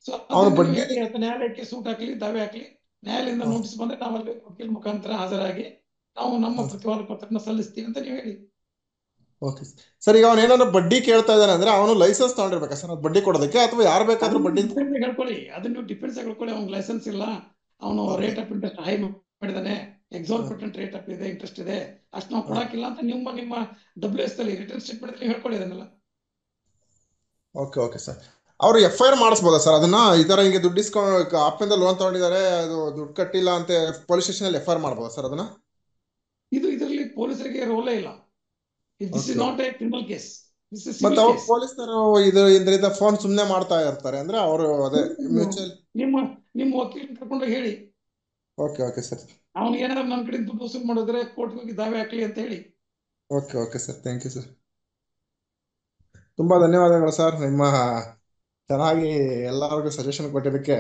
ಸೊ ಅವನು ಬಡ್ಡಿ ಹೇಳಿ ಆತ ನ್ಯಾಯಾಲಯಕ್ಕೆ ಸೂಟ್ ಹಾಕ್ಲಿ, ದಾವೆ ಹಾಕ್ಲಿ, ನ್ಯಾಯಾಲಯದಿಂದ ನೋಟಿಸ್ ಬಂದ್ರೆ ನಾವಲ್ಲಿ ವಕೀಲ ಮುಖಾಂತರ ಹಾಜರಾಗಿ ನಾವು ನಮ್ಮ ಪ್ರತಿವಾದ ಪತ್ರನ ಸಲ್ಲಿಸ್ತೀವಿ ಅಂತ ನೀವು ಹೇಳಿ. Okay sir. ಈಗ ಅವನು ಏನಾದ್ರು ಬಡ್ಡಿ ಕೇಳ್ತಾ ಇದ್ದಾನೆ ಅಂದ್ರೆ ಅವನು ಲೈಸೆನ್ಸ್ ತಗೊಂಡಿರ್ಬೇಕಾ ಸರ್ ಅದು ಬಡ್ಡಿ ಕೊಡೋದಕ್ಕೆ, ಅಥವಾ ಯಾರು ಬೇಕಾದ್ರೂ ಬಡ್ಡಿ ಹೇಳ್ಕೊಳ್ಳಿ, ಅದನ್ನ ನೀವು ಡಿಫೆನ್ಸ್ ಹೇಳ್ಕೊಳ್ಳಿ. ಅವ್ನಿಗೆ ಲೈಸೆನ್ಸ್ ಇಲ್ಲ, ಅವನು ರೇಟ್ ಆಫ್ ಇಂಟ್ರೆಸ್ಟ್ ಹೈ ಮಾಡಿದಾನೆ, ಎಕ್ಸಾರ್ಬಿಟೆಂಟ್ ರೇಟ್ ಆಫ್ ಇದೆ, ಇಂಟ್ರೆಸ್ಟ್ ಇದೆ, ಅಷ್ಟು ನಾವು ಕೊಡಕ್ಕಿಲ್ಲ ಅಂತ ನಿಮ್ಮ WS ಅಲ್ಲಿ ರಿಟರ್ನ್ ಸ್ಟೇಟ್ಮೆಂಟ್ ಅಲ್ಲಿ ಹೇಳ್ಕೊಳ್ಳಿ ಅದನ್ನೆಲ್ಲ. Okay okay sir. ಅವರು FIR ಮಾಡಿಸ್ಬೋದಾ ಸರ್ ಅದನ್ನ, ಈ ತರ ಹಿಂಗೆ ದುಡ್ಡು ಇಸ್ಕೊಂಡು ಆಪಿಂದ ಲೋನ್ ತಗೊಂಡಿದ್ದಾರೆ, ಅದು ದುಡ್ಡು ಕಟ್ಟಿಲ್ಲ ಅಂತ ಪೊಲೀಸ್ ಸ್ಟೇಷನ್ ಅಲ್ಲಿ FIR ಮಾಡ್ಬೋದಾ ಸರ್ ಅದನ್ನ? ಇದರಲ್ಲಿ ಪೊಲೀಸರಿಗೆ ರೋಲೇ ಇಲ್ಲ. This is not A criminal case, this is ಮತ್ತೆ ಸಿವಿಲ್ ಅವ್ರು ಕೇಸ್. ಪೊಲೀಸರು ಇದರಿಂದ ಫೋನ್ ಸುಮ್ನೆ ಮಾಡ್ತಾ ಇರ್ತಾರೆ ಅಂದ್ರೆ ಅವರು ಅದೇ ಮ್ಯೂಚುವಲ್. ನಿಮ್ಮ ವಕೀಲ ಕರ್ಕೊಂಡು ಹೇಳಿ, ಓಕೆ ಓಕೆ ಸರ್. ಅವ್ನು ಏನಾದ್ರು ನನ್ನ ಕಡೆ ದುಡ್ಡು ವಸೂಲು ಮಾಡಿದ್ರೆ ಕೋರ್ಟ್ಗೆ ಹೋಗಿ ದಾವೆ ಹಾಕ್ಲಿ ಅಂತ ಹೇಳಿ. Okay okay sir, thank you sir. ತುಂಬಾ ಧನ್ಯವಾದಗಳು ಸರ್. ನಿಮ್ಮ ಚೆನ್ನಾಗಿ ಎಲ್ಲರಿಗೂ ಸಜೆಷನ್ ಕೊಟ್ಟಿದ್ದಕ್ಕೆ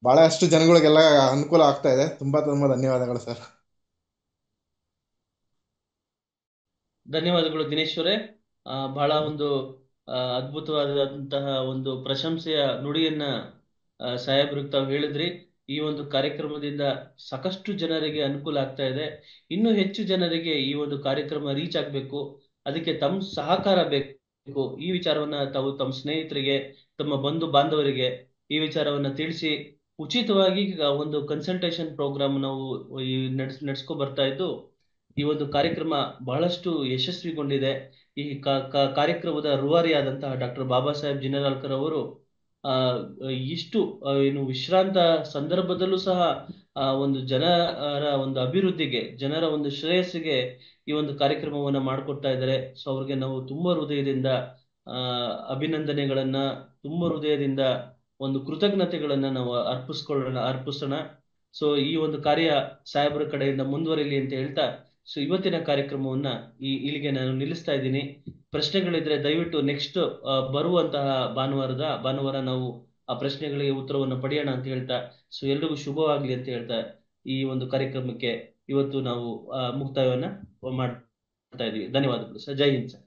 ಬಹಳಷ್ಟು ಜನಗಳಿಗೆಲ್ಲ ಅನುಕೂಲ ಆಗ್ತಾ ಇದೆ. ತುಂಬಾ ತುಂಬಾ ಧನ್ಯವಾದಗಳು ಸರ್. ಧನ್ಯವಾದಗಳು ದಿನೇಶ್ ಅವರೇ. ಬಹಳ ಒಂದು ಅದ್ಭುತವಾದಂತಹ ಒಂದು ಪ್ರಶಂಸೆಯ ನುಡಿಯನ್ನ ಸಾಹೇಬ್ರಿಗೆ ತಾವು ಹೇಳಿದ್ರಿ. ಈ ಒಂದು ಕಾರ್ಯಕ್ರಮದಿಂದ ಸಾಕಷ್ಟು ಜನರಿಗೆ ಅನುಕೂಲ ಆಗ್ತಾ ಇದೆ. ಇನ್ನೂ ಹೆಚ್ಚು ಜನರಿಗೆ ಈ ಒಂದು ಕಾರ್ಯಕ್ರಮ ರೀಚ್ ಆಗ್ಬೇಕು, ಅದಕ್ಕೆ ತಮ್ಮ ಸಹಕಾರ ಬೇಕು. ಈ ವಿಚಾರವನ್ನ ತಾವು ತಮ್ಮ ಸ್ನೇಹಿತರಿಗೆ, ತಮ್ಮ ಬಂಧು ಬಾಂಧವರಿಗೆ ಈ ವಿಚಾರವನ್ನ ತಿಳಿಸಿ ಉಚಿತವಾಗಿ ಒಂದು ಕನ್ಸಲ್ಟೇಷನ್ ಪ್ರೋಗ್ರಾಮ್ ನಾವು ನಡೆಸ್ಕೊ ಬರ್ತಾ ಇದ್ದು, ಈ ಒಂದು ಕಾರ್ಯಕ್ರಮ ಬಹಳಷ್ಟು ಯಶಸ್ವಿಗೊಂಡಿದೆ. ಈ ಕಾರ್ಯಕ್ರಮದ ರೂವಾರಿಯಾದಂತಹ ಡಾಕ್ಟರ್ ಬಾಬಾ ಸಾಹೇಬ್ ಜಿನರಾಳ್ಕರ್ ಅವರು ಇಷ್ಟು ಏನು ವಿಶ್ರಾಂತ ಸಂದರ್ಭದಲ್ಲೂ ಸಹ ಒಂದು ಜನರ ಒಂದು ಅಭಿವೃದ್ಧಿಗೆ, ಜನರ ಒಂದು ಶ್ರೇಯಸ್ಸಿಗೆ ಈ ಒಂದು ಕಾರ್ಯಕ್ರಮವನ್ನ ಮಾಡಿಕೊಡ್ತಾ ಇದ್ದಾರೆ. ಸೊ ಅವ್ರಿಗೆ ನಾವು ತುಂಬಾ ಹೃದಯದಿಂದ ಅಭಿನಂದನೆಗಳನ್ನ, ತುಂಬಾ ಹೃದಯದಿಂದ ಒಂದು ಕೃತಜ್ಞತೆಗಳನ್ನ ನಾವು ಅರ್ಪಿಸೋಣ. ಸೊ ಈ ಒಂದು ಕಾರ್ಯ ಸಾಹೇಬರ ಕಡೆಯಿಂದ ಮುಂದುವರಿಲಿ ಅಂತ ಹೇಳ್ತಾ, ಸೊ ಇವತ್ತಿನ ಕಾರ್ಯಕ್ರಮವನ್ನ ಇಲ್ಲಿಗೆ ನಾನು ನಿಲ್ಲಿಸ್ತಾ ಇದ್ದೀನಿ. ಪ್ರಶ್ನೆಗಳಿದ್ರೆ ದಯವಿಟ್ಟು ನೆಕ್ಸ್ಟ್ ಬರುವಂತಹ ಭಾನುವಾರ ನಾವು ಆ ಪ್ರಶ್ನೆಗಳಿಗೆ ಉತ್ತರವನ್ನು ಪಡೆಯೋಣ ಅಂತ ಹೇಳ್ತಾ, ಸೊ ಎಲ್ರಿಗೂ ಶುಭವಾಗ್ಲಿ ಅಂತ ಹೇಳ್ತಾ ಈ ಒಂದು ಕಾರ್ಯಕ್ರಮಕ್ಕೆ ಇವತ್ತು ನಾವು ಮುಕ್ತಾಯವನ್ನ ಮಾಡ್ತಾ ಇದೀವಿ. ಧನ್ಯವಾದಗಳು ಸರ್. ಜೈ ಹಿಂದ್ ಸರ್.